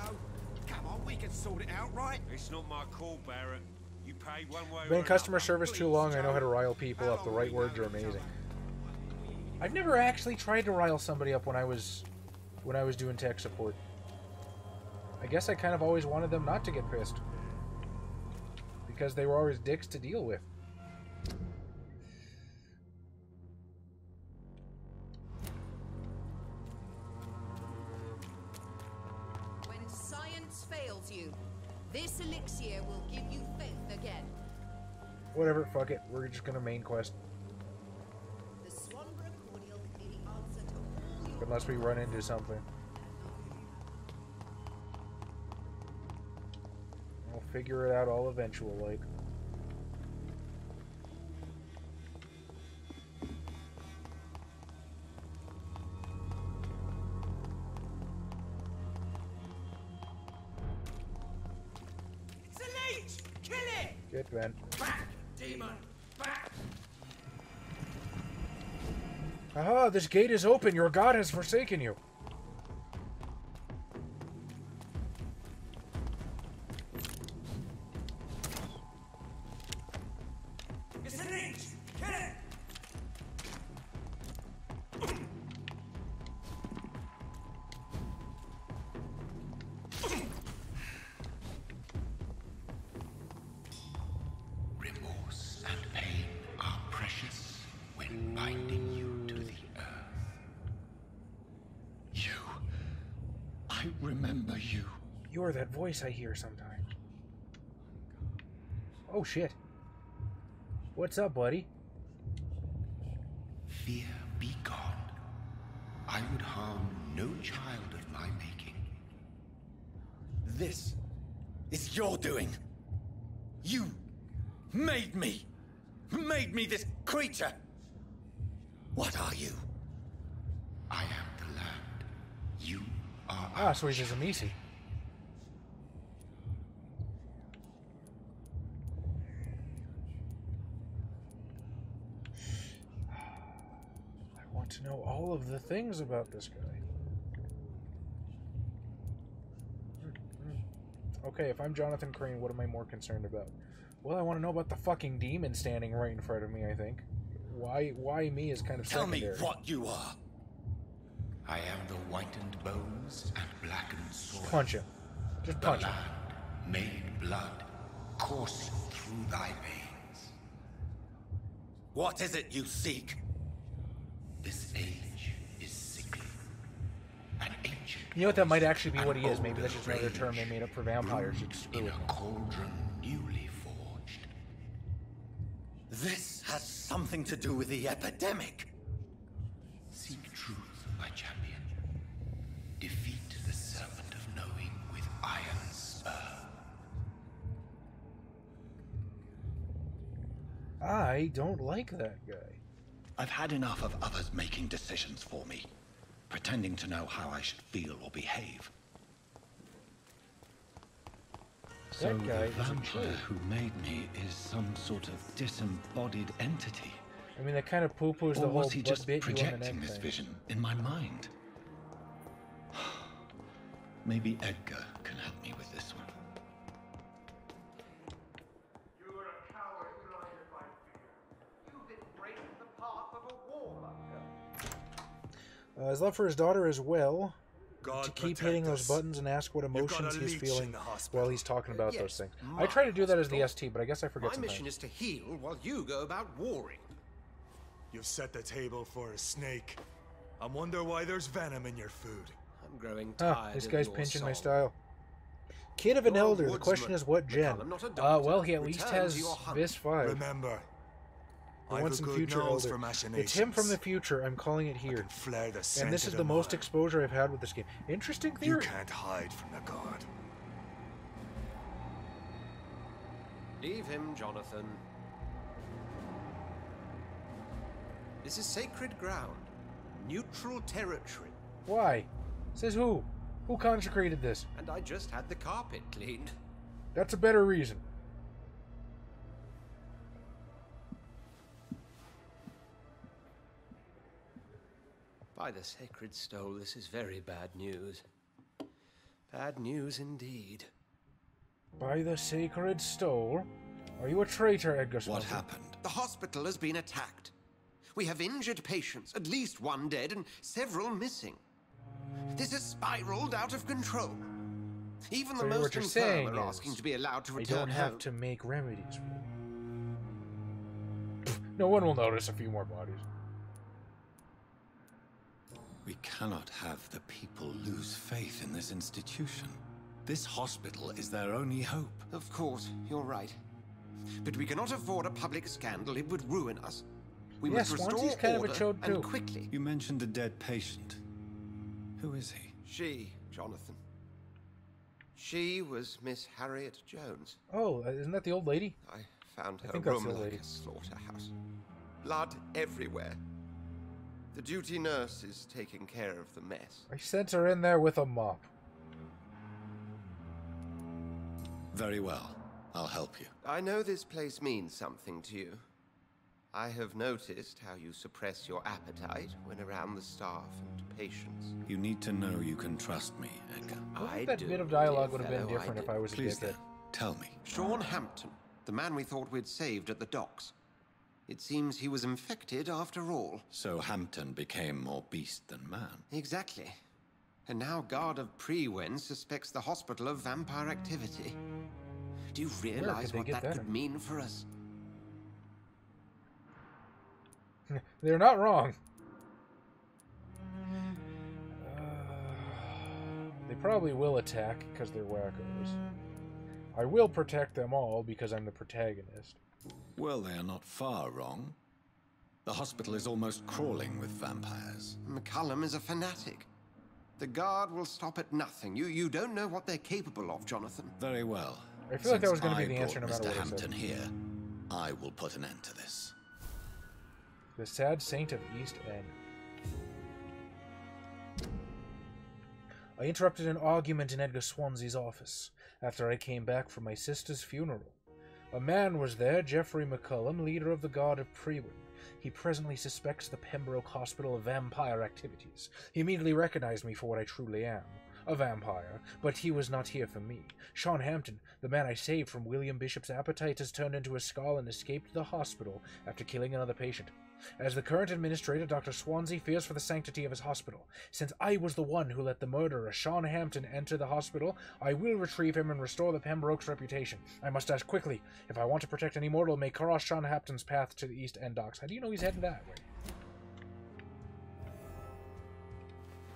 come on, we can sort it out, right? It's not my call, Barrett. You pay one way or Been in customer service too long, I know how to rile people up. The right words are amazing. I've never actually tried to rile somebody up when I was doing tech support. I guess I kind of always wanted them not to get pissed. Because they were always dicks to deal with. When science fails you, this elixir will give you faith again. Whatever, fuck it. We're just gonna main quest. The Swanborough cordial can be the answer to all your... Unless we run into something. We'll figure it out all eventual, like. It's a leech! Kill it! Get Ben. Back, demon! Back! Aha, this gate is open. Your god has forsaken you. It's an inch! Get it! Remorse and pain are precious when binding you to the earth. You. I remember you. You're that voice I hear sometimes. Oh shit. What's up, buddy? Fear be gone. I would harm no child of my making. This is your doing. You made me. Made me this creature. What are you? I am the land. You are Ah, so he's a Zamisi. I want to know all of the things about this guy. Okay, if I'm Jonathan Crane, what am I more concerned about? Well, I want to know about the fucking demon standing right in front of me, I think. Why me is kind of secondary. Tell me what you are. I am the whitened bones and blackened soil. Punch him. Just punch him. The land made blood coursing through thy veins. What is it you seek? This age is sickly. An ancient. You know what, that might actually be what he is. Maybe that's just another term they made up for vampires. In a cauldron newly forged. This has something to do with the epidemic. Seek truth, my champion. Defeat the serpent of knowing with iron spur. I don't like that guy. I've had enough of others making decisions for me, pretending to know how I should feel or behave. So the vampire who made me is some sort of disembodied entity. I mean, that kind of poo-poos the Or whole was he just bit you on the projecting neck this thing. vision in my mind? Maybe Edgar can help me with this one. His love for his daughter as well. God to keep protect hitting those us. buttons and ask what You've got emotions a he's leech feeling in the hospital. while he's talking about Yes, those things. my I try to do that as the hospital. ST, but I guess I forget My sometimes. mission is to heal while you go about warring. You've set the table for a snake. I wonder why there's venom in your food. I'm growing tired This of guy's your pinching my song. style. Kid of an You're a elder. The question woodsman, is what gen? McCallum, not a doctor. Well, he at least Return has to your hunt. this 5. Remember, I I've want a some good future nose elder. for machinations. It's him from the future. I'm calling it here. Flare the scent And this of is the most mire. exposure I've had with this game. Interesting You theory. can't hide from the god. Leave him, Jonathan. This is sacred ground. Neutral territory. Why? Says who? Who consecrated this? And I just had the carpet cleaned. That's a better reason. By the sacred stole, this is very bad news. Bad news indeed. By the sacred stole? Are you a traitor, Edgar What Spencer? happened? The hospital has been attacked. We have injured patients, at least one dead and several missing. This has spiraled out of control. Even the So most what you're infirm saying are is, asking to be allowed to I return don't have home. to make remedies for you. No one will notice a few more bodies. We cannot have the people lose faith in this institution. This hospital is their only hope. Of course, you're right. But we cannot afford a public scandal. It would ruin us. We Yes, must Swansea's restore kind of a order, chode too. and quickly. You mentioned a dead patient. Who is he? She, Jonathan. She was Miss Harriet Jones. Oh, isn't that the old lady? I found I her think that's room the like lady. a slaughterhouse. Blood everywhere. The duty nurse is taking care of the mess. I sent her in there with a mop. Very well. I'll help you. I know this place means something to you. I have noticed how you suppress your appetite when around the staff and patients. You need to know you can trust me, Edgar. I think that bit of dialogue would have been different if I was a Please dickhead. then, tell me. Sean Hampton, the man we thought we'd saved at the docks. It seems he was infected after all. So Hampton became more beast than man. Exactly. And now Guard of Prewen suspects the hospital of vampire activity. Do you realize what that could mean for us? They're not wrong. They probably will attack because they're wackos. I will protect them all because I'm the protagonist. Well, they are not far wrong. The hospital is almost crawling with vampires. McCullum is a fanatic. The Guard will stop at nothing. You don't know what they're capable of, Jonathan. Very well. I feel like that was going to be the answer no matter Mr. what I Hampton said. here, I will put an end to this. The sad saint of East End. I interrupted an argument in Edgar Swansea's office after I came back from my sister's funeral. A man was there, Geoffrey McCullum, leader of the Guard of Prewen. He presently suspects the Pembroke Hospital of vampire activities. He immediately recognized me for what I truly am, a vampire, but he was not here for me. Sean Hampton, the man I saved from William Bishop's appetite, has turned into a skull and escaped the hospital after killing another patient. As the current administrator, Dr. Swansea fears for the sanctity of his hospital. Since I was the one who let the murderer, Sean Hampton, enter the hospital, I will retrieve him and restore the Pembroke's reputation. I must act quickly. If I want to protect any mortal, may cross Sean Hampton's path to the East End docks. How do you know he's heading that way?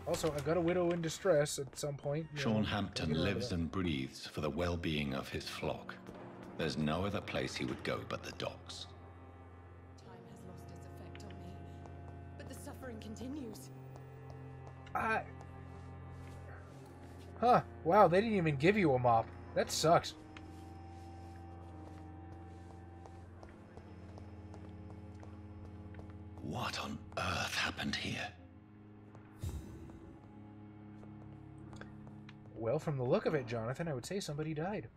Also, I've got a widow in distress at some point. Sean Hampton lives and breathes for the well-being of his flock. There's no other place he would go but the docks. Continues. Huh. Wow, they didn't even give you a mop. That sucks. What on earth happened here? Well, from the look of it, Jonathan, I would say somebody died.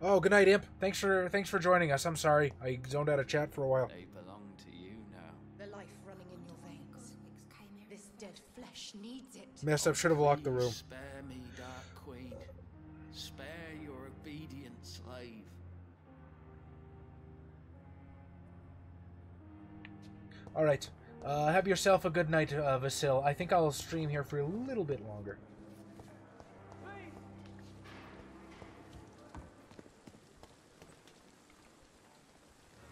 Oh, good night, Imp. Thanks for joining us. I'm sorry. I zoned out of chat for a while. They belong to you now. The life running in your veins. This dead flesh needs it. Messed up. Should have locked the room. Spare me, Dark Queen. Spare your obedient slave. All right. Have yourself a good night, Vasil. I think I'll stream here for a little bit longer.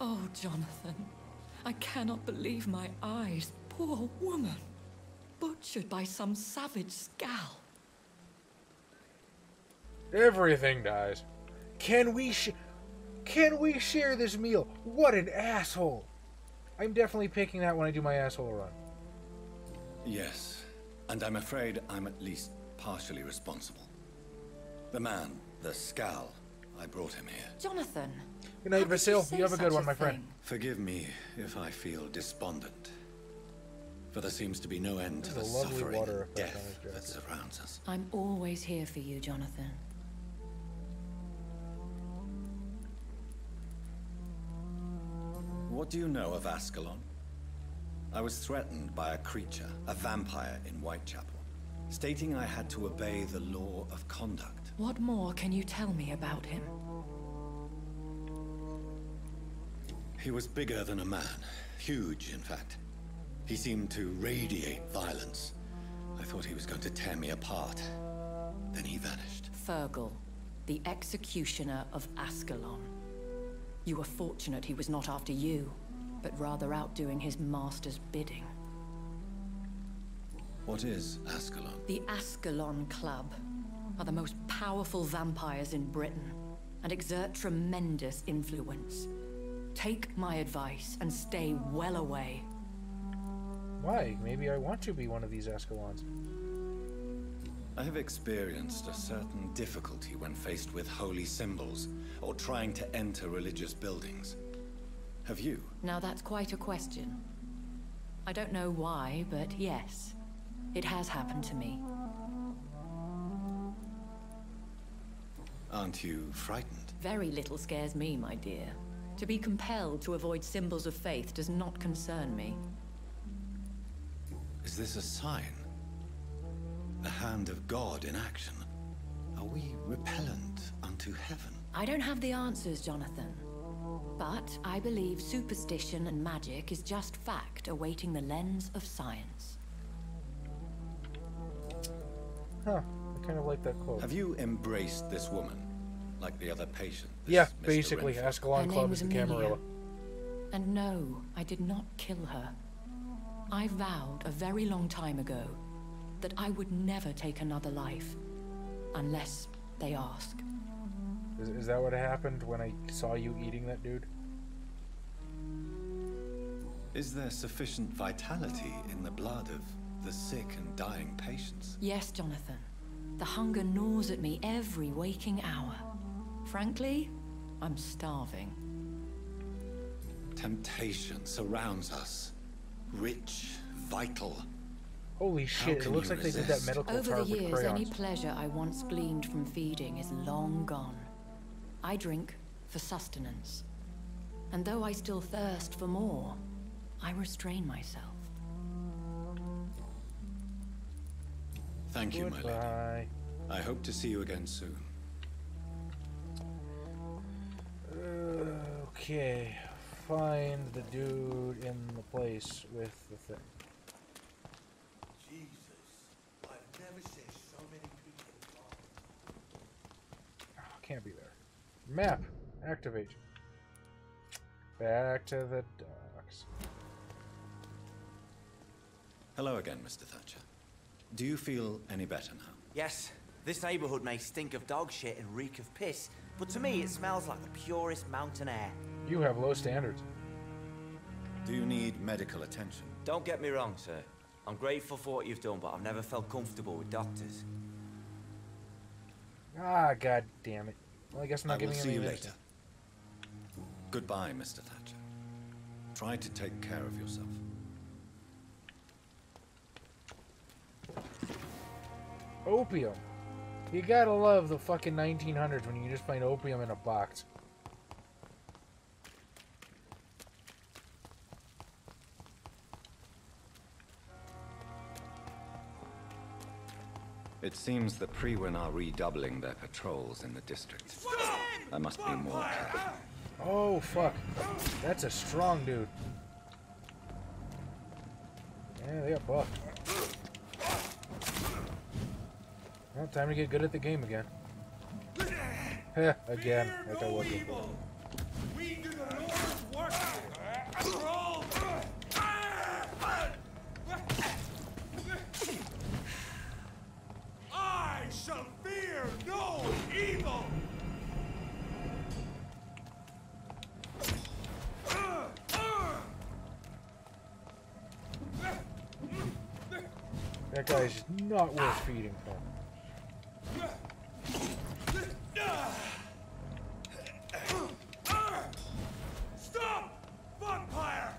Oh, Jonathan, I cannot believe my eyes. Poor woman. Butchered by some savage scowl. Everything dies. Can we share this meal? What an asshole. I'm definitely picking that when I do my asshole run. Yes, and I'm afraid I'm at least partially responsible. The man, the scowl, I brought him here. Jonathan. Good night, Vasil. You have a good one, my friend. Forgive me if I feel despondent, for there seems to be no end to the There's a lovely suffering water and effect on death his that jacket. surrounds us. I'm always here for you, Jonathan. What do you know of Ascalon? I was threatened by a creature, a vampire in Whitechapel, stating I had to obey the law of conduct. What more can you tell me about him? He was bigger than a man. Huge, in fact. He seemed to radiate violence. I thought he was going to tear me apart. Then he vanished. Fergal, the executioner of Ascalon. You were fortunate he was not after you, but rather out doing his master's bidding. What is Ascalon? The Ascalon Club are the most powerful vampires in Britain and exert tremendous influence. Take my advice and stay well away. Why? Maybe I want to be one of these Ascalons. I have experienced a certain difficulty when faced with holy symbols or trying to enter religious buildings. Have you? Now that's quite a question. I don't know why, but yes, it has happened to me. Aren't you frightened? Very little scares me, my dear. To be compelled to avoid symbols of faith does not concern me. Is this a sign? The hand of God in action? Are we repellent unto heaven? I don't have the answers, Jonathan. But I believe superstition and magic is just fact awaiting the lens of science. Huh. I kind of like that quote. Have you embraced this woman? Like the other patient? Yeah, Mr. basically. Renfrew? Ascalon Club is the Camarilla. And no, I did not kill her. I vowed a very long time ago that I would never take another life. Unless they ask. Is that what happened when I saw you eating that dude? Is there sufficient vitality in the blood of the sick and dying patients? Yes, Jonathan. The hunger gnaws at me every waking hour. Frankly, I'm starving. Temptation surrounds us. Rich, vital. Holy shit, it looks like they did that medical Over tar the with years, crayons. any pleasure I once gleaned from feeding is long gone. I drink for sustenance. And though I still thirst for more, I restrain myself. Thank you, my Goodbye. lady. I hope to see you again soon. Okay. Find the dude in the place with the thing. I've never seen so many people. Oh, can't be there. Map. Activate. Back to the docks. Hello again, Mr. Thatcher. Do you feel any better now? Yes, this neighborhood may stink of dog shit and reek of piss, but to me it smells like the purest mountain air. You have low standards. Do you need medical attention? Don't get me wrong, sir. I'm grateful for what you've done, but I've never felt comfortable with doctors. Ah, god damn it. Well, I guess I'm not I will giving see him you any later. Goodbye, Mr. Thatcher. Try to take care of yourself. Opium. You gotta love the fucking 1900s when you just find opium in a box. It seems the Priwen are redoubling their patrols in the district. I must be more careful. Oh, fuck. That's a strong dude. Yeah, they got buffed. Well, time to get good at the game again. Heh, again, like I was before. We do the Lord's work. We're all I shall fear no evil. That guy's not worth feeding for. Stop! Vampire!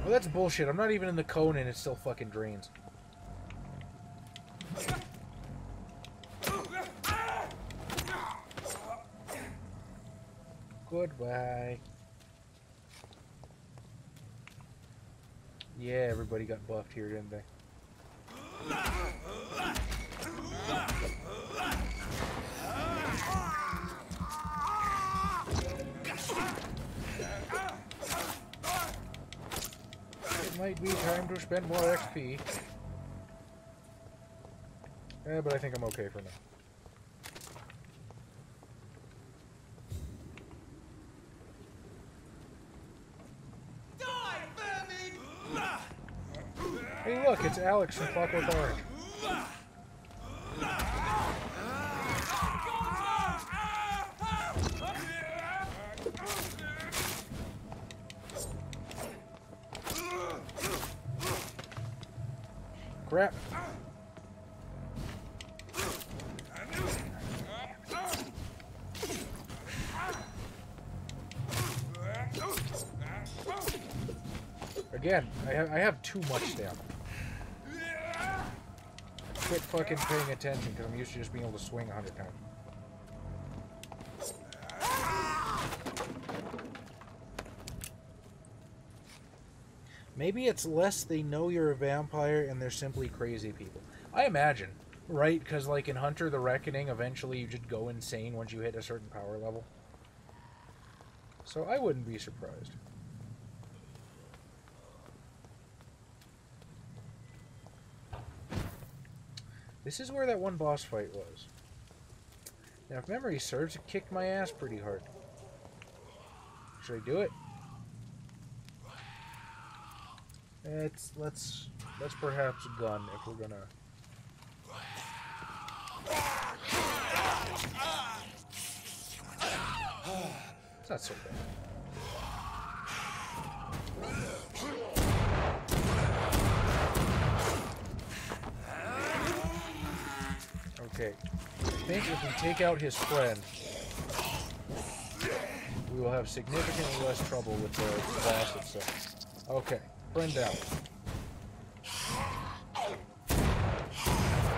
Well, that's bullshit. I'm not even in the cone and it still fucking drains. Goodbye. Yeah, everybody got buffed here, didn't they? It might be time to spend more XP. But I think I'm okay for now. Hey look, it's Alex from Clockwork Orange. Crap. Again, I have too much stamina. quit fucking paying attention because I'm used to just being able to swing 100 times. Maybe it's less they know you're a vampire and they're simply crazy people. I imagine, right? Because like in Hunter the Reckoning, eventually you just go insane once you hit a certain power level. So I wouldn't be surprised. This is where that one boss fight was. Now, if memory serves, it kicked my ass pretty hard. Should I do it? Let's perhaps gun if we're gonna. It's not so bad. Okay. I think if we take out his friend, we will have significantly less trouble with the boss itself. Okay. Friend down.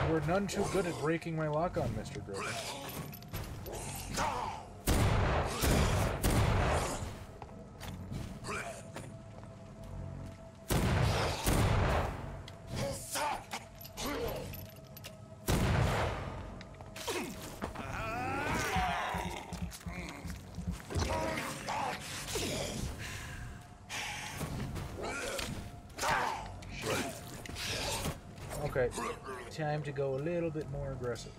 You were none too good at breaking my lock on, Mr. Griffin. Okay, time to go a little bit more aggressive.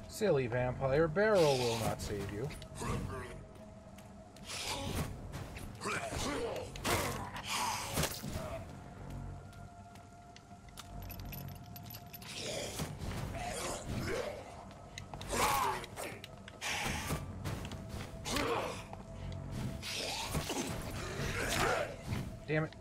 Silly vampire, barrel will not save you. Damn it.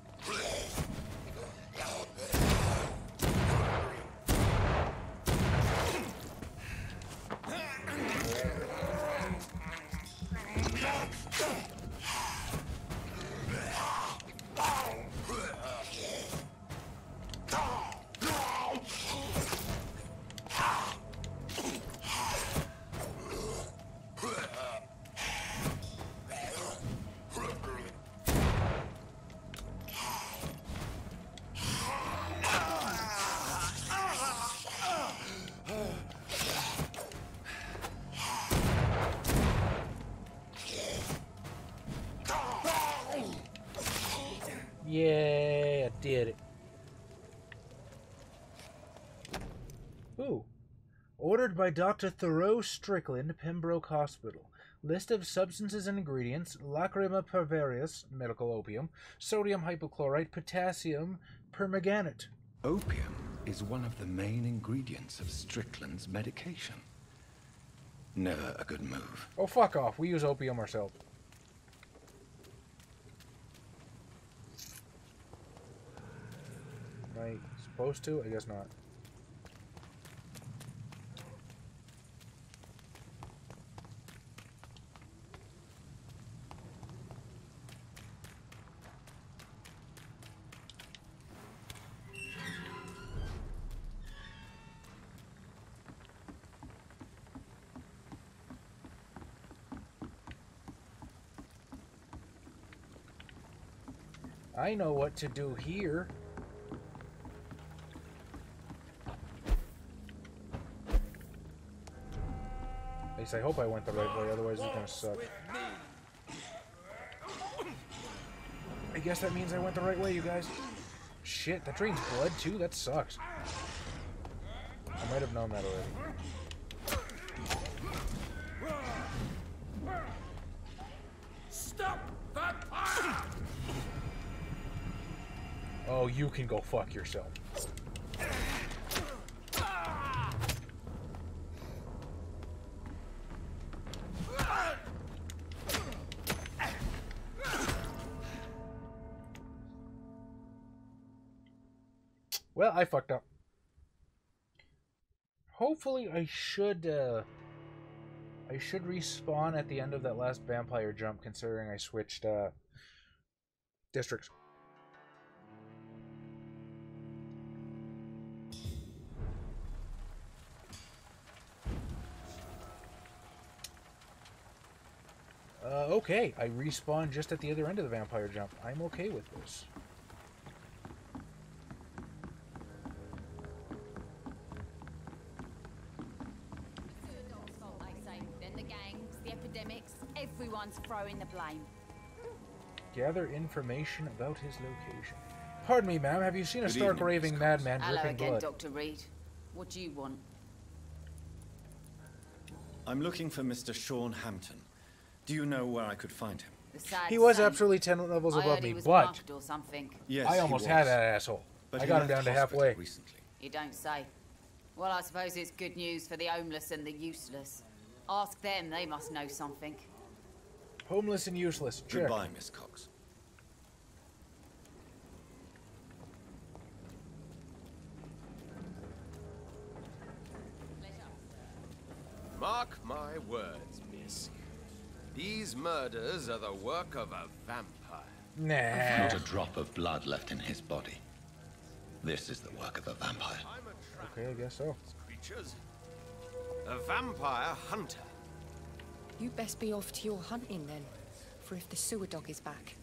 Yeah, I did it. Ooh. Ordered by Dr. Thoreau Strickland, Pembroke Hospital. List of substances and ingredients: lacrima parvarius, medical opium, sodium hypochlorite, potassium permanganate. Opium is one of the main ingredients of Strickland's medication. Never a good move. Oh, fuck off. We use opium ourselves. Am I supposed to? I guess not. I know what to do here. At least I hope I went the right way, otherwise it's gonna suck. I guess that means I went the right way, you guys. Shit, that drains blood too? That sucks. I might have known that already. Stop that fire! Oh, you can go fuck yourself. Well, I fucked up. Hopefully, I should respawn at the end of that last vampire jump, considering I switched districts. Okay, I respawned just at the other end of the vampire jump. I'm okay with this. Everyone's throwing the blame. Gather information about his location. Pardon me, ma'am. Have you seen a stark raving madman dripping Hello again, blood? Dr. Reed. What do you want? I'm looking for Mr. Sean Hampton. Do you know where I could find him? He was absolutely 10 levels above me, but or something. Yes, I almost had that asshole. But I he got him left down to hospital halfway. recently. You don't say. Well, I suppose it's good news for the homeless and the useless. Ask them, they must know something. Homeless and useless. Check. Goodbye, Miss Cox. Mark my words, miss. These murders are the work of a vampire. Nah. Not a drop of blood left in his body. This is the work of a vampire. Okay, I guess so. Creatures. A vampire hunter. You best be off to your hunting then. For if the sewer dog is back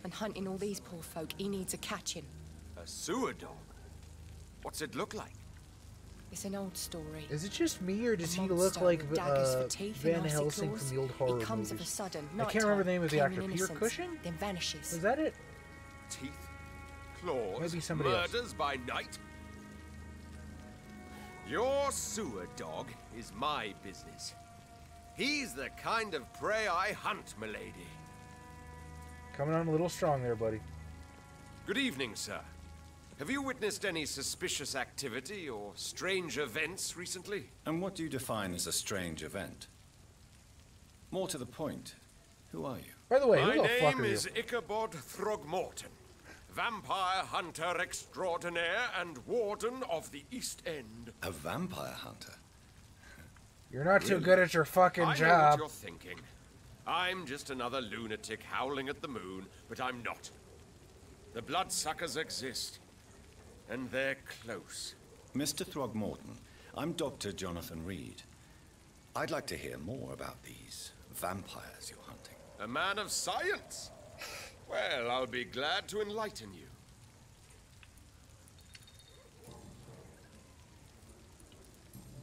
and hunting all these poor folk, he needs a catching. A sewer dog? What's it look like? It's an old story. Is it just me, or does he look monster like with daggers for teeth and Van icy Helsing claws. from the old horror He comes movies? of a sudden. I can't remember the name of the nighttime, actor. claiming Peter innocence, Cushing? Then vanishes. Was that it? Teeth, claws, Maybe somebody else. murders by night. Your sewer dog is my business. He's the kind of prey I hunt, milady. Coming on a little strong there, buddy. Good evening, sir. Have you witnessed any suspicious activity or strange events recently? And what do you define as a strange event? More to the point, who are you? By the way, my who the fuck name are you? is Ichabod Throgmorton, vampire hunter extraordinaire and warden of the East End. A vampire hunter? You're not too Really? good at your fucking I know what job. you're thinking. I'm just another lunatic howling at the moon, but I'm not. The bloodsuckers exist, and they're close. Mr. Throgmorton, I'm Dr. Jonathan Reed. I'd like to hear more about these vampires you're hunting. A man of science? Well, I'll be glad to enlighten you.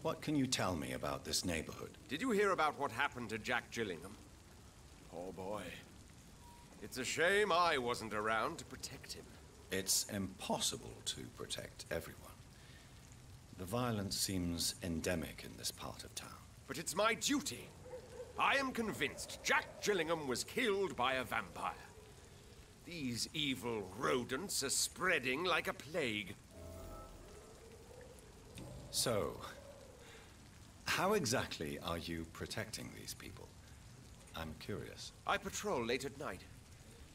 What can you tell me about this neighborhood? Did you hear about what happened to Jack Gillingham? Oh boy. It's a shame I wasn't around to protect him. It's impossible to protect everyone. The violence seems endemic in this part of town. But it's my duty. I am convinced Jack Gillingham was killed by a vampire. These evil rodents are spreading like a plague. So, how exactly are you protecting these people? I'm curious. I patrol late at night,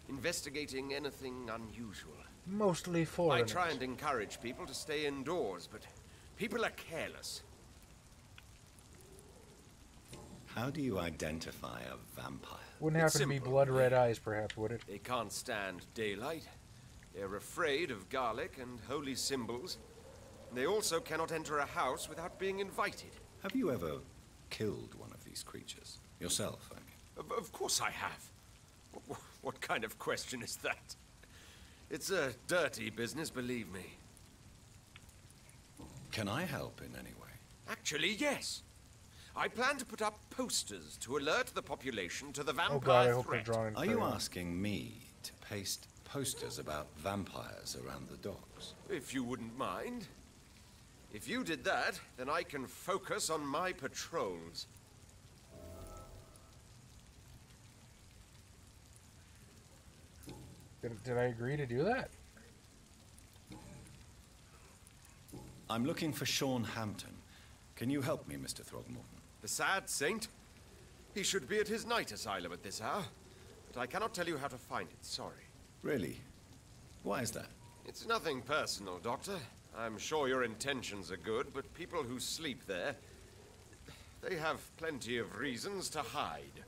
investigating anything unusual. Mostly I foreigners. try and encourage people to stay indoors, but people are careless. How do you identify a vampire? Wouldn't It's happen to be simple. blood red eyes, perhaps, would it? They can't stand daylight. They're afraid of garlic and holy symbols. They also cannot enter a house without being invited. Have you ever killed one of these creatures? Yourself, I mean. Of course I have. What kind of question is that? It's a dirty business, believe me. Can I help in any way? Actually, yes. I plan to put up posters to alert the population to the vampire Oh god, I hope they're threat. drawing. Are you asking me to paste posters about vampires around the docks? If you wouldn't mind. If you did that, then I can focus on my patrols. Did I agree to do that? I'm looking for Sean Hampton. Can you help me, Mr. Throgmorton? The sad saint? He should be at his night asylum at this hour. But I cannot tell you how to find it, sorry. Really? Why is that? It's nothing personal, Doctor. I'm sure your intentions are good, but people who sleep there, they have plenty of reasons to hide.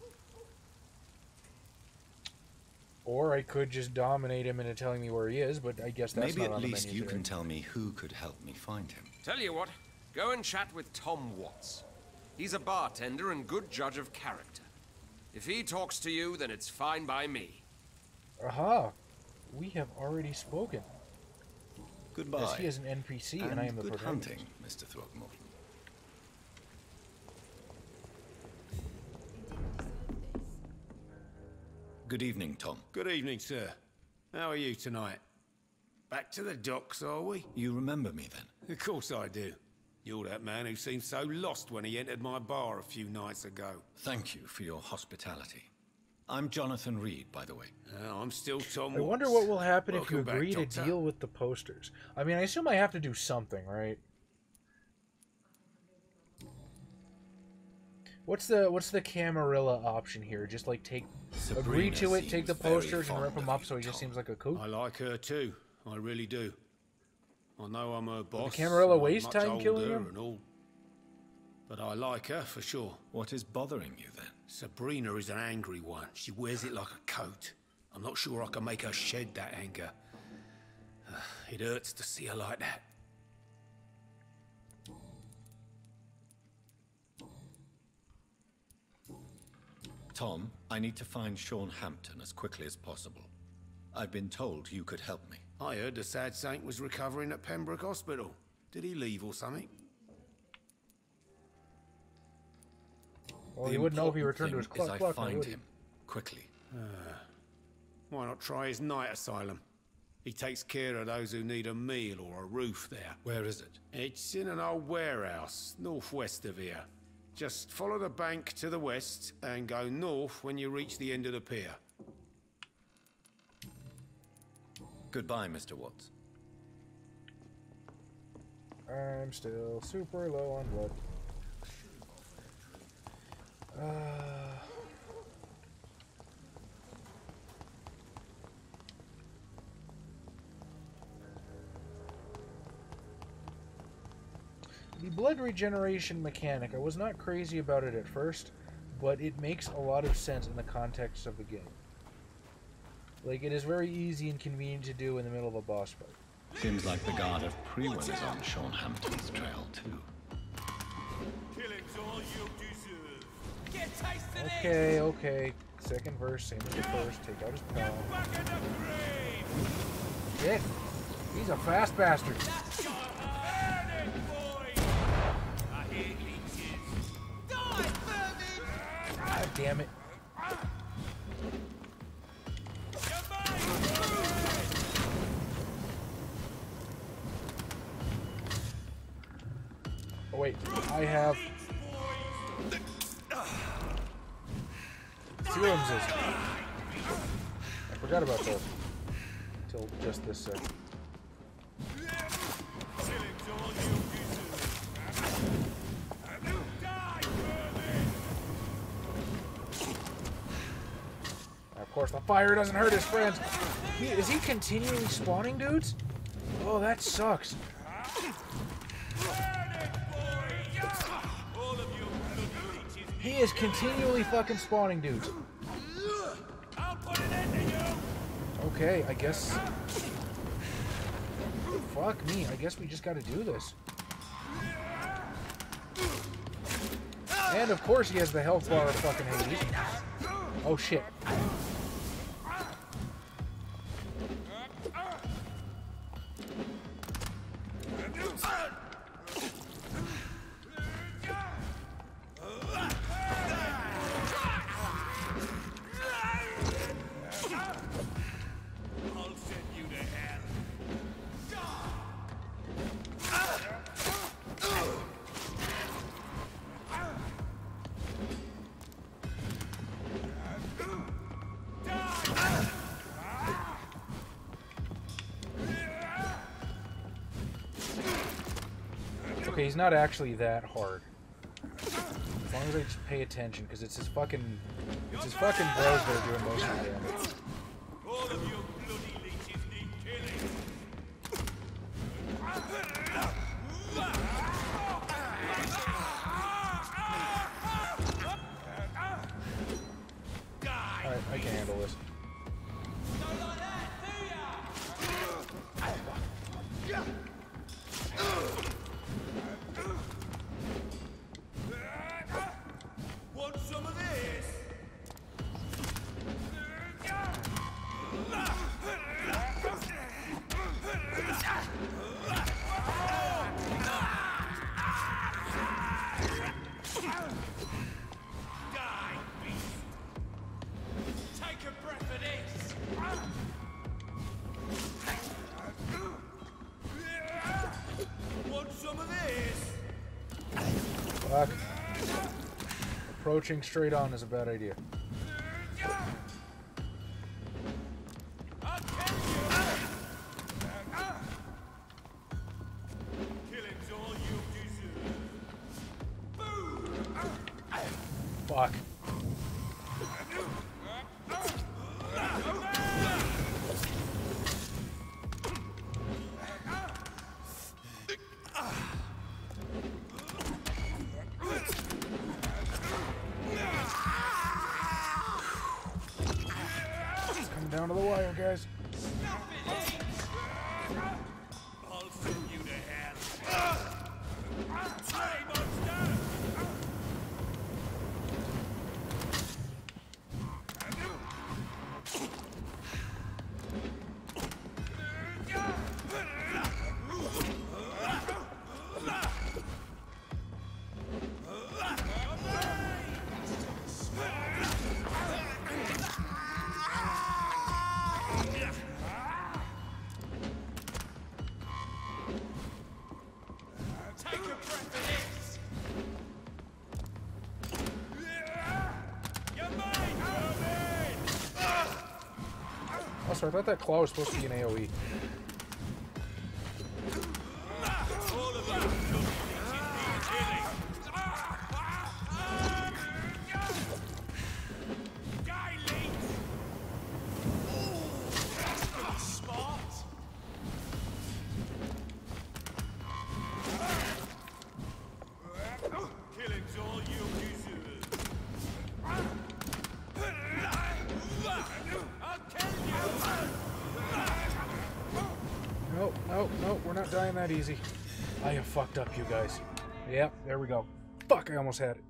Or I could just dominate him into telling me where he is, but I guess that's Maybe not on at the least menu you today. can tell me who could help me find him. Tell you what, go and chat with Tom Watts. He's a bartender and good judge of character. If he talks to you, then it's fine by me. Aha! We have already spoken. Goodbye. Yes, he is an NPC, and I am the good protagonist. hunting, Mr. Throgmorton. Good evening, Tom. Good evening, sir. How are you tonight? Back to the docks, are we? You remember me then? Of course I do. You're that man who seemed so lost when he entered my bar a few nights ago. Thank you for your hospitality. I'm Jonathan Reed, by the way. I'm still Tom I Watts. wonder what will happen if you Welcome back, agree to Doctor. deal with the posters. I mean, I assume I have to do something, right? What's the Camarilla option here? Just like agree to it, take the posters, and rip them up, so he just seems like a kook. I like her too. I really do. I know I'm her boss. the Camarilla and I'm waste much time killing older him? and all. But I like her for sure. What is bothering you then? Sabrina is an angry one. She wears it like a coat. I'm not sure I can make her shed that anger. It hurts to see her like that. Tom, I need to find Sean Hampton as quickly as possible. I've been told you could help me. I heard the sad saint was recovering at Pembroke Hospital. Did he leave or something? Well, The he wouldn't know if he important returned to his thing is I cluck, find would he? him quickly. Why not try his night asylum? He takes care of those who need a meal or a roof there. Where is it? It's in an old warehouse, northwest of here. Just follow the bank to the west and go north when you reach the end of the pier. Goodbye, Mr. Watts. I'm still super low on blood. The blood regeneration mechanic, I was not crazy about it at first, but it makes a lot of sense in the context of the game. Like, it is very easy and convenient to do in the middle of a boss fight. Seems like the guard of Prewin is on Sean Hampton's trail, too. Killing's all you deserve. Get tasted Okay, okay. Second verse, same as the first. Take out his pal. Shit! He's a fast bastard. God damn it. Oh wait, I have serums. I forgot about those until just this second. Of course, the fire doesn't hurt his friends. Is he continually spawning dudes? Oh, that sucks. He is continually fucking spawning dudes. Okay, I guess... Fuck me, I guess we just gotta do this. And of course he has the health bar of fucking Hades. Oh shit. Okay, he's not actually that hard. As long as I just pay attention, because it's his fucking bros that are doing most of the damage. All of you bloody leeches need killing. Alright, I can handle this. Want some of this? Die, beast! Take a breath of this! Want some of this? Fuck. Approaching straight on is a bad idea. Killing's all you deserve. Fuck. Coming down to the wire, guys. I'll send you to hell. Slay monster! Take a breath of this! You're mine, Hoffman! Also, I thought that claw was supposed to be an AoE. All of you bloody leeches need killing. Die, leech! Smart! Killing's all you deserve. I'll kill you! Nope, nope, nope, we're not dying that easy. I have fucked up, you guys. Yep, there we go. Fuck, I almost had it.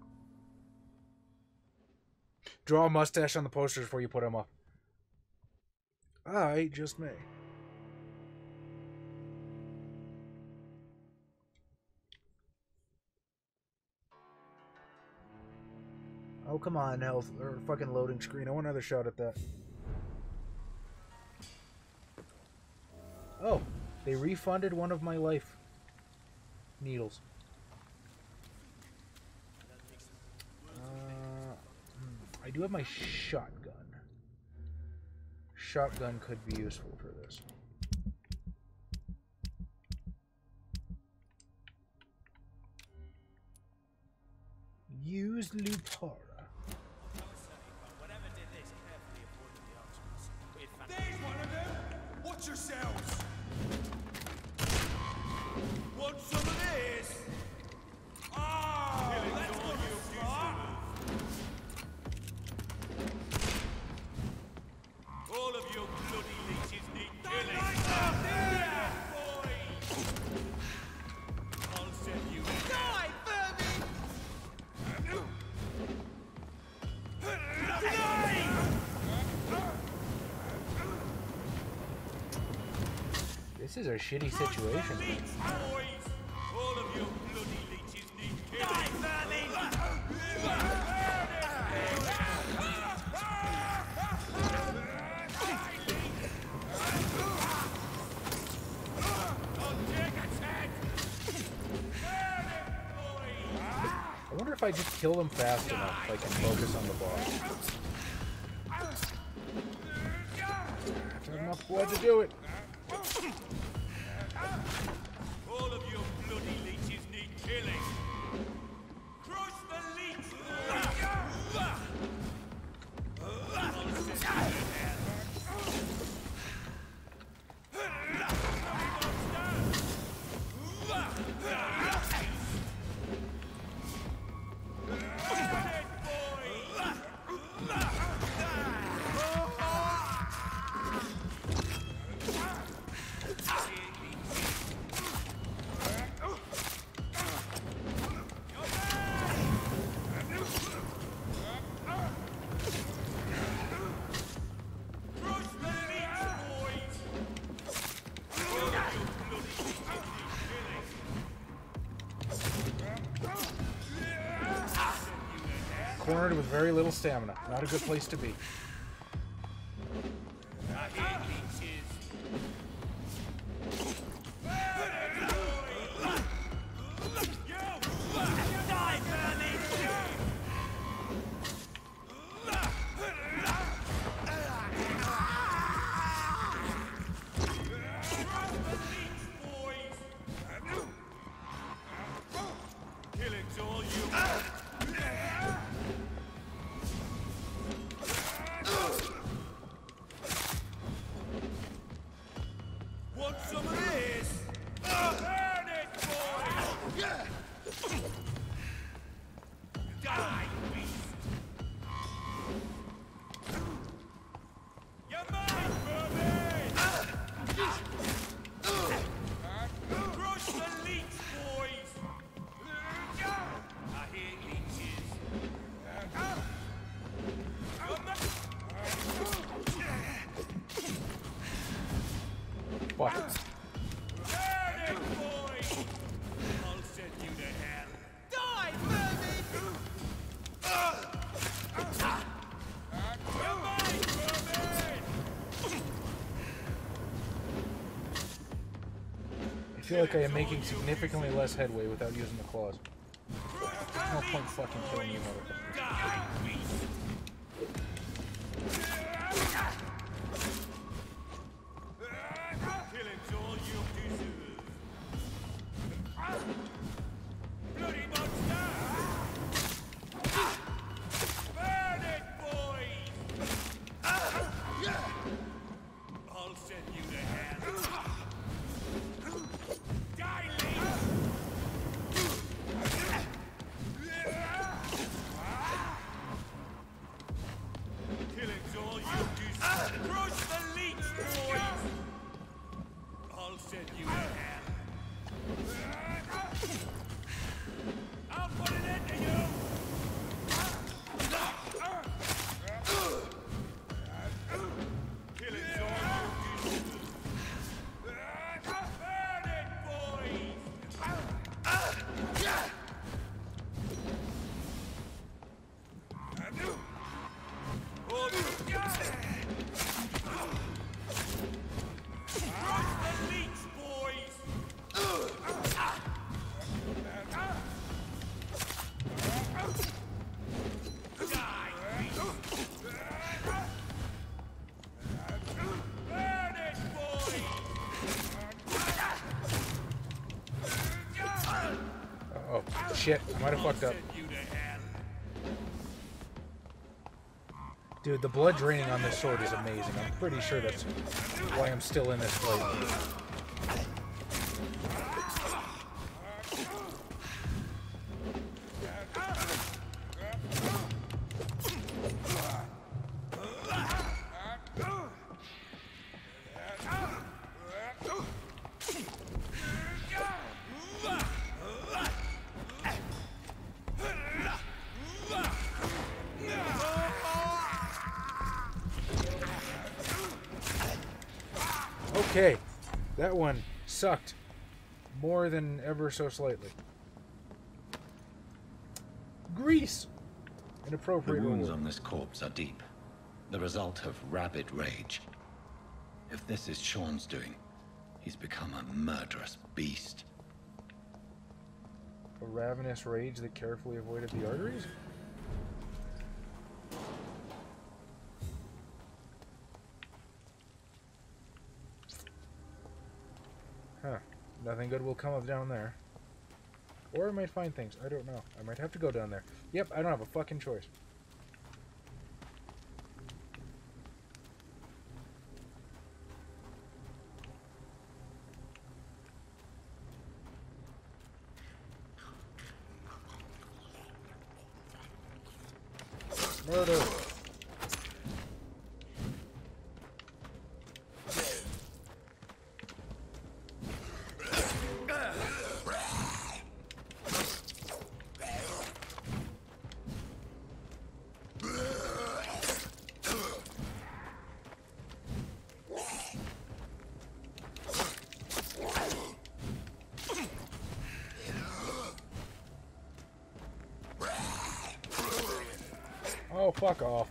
Draw a mustache on the posters before you put them up. I just may. Oh, come on, health or fucking loading screen. I want another shot at that. Oh, they refunded one of my life needles. I do have my shotgun. Shotgun could be useful for this. Use Lupara. There's one of them! Watch yourselves! Want some of this? Ah! That's all you deserve! All of you bloody leeches need killing! Yeah, boy! I'll send you die, vermin! This is a shitty situation. All of you bloody leeches need killing! I wonder if I just kill them fast enough, I can focus on the boss. I have enough blood to do it. All of you bloody leeches need cornered with very little stamina. Not a good place to be. I feel like I am making significantly less headway without using the claws. There's no point fucking killing you, motherfucker. Shit, I might have fucked up. Dude, the blood draining on this sword is amazing. I'm pretty sure that's why I'm still in this fight. Okay, that one sucked more than ever so slightly. Grease! An appropriate The wounds reward. on this corpse are deep, the result of rabid rage. If this is Sean's doing, he's become a murderous beast. A ravenous rage that carefully avoided the arteries? Huh. Nothing good will come of down there. Or I might find things. I don't know. I might have to go down there. Yep, I don't have a fucking choice. Murder! Oh, fuck off.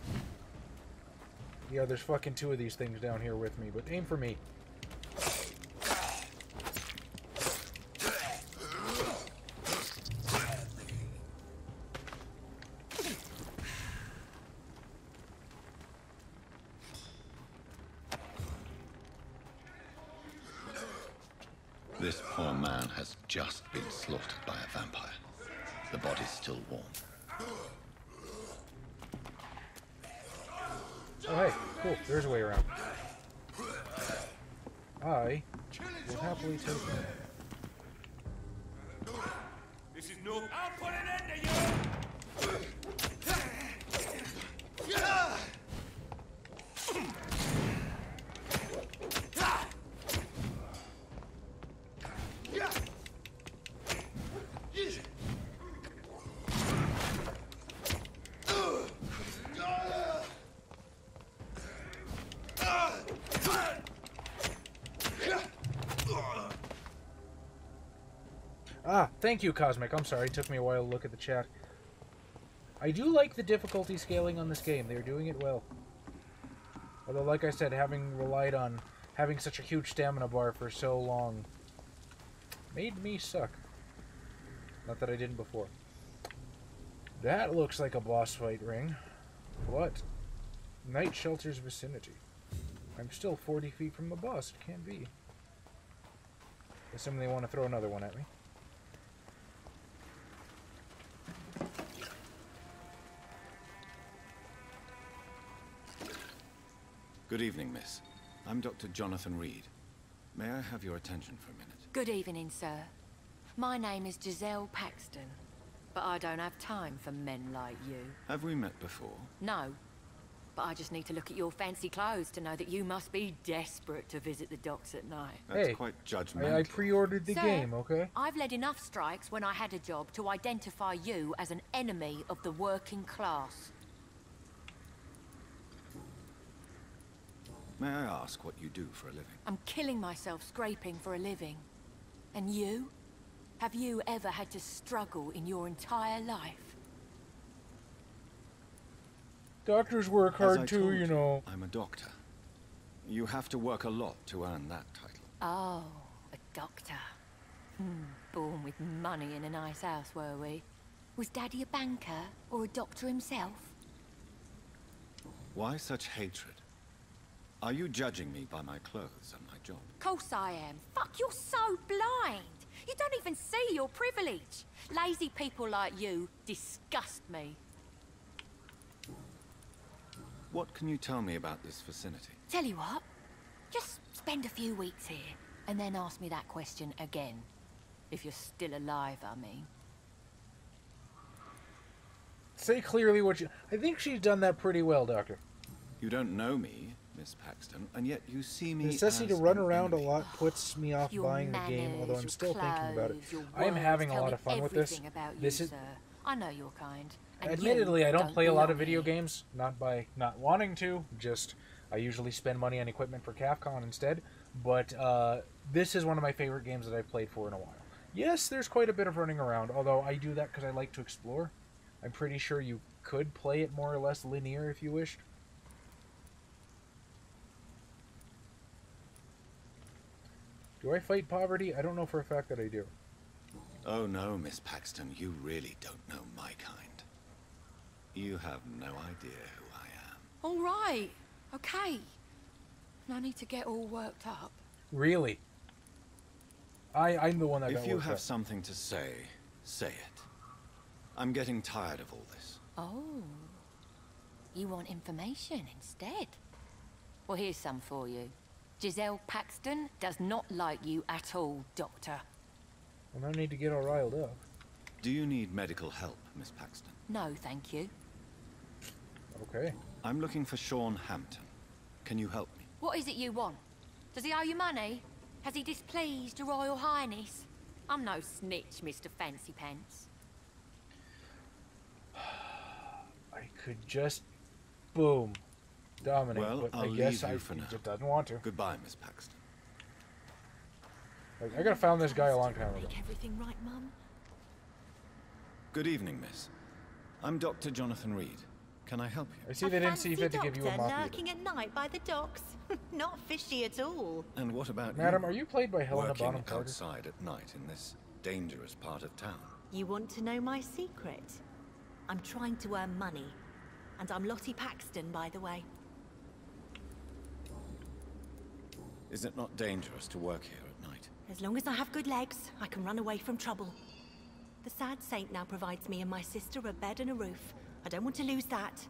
Yeah, there's fucking 2 of these things down here with me, but aim for me. This poor man has just been slaughtered by a vampire. The body's still warm. Oh, hey, cool. There's a way around. I will happily take that. This is no. I'll put an end to you! Ah, thank you, Cosmic. I'm sorry, it took me a while to look at the chat. I do like the difficulty scaling on this game. They're doing it well. Although, like I said, having relied on having such a huge stamina bar for so long made me suck. Not that I didn't before. That looks like a boss fight ring. What? Night Shelter's vicinity. I'm still 40 feet from the boss. It can't be. Assuming they want to throw another one at me. Good evening, miss. I'm Dr. Jonathan Reed. May I have your attention for a minute? Good evening, sir. My name is Giselle Paxton, but I don't have time for men like you. Have we met before? No, but I just need to look at your fancy clothes to know that you must be desperate to visit the docks at night. That's quite judgmental. I pre-ordered the Sir, game, okay? I've led enough strikes when I had a job to identify you as an enemy of the working class. May I ask what you do for a living? I'm killing myself scraping for a living. And you? Have you ever had to struggle in your entire life? Doctors work As hard I too, told you know. I'm a doctor. You have to work a lot to earn that title. Oh, a doctor. Born with money in a nice house, were we? Was Daddy a banker or a doctor himself? Why such hatred? Are you judging me by my clothes and my job? Course I am. Fuck, you're so blind. You don't even see your privilege. Lazy people like you disgust me. What can you tell me about this vicinity? Tell you what, just spend a few weeks here, and then ask me that question again. If you're still alive, I mean. Say clearly what you... I think she's done that pretty well, Doctor. You don't know me, Miss Paxton, and yet you see me The necessity to as run an around a enemy. lot puts me off Your buying the game, manners, although I'm your still thinking about it. clothes, your I am words having a tell lot me of fun with this. everything about This you, is... sir. I know your kind. And Admittedly, you I don't play a lot of belong video here. games, not by not wanting to, just I usually spend money on equipment for CAFCON instead, but this is one of my favorite games that I've played for in a while. Yes, there's quite a bit of running around, although I do that because I like to explore. I'm pretty sure you could play it more or less linear if you wished. Do I fight poverty? I don't know for a fact that I do. Oh no, Miss Paxton, you really don't know my kind. You have no idea who I am. All right. Okay. No need to get all worked up. Really? I'm the one that got If you worked have up. something to say, say it. I'm getting tired of all this. Oh. You want information instead? Well, here's some for you. Giselle Paxton does not like you at all, Doctor. Well, no need to get all riled up. Do you need medical help, Miss Paxton? No, thank you. Okay. I'm looking for Sean Hampton. Can you help me? What is it you want? Does he owe you money? Has he displeased your Royal Highness? I'm no snitch, Mr. Fancy Pants. I could just... boom. Dominate, Well, but I'll I guess leave you I for now. just doesn't want to. Goodbye, Miss Paxton. Like, I could have found this guy a long time ago. Make everything right, Mum? Good evening, miss. I'm Dr. Jonathan Reed. Can I help you? I see they didn't see fit to give you a mop either. Lurking at night by the docks. Not fishy at all. And what about Madam, you? are you played by Helena Working Bonham Carter? outside at night in this dangerous part of town? You want to know my secret? I'm trying to earn money. And I'm Lottie Paxton, by the way. Is it not dangerous to work here at night? As long as I have good legs, I can run away from trouble. The Sad Saint now provides me and my sister a bed and a roof. I don't want to lose that.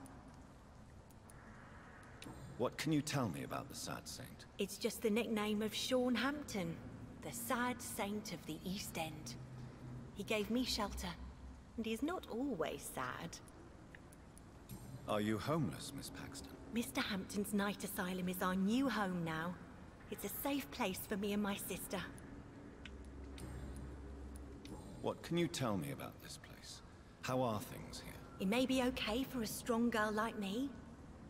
What can you tell me about the Sad Saint? It's just the nickname of Sean Hampton, the Sad Saint of the East End. He gave me shelter, and he's not always sad. Are you homeless, Miss Paxton? Mr. Hampton's night asylum is our new home now. It's a safe place for me and my sister. What can you tell me about this place? How are things here? It may be okay for a strong girl like me,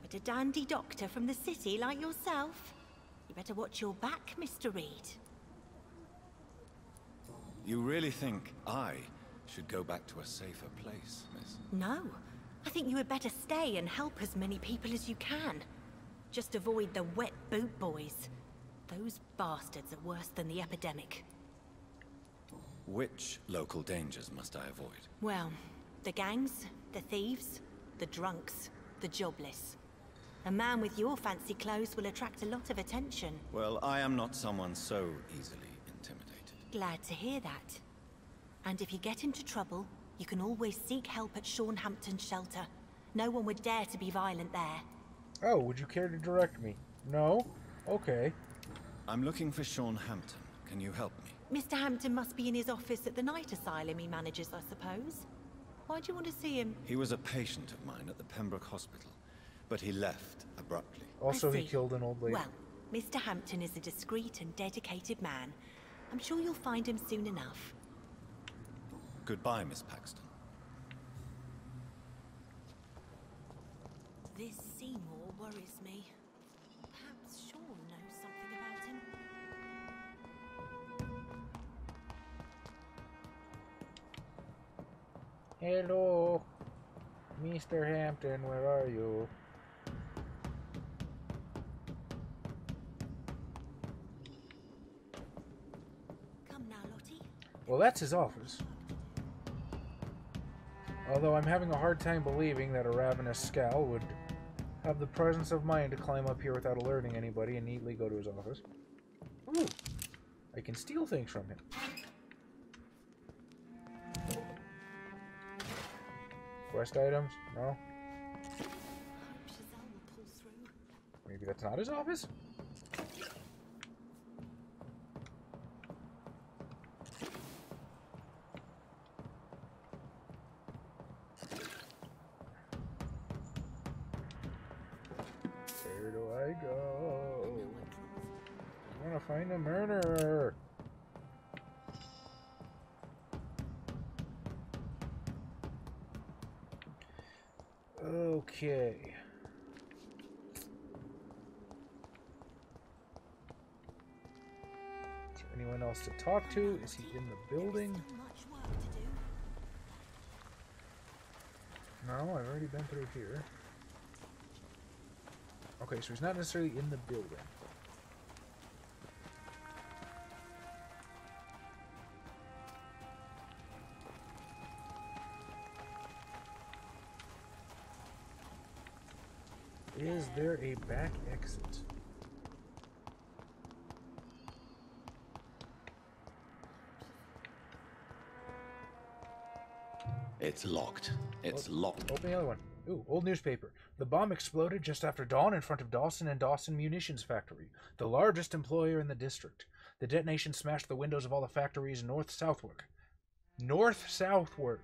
but a dandy doctor from the city like yourself, you better watch your back, Mr. Reed. You really think I should go back to a safer place, miss? No. I think you had better stay and help as many people as you can. Just avoid the wet boot boys. Those bastards are worse than the epidemic. Which local dangers must I avoid? Well, the gangs, the thieves, the drunks, the jobless. A man with your fancy clothes will attract a lot of attention. Well, I am not someone so easily intimidated. Glad to hear that. And if you get into trouble, you can always seek help at Sean Hampton's shelter. No one would dare to be violent there. Oh, would you care to direct me? No? Okay. I'm looking for Sean Hampton. Can you help me? Mr. Hampton must be in his office at the night asylum he manages, I suppose. Why do you want to see him? He was a patient of mine at the Pembroke Hospital, but he left abruptly. Also, he killed an old lady. Well, Mr. Hampton is a discreet and dedicated man. I'm sure you'll find him soon enough. Goodbye, Miss Paxton. This Seymour worries me. Perhaps Sean knows something about him. Hello, Mr. Hampton, where are you? Come now, Lottie. Well, that's his office. Although I'm having a hard time believing that a ravenous scowl would have the presence of mind to climb up here without alerting anybody and neatly go to his office. Ooh, I can steal things from him. Quest items? No? Maybe that's not his office? Where do I go? I want to find a murderer. Okay. Is there anyone else to talk to? Is he in the building? No, I've already been through here. Okay, so he's not necessarily in the building. Is there a back exit? It's locked. It's locked. Open the other one. Ooh, old newspaper. The bomb exploded just after dawn in front of Dawson and Dawson Munitions Factory, the largest employer in the district. The detonation smashed the windows of all the factories north-southward. North-southward.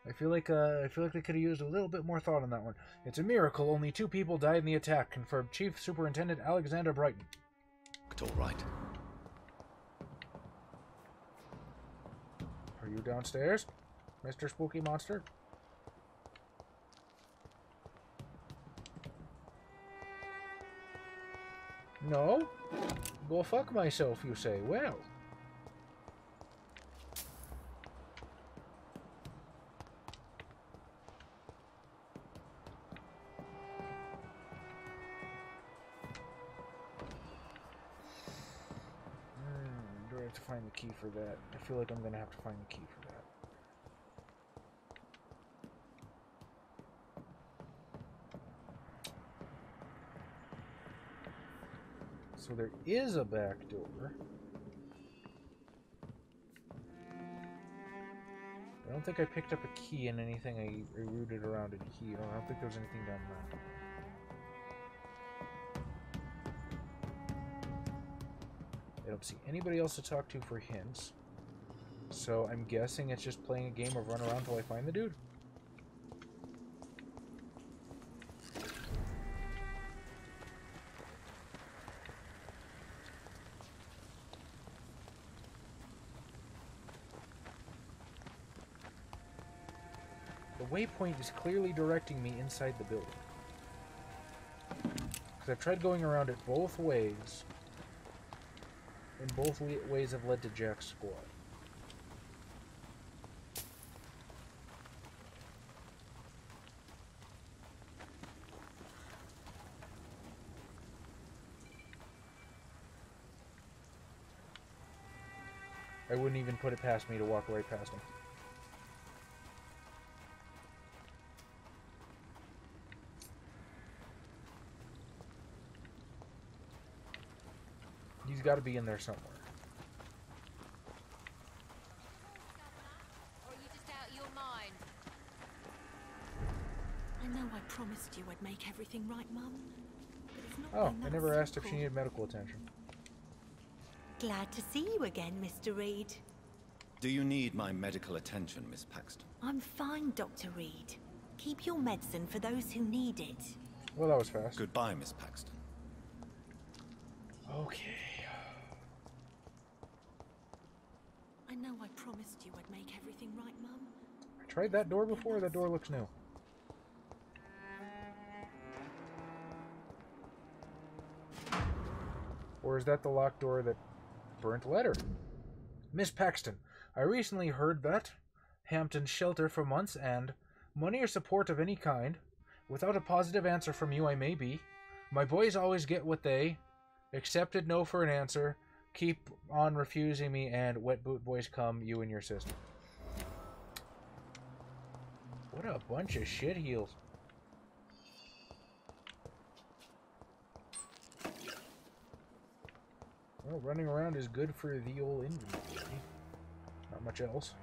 I feel like they could have used a little bit more thought on that one. It's a miracle only 2 people died in the attack, confirmed Chief Superintendent Alexander Brighton. It's all right. Are you downstairs, Mr. Spooky Monster? No? Go fuck myself, you say. Well. find the key for that. I feel like I'm gonna have to find the key for that. So there is a back door. I don't think I picked up a key in anything I rooted around a key. I don't think there was anything down there. I don't see anybody else to talk to for hints. So I'm guessing it's just playing a game of run around till I find the dude. The waypoint is clearly directing me inside the building. Because I've tried going around it both ways. And both ways have led to Jack's squad. I wouldn't even put it past me to walk right past him. He's got to be in there somewhere. Or are you just out of your mind? I know I promised you I'd make everything right, Mum. But it's not Oh, been I that never asked if she simple. needed medical attention. Glad to see you again, Mr. Reed. Do you need my medical attention, Miss Paxton? I'm fine, Dr. Reed. Keep your medicine for those who need it. Well, that was fast. Goodbye, Miss Paxton. Okay. I know I promised you I'd make everything right, Mum. I tried that door before. That door looks new. Or is that the locked door that burnt letter? Miss Paxton, I recently heard that Hampton's shelter for months and money or support of any kind. Without a positive answer from you, I may be. My boys always get what they accepted no for an answer. Keep on refusing me, and wet boot boys come, you and your sister. What a bunch of shit heels. Well, running around is good for the old inventory. Not much else.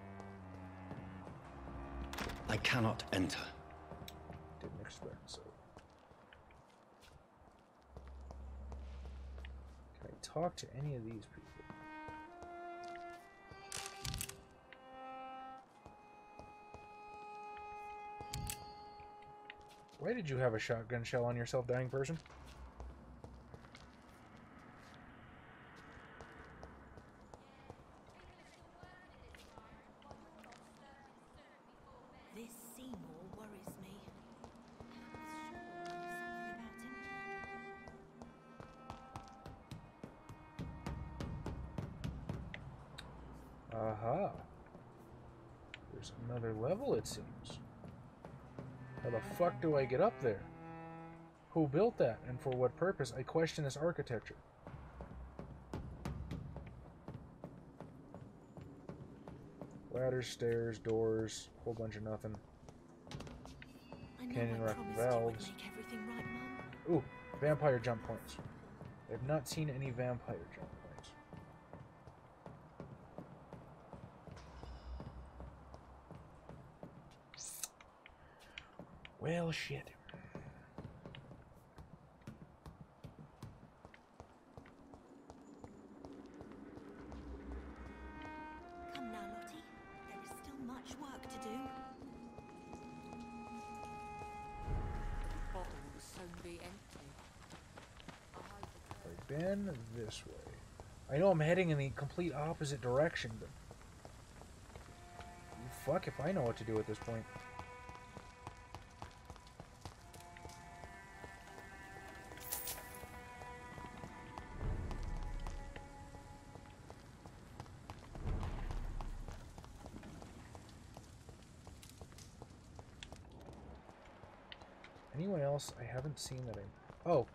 I cannot enter. Didn't expect so. Can I talk to any of these people? Why did you have a shotgun shell on yourself, dying person? This Seymour worries me. Aha. There's another level, it seems. How the fuck do I get up there? Who built that, and for what purpose? I question this architecture. Ladders, stairs, doors, whole bunch of nothing. Canyon rock valves. Ooh, vampire jump points. I have not seen any vampire jump points. Well, shit. Come now, Lottie. There is still much work to do. Bottle will soon be empty. I've been this way. I know I'm heading in the complete opposite direction, but fuck if I know what to do at this point. Anyone else I haven't seen that I... Oh.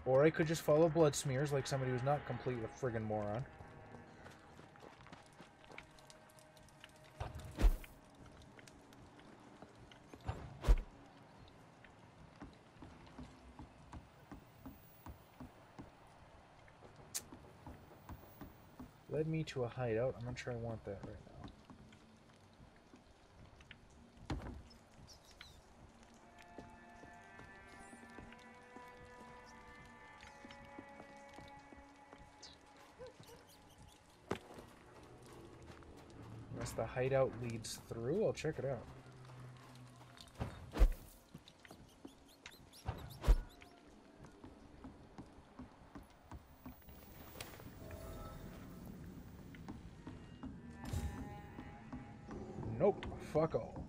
Or I could just follow blood smears like somebody who's not completely a friggin' moron. Led me to a hideout. I'm not sure I want that right now. Unless the hideout leads through, I'll check it out. Nope, fuck all.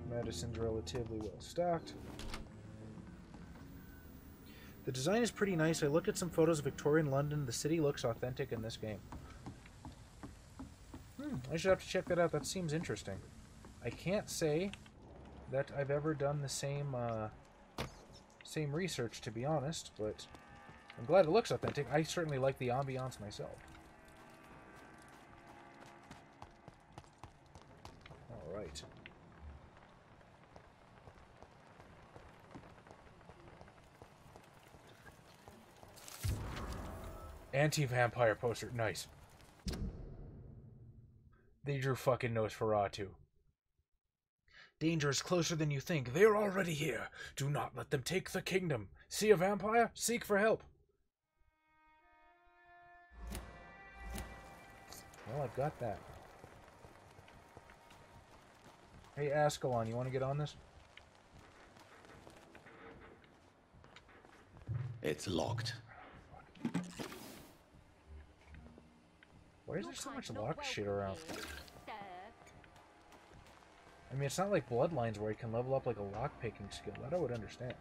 Medicine's relatively well stocked. The design is pretty nice. I looked at some photos of Victorian London. The city looks authentic in this game. I should have to check that out. That seems interesting. I can't say that I've ever done the same same research, to be honest, but I'm glad it looks authentic. I certainly like the ambiance myself. All right. Anti-vampire poster. Nice. They drew fucking Nosferatu. Danger is closer than you think. They are already here. Do not let them take the kingdom. See a vampire? Seek for help. Well, I've got that. Hey, Ascalon, you want to get on this? It's locked. Why is there so much lock shit around? I mean, it's not like Bloodlines where you can level up like a lock-picking skill. That I would understand.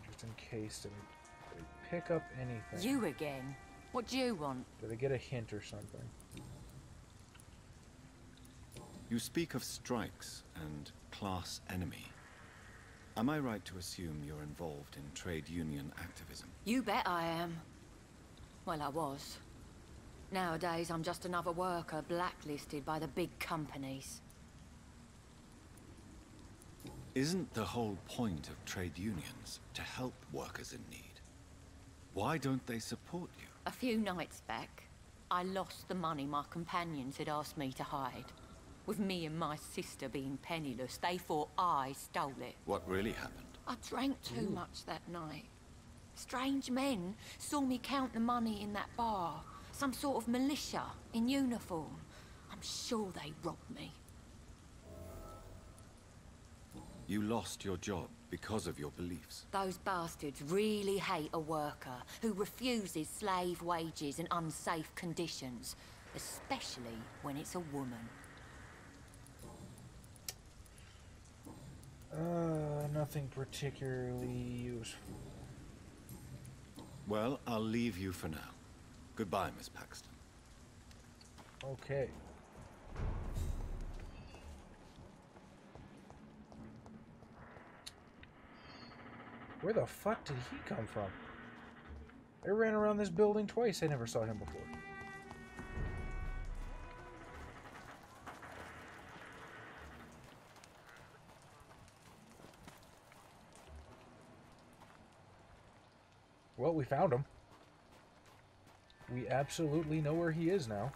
Just in case they pick up anything. You again? What do you want? Did I get a hint or something? You speak of strikes and class enemy. Am I right to assume you're involved in trade union activism? You bet I am. Well, I was. Nowadays, I'm just another worker blacklisted by the big companies. Isn't the whole point of trade unions to help workers in need? Why don't they support you? A few nights back, I lost the money my companions had asked me to hide. With me and my sister being penniless, they thought I stole it. What really happened? I drank too much that night. Strange men saw me count the money in that bar. Some sort of militia in uniform. I'm sure they robbed me. You lost your job because of your beliefs. Those bastards really hate a worker who refuses slave wages and unsafe conditions, especially when it's a woman. Nothing particularly useful. Well, I'll leave you for now. Goodbye, Miss Paxton. Okay. Where the fuck did he come from? I ran around this building twice. I never saw him before. Well, we found him. We absolutely know where he is now.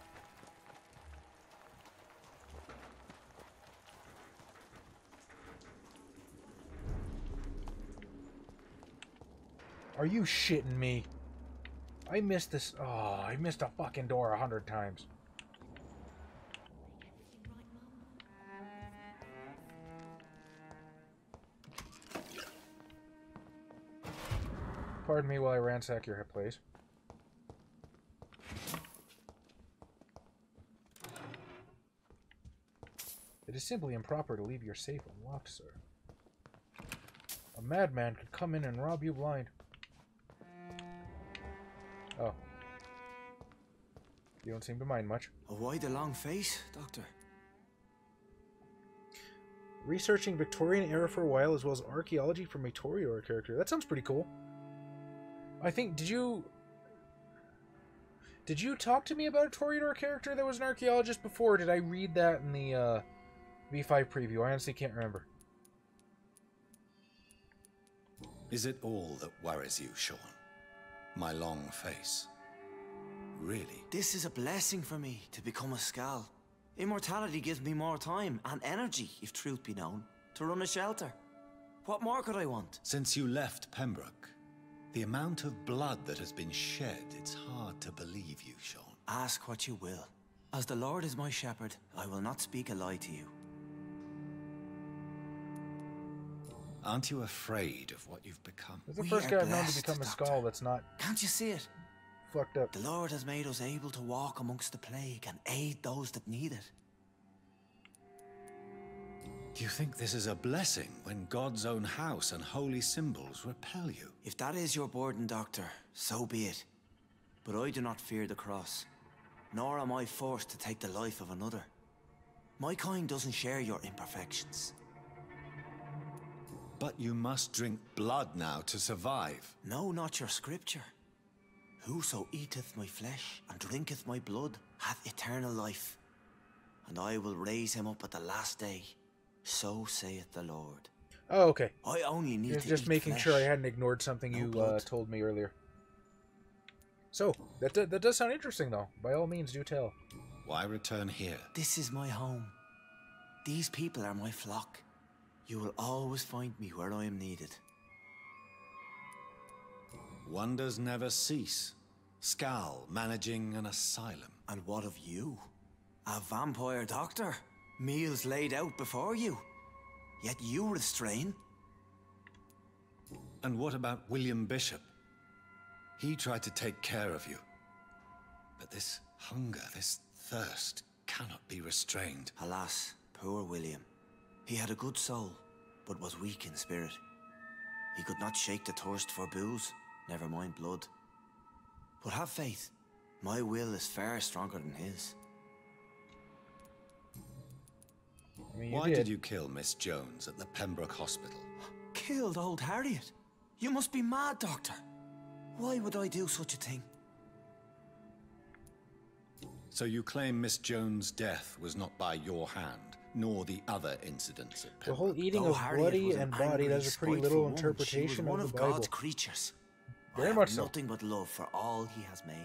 Are you shitting me? I missed this. Oh, I missed a fucking door 100 times. Pardon me while I ransack your place. It is simply improper to leave your safe unlocked, sir. A A madman could come in and rob you blind. Oh. You don't seem to mind much. Why the long face, Doctor? Researching Victorian era for a while, as well as archaeology for my Toreador character. That sounds pretty cool. I think, did you talk to me about a Toreador character that was an archaeologist before? Or did I read that in the V5 preview? I honestly can't remember. Is it all that worries you, Sean? My long face? Really? This is a blessing for me, to become a Skal. Immortality gives me more time and energy, if truth be known, to run a shelter. What more could I want? Since you left Pembroke, the amount of blood that has been shed, it's hard to believe you, Sean. Ask what you will. As the Lord is my shepherd, I will not speak a lie to you. Aren't you afraid of what you've become? That's the first guy I've known to become a Skal that's not... Can't you see it? Fucked up. The Lord has made us able to walk amongst the plague and aid those that need it. Do you think this is a blessing when God's own house and holy symbols repel you? If that is your burden, Doctor, so be it. But I do not fear the cross, nor am I forced to take the life of another. My kind doesn't share your imperfections. But you must drink blood now to survive. No, not your scripture. Whoso eateth my flesh and drinketh my blood hath eternal life, and I will raise him up at the last day. So saith the Lord. Oh, okay. I only need to just eat making flesh. sure I hadn't ignored something you told me earlier. So, that does sound interesting, though. By all means, do tell. Why return here? This is my home. These people are my flock. You will always find me where I am needed. Wonders never cease. Skal managing an asylum. And what of you? A vampire doctor? Meals laid out before you. Yet you restrain. And what about William Bishop? He tried to take care of you. But this hunger, this thirst, cannot be restrained. Alas, poor William. He had a good soul, but was weak in spirit. He could not shake the thirst for booze, never mind blood. But have faith. My will is far stronger than his. I mean, Why did you kill Miss Jones at the Pembroke Hospital? Killed old Harriet? You must be mad, Doctor. Why would I do such a thing? So you claim Miss Jones' death was not by your hand, nor the other incidents at Pembroke? The whole eating of bloody and body, that's a pretty little interpretation one of the of Bible. God's creatures. Very much so. Nothing but love for all he has made.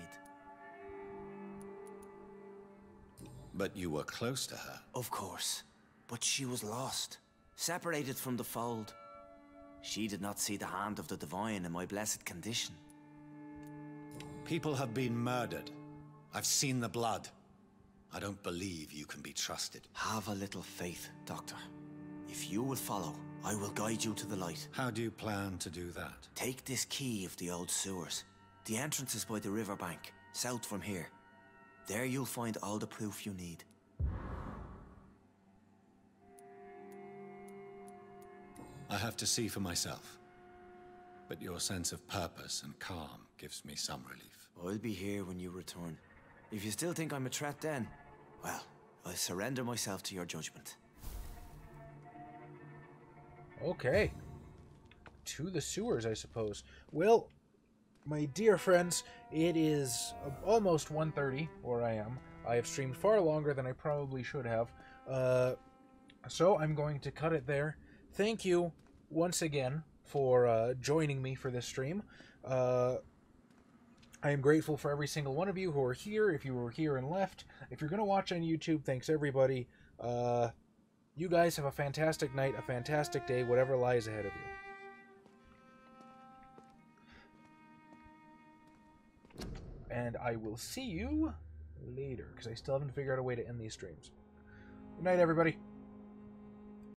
But you were close to her. Of course. But she was lost, separated from the fold. She did not see the hand of the divine in my blessed condition. People have been murdered. I've seen the blood. I don't believe you can be trusted. Have a little faith, Doctor. If you will follow, I will guide you to the light. How do you plan to do that? Take this key of the old sewers. The entrance is by the riverbank, south from here. There you'll find all the proof you need. I have to see for myself. But your sense of purpose and calm gives me some relief. I'll be here when you return. If you still think I'm a threat then, well, I'll surrender myself to your judgment. Okay. To the sewers, I suppose. Well, my dear friends, it is almost 1:30 where I am. I have streamed far longer than I probably should have. So I'm going to cut it there. Thank you once again for joining me for this stream. I am grateful for every single one of you who are here. If you were here and left, if you're going to watch on YouTube, thanks everybody. You guys have a fantastic night, a fantastic day, whatever lies ahead of you. And I will see you later, because I still haven't figured out a way to end these streams. Good night, everybody.